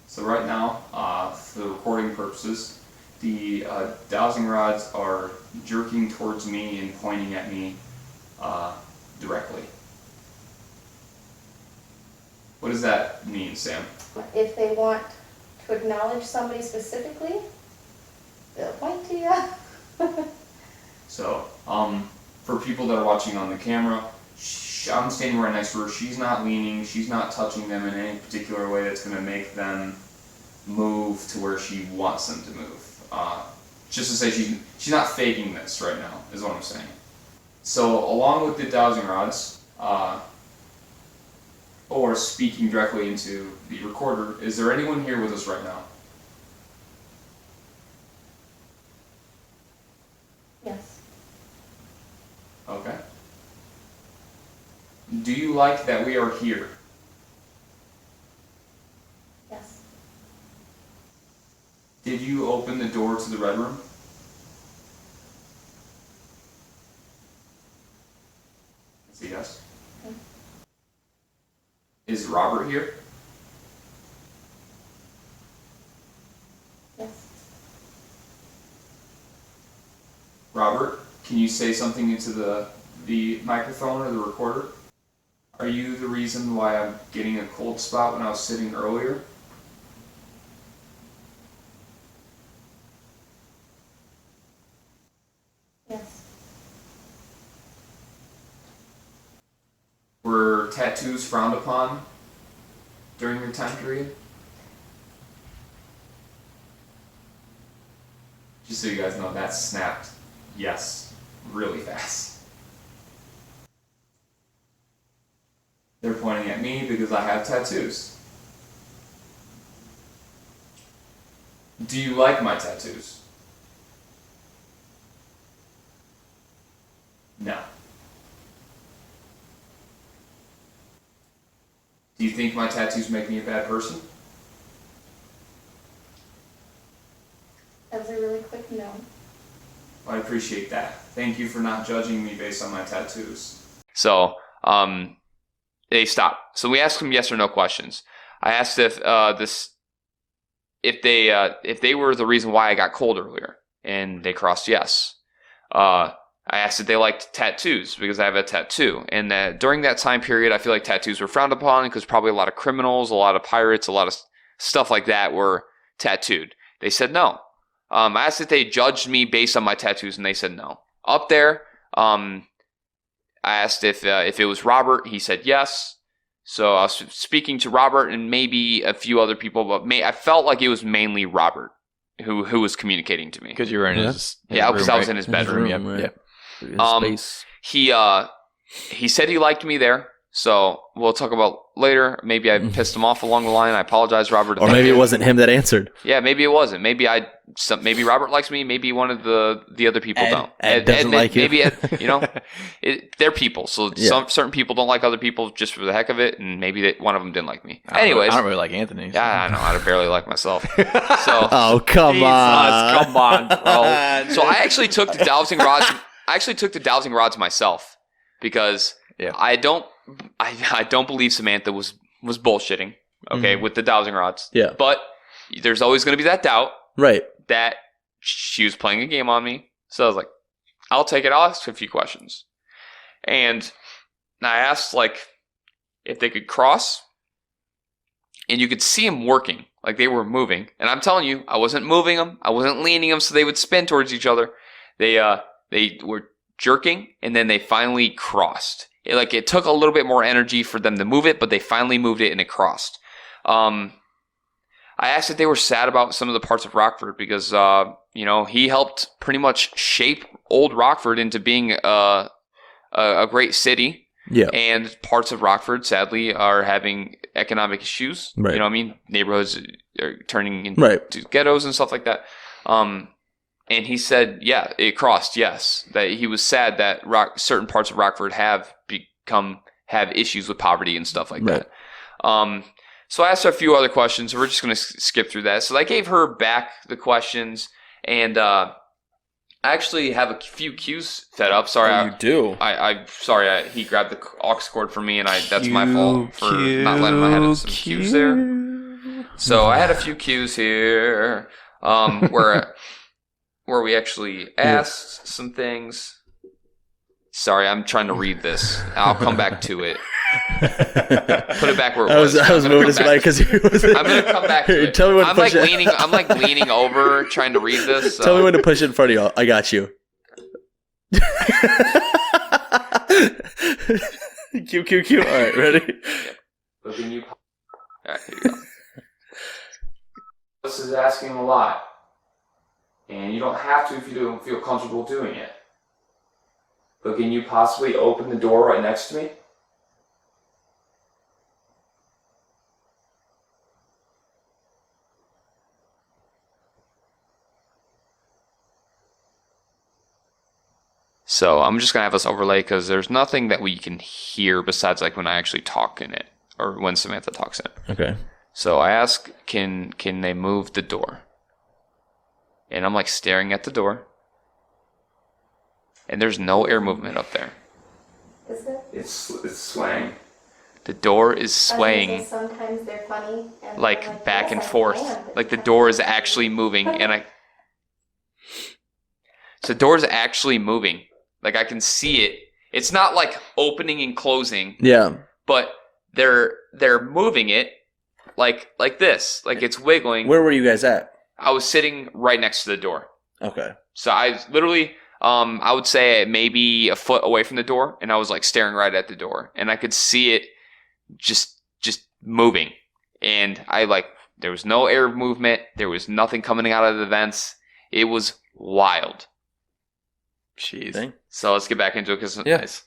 So right now, for the recording purposes, the dowsing rods are jerking towards me and pointing at me directly. What does that mean, Sam? If they want to acknowledge somebody specifically, they'll point to you. So, for people that are watching on the camera, I'm standing right next to her. She's not leaning. She's not touching them in any particular way that's going to make them move to where she wants them to move. Just to say she's not faking this right now, is what I'm saying. So along with the dowsing rods, or speaking directly into the recorder, is there anyone here with us right now? Yes. Okay. Do you like that we are here? Yes. Did you open the door to the red room? That's a yes. Okay. Is Robert here? Can you say something into the microphone or the recorder? Are you the reason why I'm getting a cold spot when I was sitting earlier? Yes. Were tattoos frowned upon during your time period? Just so you guys know, that snapped yes really fast. They're pointing at me because I have tattoos. Do you like my tattoos? No. Do you think my tattoos make me a bad person? That was a really quick no. I appreciate that. Thank you for not judging me based on my tattoos. So, they stopped. So we asked them yes or no questions. I asked if they were the reason why I got cold earlier, and they crossed yes. I asked if they liked tattoos because I have a tattoo, and during that time period, I feel like tattoos were frowned upon because probably a lot of criminals, a lot of pirates, a lot of stuff like that were tattooed. They said no. I asked if they judged me based on my tattoos, and they said no. Up there, I asked if it was Robert. He said yes. So I was speaking to Robert and maybe a few other people, but I felt like it was mainly Robert who was communicating to me. Because you were in his Yeah, because room, I was right? in his bedroom. Yep, right. yep. Space. He said he liked me there. So we'll talk about later. Maybe I pissed him off along the line. I apologize, Robert. Or maybe it wasn't him that answered. Yeah, maybe it wasn't. Maybe Robert likes me. Maybe one of the other people don't. Ed doesn't like you. Maybe Ed, they're people. So Yeah. some certain people don't like other people just for the heck of it, and maybe one of them didn't like me. Anyways, I don't really like Anthony. So. yeah, I know. I barely like myself. So Oh, come on. Come on, bro. so I actually took the dowsing rods. Myself because I don't believe Samantha was bullshitting. Okay, with the dowsing rods. Yeah. But there's always going to be that doubt Right. that she was playing a game on me. So I was like, I'll take it. I'll ask a few questions. And I asked if they could cross, and you could see them working, like they were moving. And I'm telling you, I wasn't moving them. I wasn't leaning them so they would spin towards each other. They were jerking, and then they finally crossed. It took a little bit more energy for them to move it, but they finally moved it and it crossed. I asked if they were sad about some of the parts of Rockford because he helped pretty much shape old Rockford into being a great city. Yeah. And parts of Rockford, sadly, are having economic issues. Right. You know what I mean? Neighborhoods are turning into ghettos and stuff like that. And he said, yeah, it crossed, yes. That he was sad that certain parts of Rockford have issues with poverty and stuff like that. So I asked her a few other questions. We're just going to skip through that. So I gave her back the questions, and I actually have a few cues fed up. Sorry, you do. He grabbed the aux cord from me, and that's my fault for not letting him have some cues there. So I had a few cues here where we actually asked some things. Sorry, I'm trying to read this. I'll come back to it. Put it back where it was. I was moving his mic because I'm gonna come back to it. Tell me when to push it. I'm leaning over trying to read this. So. Tell me when to push it in front of you. I got you. Q. All right, ready? All right, here you go. This is asking a lot, and you don't have to if you don't feel comfortable doing it. But can you possibly open the door right next to me? So I'm just gonna have us overlay because there's nothing that we can hear besides when I actually talk in it or when Samantha talks in it. Okay. So I ask, can they move the door? And I'm staring at the door, and there's no air movement up there. Is it? It's swaying. The door is swaying Sometimes they're funny. And back yes, and I forth. can. The door is actually moving, and so the door is actually moving. Like I can see it. It's not like opening and closing. Yeah. But they're moving it like this. Like it's wiggling. Where were you guys at? I was sitting right next to the door. Okay. So I literally I would say maybe a foot away from the door, and I was like staring right at the door, and I could see it just moving. And there was no air movement. There was nothing coming out of the vents. It was wild. Jeez. So let's get back into it because Yeah. nice.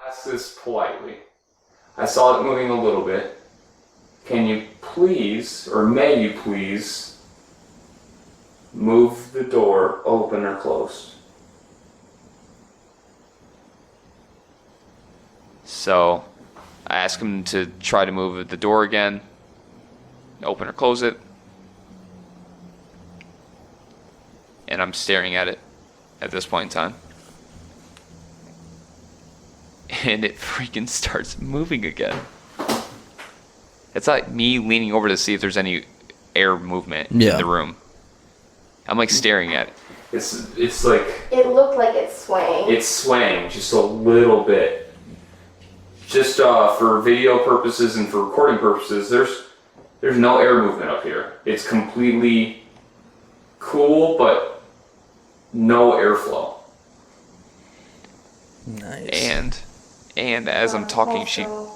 Ask this politely. I saw it moving a little bit. Can you please, or may you please, move the door open or closed? So I asked him to try to move the door again, open or close it. And I'm staring at it at this point in time. And it freaking starts moving again. It's like me leaning over to see if there's any air movement in the room. I'm like staring at it. It's like It looked like it's swaying. it's swaying just a little bit. Just for video purposes and for recording purposes, there's no air movement up here. It's completely cool, but no airflow. Nice. And as I'm talking, she Also,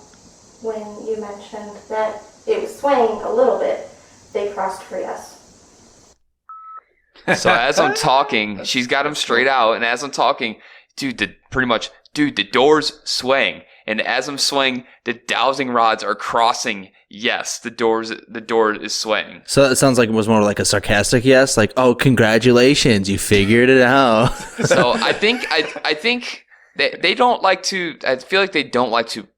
when you mentioned that it was swaying a little bit, they crossed for yes. So as I'm talking, she's got him straight out, and as I'm talking, the door's swaying, and as I'm swaying, the dowsing rods are crossing. Yes, the door is swaying. So it sounds like it was more like a sarcastic yes, like, oh, congratulations, you figured it out. So I think they don't like to. I feel like they don't like to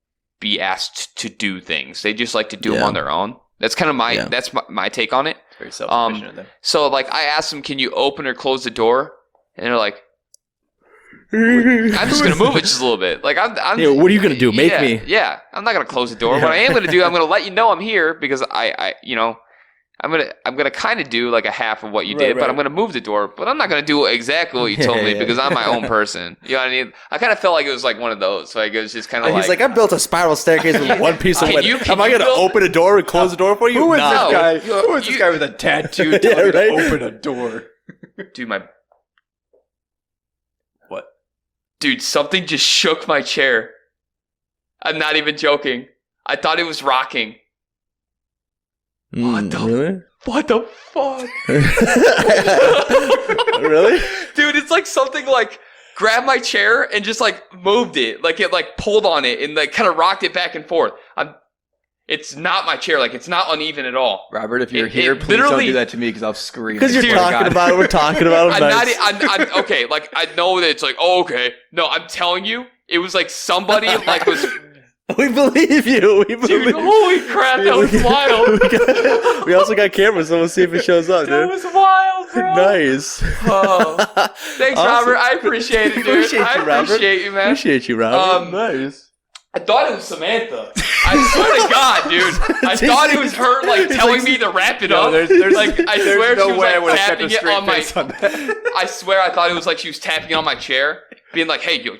be asked to do things. They just like to do them on their own. That's kind of my take on it. Very self-sufficient of them. So like I asked them, can you open or close the door? And they're like, I'm just gonna move it just a little bit. Like I'm Yeah, what are you gonna do? Make me? Yeah, I'm not gonna close the door. What I am gonna do, I'm gonna let you know I'm here because I'm gonna kind of do like a half of what you did, but I'm gonna move the door. But I'm not gonna do exactly what you told me because I'm my own person. You know what I mean? I kind of felt like it was like one of those. Like it was just kind of He's like, I built a spiral staircase with one piece of wood. Am I gonna build- open a door and close the door for you? Who is No. this guy? You- Who is this you- guy with a tattoo telling me right? to open a door? Dude, something just shook my chair. I'm not even joking. I thought it was rocking. What the Really? What the fuck? Really? Dude, it's like something like grabbed my chair and just like moved it. Like it like pulled on it and like kind of rocked it back and forth. It's not my chair. Like it's not uneven at all. Robert, if you're It here, please don't literally- do that to me because I'll scream. Because you're Swear to talking God. about it. We're talking about it. I'm Nice. I'm okay. Like I know that it's like, oh, okay. No, I'm telling you, it was like somebody like was. We believe you. We believe Dude, holy crap, that was wild. we also got cameras, so we'll see if it shows up, That dude. was wild, bro. Nice. Oh, thanks, Awesome. Robert. I appreciate it, dude. Appreciate you, I Robert. appreciate you, man. Appreciate you, Robert. Nice. I thought it was Samantha. I swear to God, dude. I thought it was her, like, telling me to wrap it up. There's like, I swear no she was, way I like, would have kept tapping a it straight on my... face on that. I swear I thought it was like she was tapping it on my chair, being like, hey, you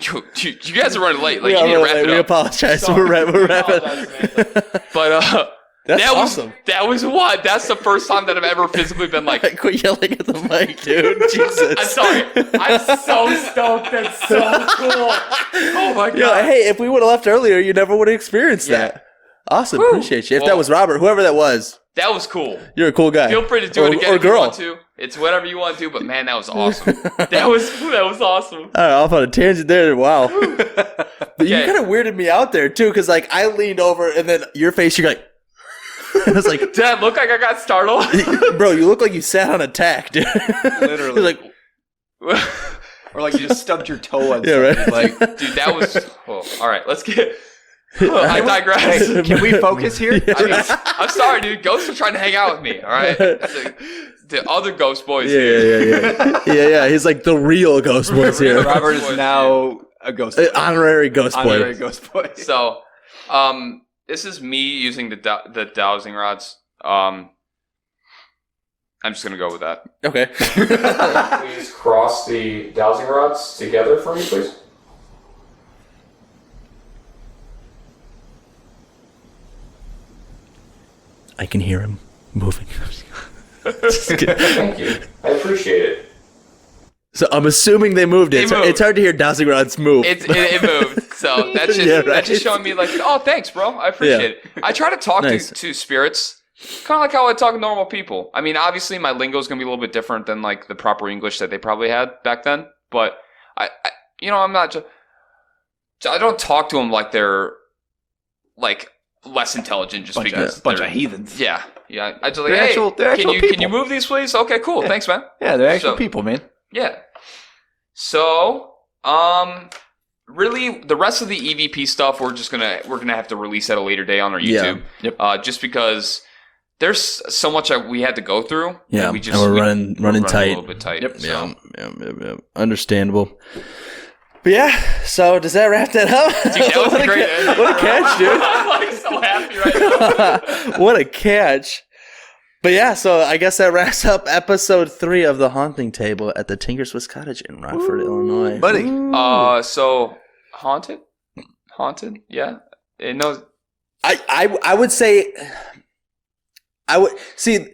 guys are running late. Like, We you need to are wrap late. it We up. apologize. Sorry. We're wrapping. Apologize, Samantha. But, That's that awesome. That was what? That's the first time that I've ever physically been like... Quit yelling at the mic, dude. Jesus. I'm sorry. I'm so stoked. That's so cool. Oh, my God. Yo, hey, if we would have left earlier, you never would have experienced that. Awesome. Appreciate you. If that was Robert, whoever that was, That was cool. you're a cool guy. Feel free to do it again or if you girl. want to. It's whatever you want to do, but man, that was awesome. that was awesome. All right, off on a tangent there. Wow. But you Okay. kind of weirded me out there, too, because, like, I leaned over, and then your face, you're like... I was like... Did I look like I got startled? Bro, you look like you sat on a tack, dude. Literally. You're like... Or like you just stubbed your toe on Yeah, right? something. Like, Dude, that was... Oh, all right, let's get... I digress. hey, can we focus here? I mean, I'm sorry, dude. Ghosts are trying to hang out with me, all right? The other ghost boys here. Yeah. He's like the real ghost boys here. Robert is now a ghost boy. Honorary ghost boy. Honorary ghost boy. So, this is me using the dowsing rods. I'm just gonna go with that. Okay. Please cross the dowsing rods together for me, please. I can hear him moving. Thank you. I appreciate it. So I'm assuming they moved it. Moved. It's hard to hear dowsing rods move. It moved. So that's just Yeah, right. that's just showing me like, oh, thanks, bro. I appreciate it. I try to talk Nice. to spirits, kind of like how I talk to normal people. I mean, obviously my lingo is gonna be a little bit different than like the proper English that they probably had back then. But I I'm not. I don't talk to them like they're like less intelligent just because bunch they're- of heathens. Yeah. I just like, They're hey, actual can you people. move these, please? Okay, cool. Yeah. Thanks, man. Yeah, they're actual So- people, man. Yeah. So, really, the rest of the EVP stuff we're gonna have to release at a later day on our YouTube. Yep. Just because there's so much that we had to go through. Yeah, and and we're running a tight. little bit tight. Yep. So. Yeah. Understandable. But yeah, so does that wrap that up? Dude, that was a great end. What a catch, dude. I'm like so happy right now. What a catch. But yeah, so I guess that wraps up episode 3 of The Haunting Table at the Tinker Swiss Cottage in Rockford, Illinois. Buddy. So haunted? Yeah. It knows. I would say see,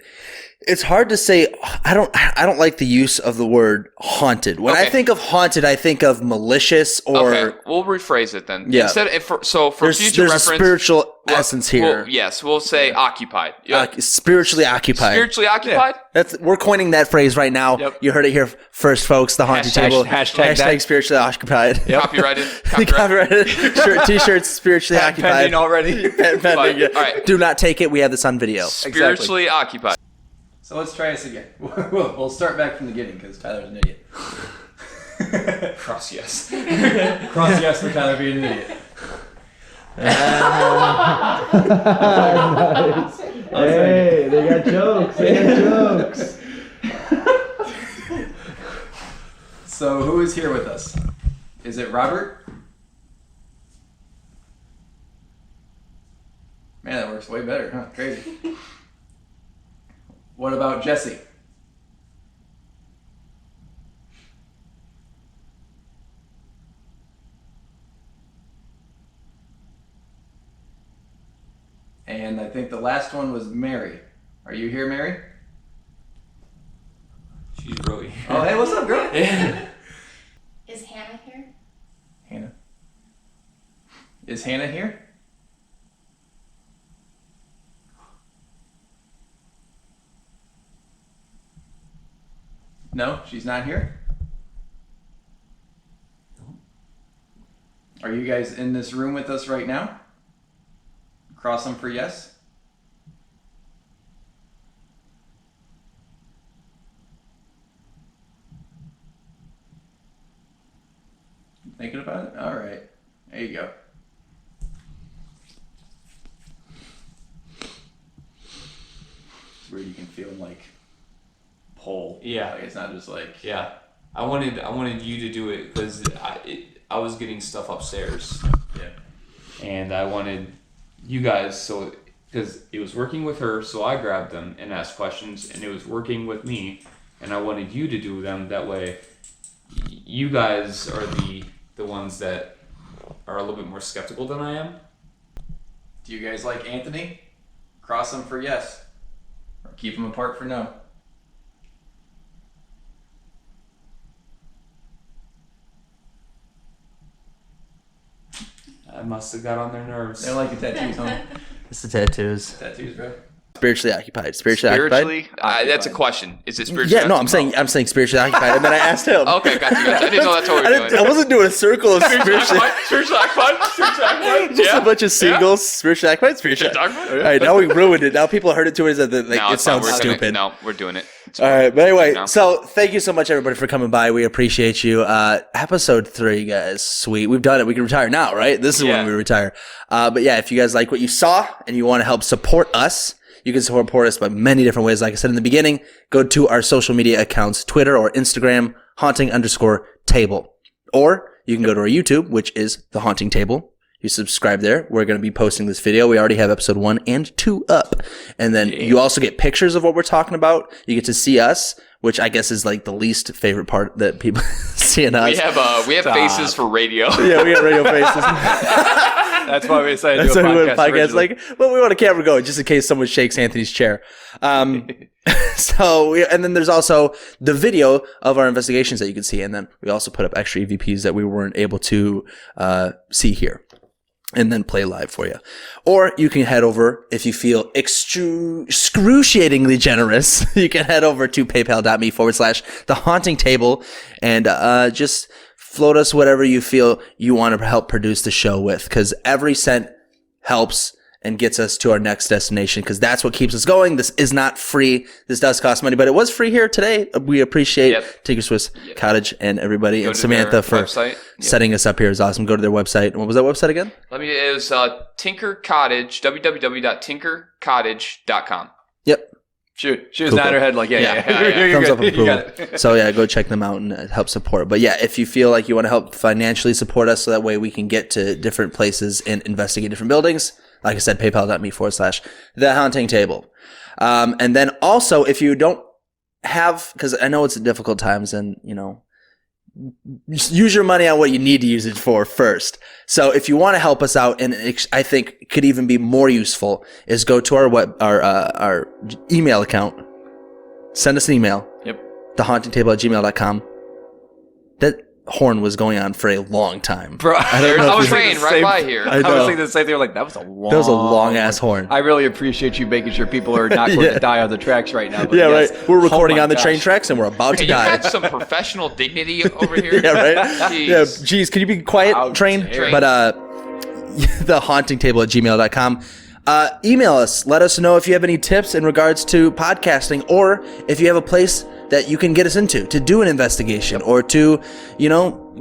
it's hard to say. I don't like the use of the word haunted. When I Okay. think of haunted, I think of malicious or Okay, we'll rephrase it then. Yeah. Instead, for there's future a reference, spiritual essence here. we'll say occupied. Yeah. Spiritually occupied. Spiritually occupied. We're coining that phrase right now. Yep. You heard it here first, folks. The Haunting Table. hashtag that. spiritually occupied. Copyrighted. Copyrighted. T-shirts spiritually occupied. Pending already. Pending, yeah. All right. Do not take it. We have this on video. Spiritually occupied. So let's try this again. We'll start back from the beginning because Tyler's an idiot. Cross yes. Cross yes for Tyler being an idiot. Hey, they got jokes. So who is here with us? Is it Robert? Man, that works way better, huh? Crazy. What about Jesse? And I think the last one was Mary. Are you here, Mary? She's really. Oh, hey, what's up, girl? Is Hannah here? Hannah. Is Hannah here? No, she's not here? Are you guys in this room with us right now? Cross them for yes. Thinking about it? All right. There you go. It's weird you can feel them like pull. Yeah. Like it's not just like Yeah, I wanted you to do it because I was getting stuff upstairs, yeah. and I wanted you guys because it was working with her, so I grabbed them and asked questions, and it was working with me, and I wanted you to do them that way. You guys are the ones that are a little bit more skeptical than I am. Do you guys like Anthony? Cross them for yes. Or keep them apart for no. I must have got on their nerves. They don't like the tattoos, huh? It's the tattoos. Tattoos, bro. Spiritually occupied. Spiritually occupied. That's a question. Is it spiritually? Yeah, no, I'm saying spiritually occupied, and then I asked him. Okay, gotcha. I didn't know that's what we were doing. I wasn't doing a circle of spiritually. Spiritually occupied. Just a bunch of singles. Spiritually occupied. Spiritually. All right, now we ruined it. Now people heard it too. Is that No, it it's fine. sounds We're gonna- stupid? No, we're doing it. It's All fine. right, but anyway, No. so thank you so much, everybody, for coming by. We appreciate you. Episode 3, guys, sweet. We've done it. We can retire now, right? This is when we retire. But yeah, if you guys like what you saw and you want to help support us, you can support us by many different ways. Like I said in the beginning, go to our social media accounts, Twitter or Instagram, haunting_table. Or you can go to our YouTube, which is The Haunting Table. You subscribe there. We're going to be posting this video. We already have episode 1 and 2 up. And then you also get pictures of what we're talking about. You get to see us, which I guess is like the least favorite part that people see in us. We have faces for radio. Yeah, we got radio faces. That's why we decided to That's do a why we went podcast. podcast. Like, well, we want a camera going just in case someone shakes Anthony's chair. And then there's also the video of our investigations that you can see, and then we also put up extra EVPs that we weren't able to see here, and then play live for you. Or you can head over, if you feel excruciatingly generous, you can head over to paypal.me/the haunting table and just float us whatever you feel you want to help produce the show with, because every cent helps and gets us to our next destination, because that's what keeps us going. This is not free. This does cost money, but it was free here today. We appreciate Tinker Swiss Cottage and everybody, and Samantha for setting us up here. Is awesome. Go to their website. What was that website again? It was Tinker Cottage, www.tinkercottage.com. Yep. She was nodding her head like, yeah. Thumbs up You got approval. it. So yeah, go check them out and help support. But yeah, if you feel like you want to help financially support us, so that way we can get to different places and investigate different buildings, like I said, paypal.me/the haunting table. And then also, if you don't have, because I know it's difficult times, and use your money on what you need to use it for first. So if you want to help us out, and I think could even be more useful, is go to our email account, send us an email. Yep. thehauntingtable@gmail.com. That horn was going on for a long time. Bro, I was train right by here. I was thinking the same thing. Like, that was a long ass horn. I really appreciate you making sure people are not going to die on the tracks right now. But Yeah, yes. right. We're recording Oh on the my train gosh. tracks, and we're about to You die. got some professional dignity over here. Yeah, right. Jeez. Yeah, geez, can you be quiet, How train? dare But thehauntingtable@gmail.com. Email us. Let us know if you have any tips in regards to podcasting, or if you have a place that you can get us into to do an investigation, or to,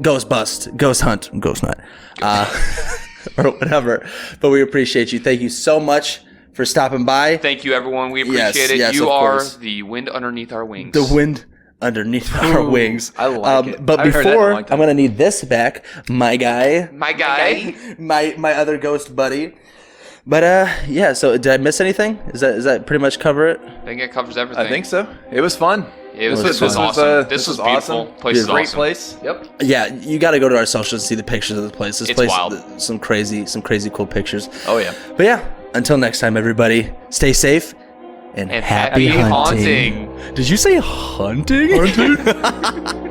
ghost bust, ghost hunt, ghost nut, or whatever. But we appreciate you. Thank you so much for stopping by. Thank you, everyone. We appreciate it. Yes, You of are course. the wind underneath our wings. The wind underneath our wings. I like it. But I haven't heard that in a before, long time. I'm going to need this back, my guy. My guy. My other ghost buddy. But yeah, so did I miss anything? Is that pretty much cover it? I think it covers everything. I think so. It was fun. This was This awesome. This was beautiful. awesome. Place is Great awesome. place. Yep. Yeah, you got to go to our socials to see the pictures of the place. This It's place, wild. some crazy cool pictures. Oh yeah. But yeah, until next time, everybody, stay safe and, And happy happy hunting. haunting. Did you say hunting? Hunting.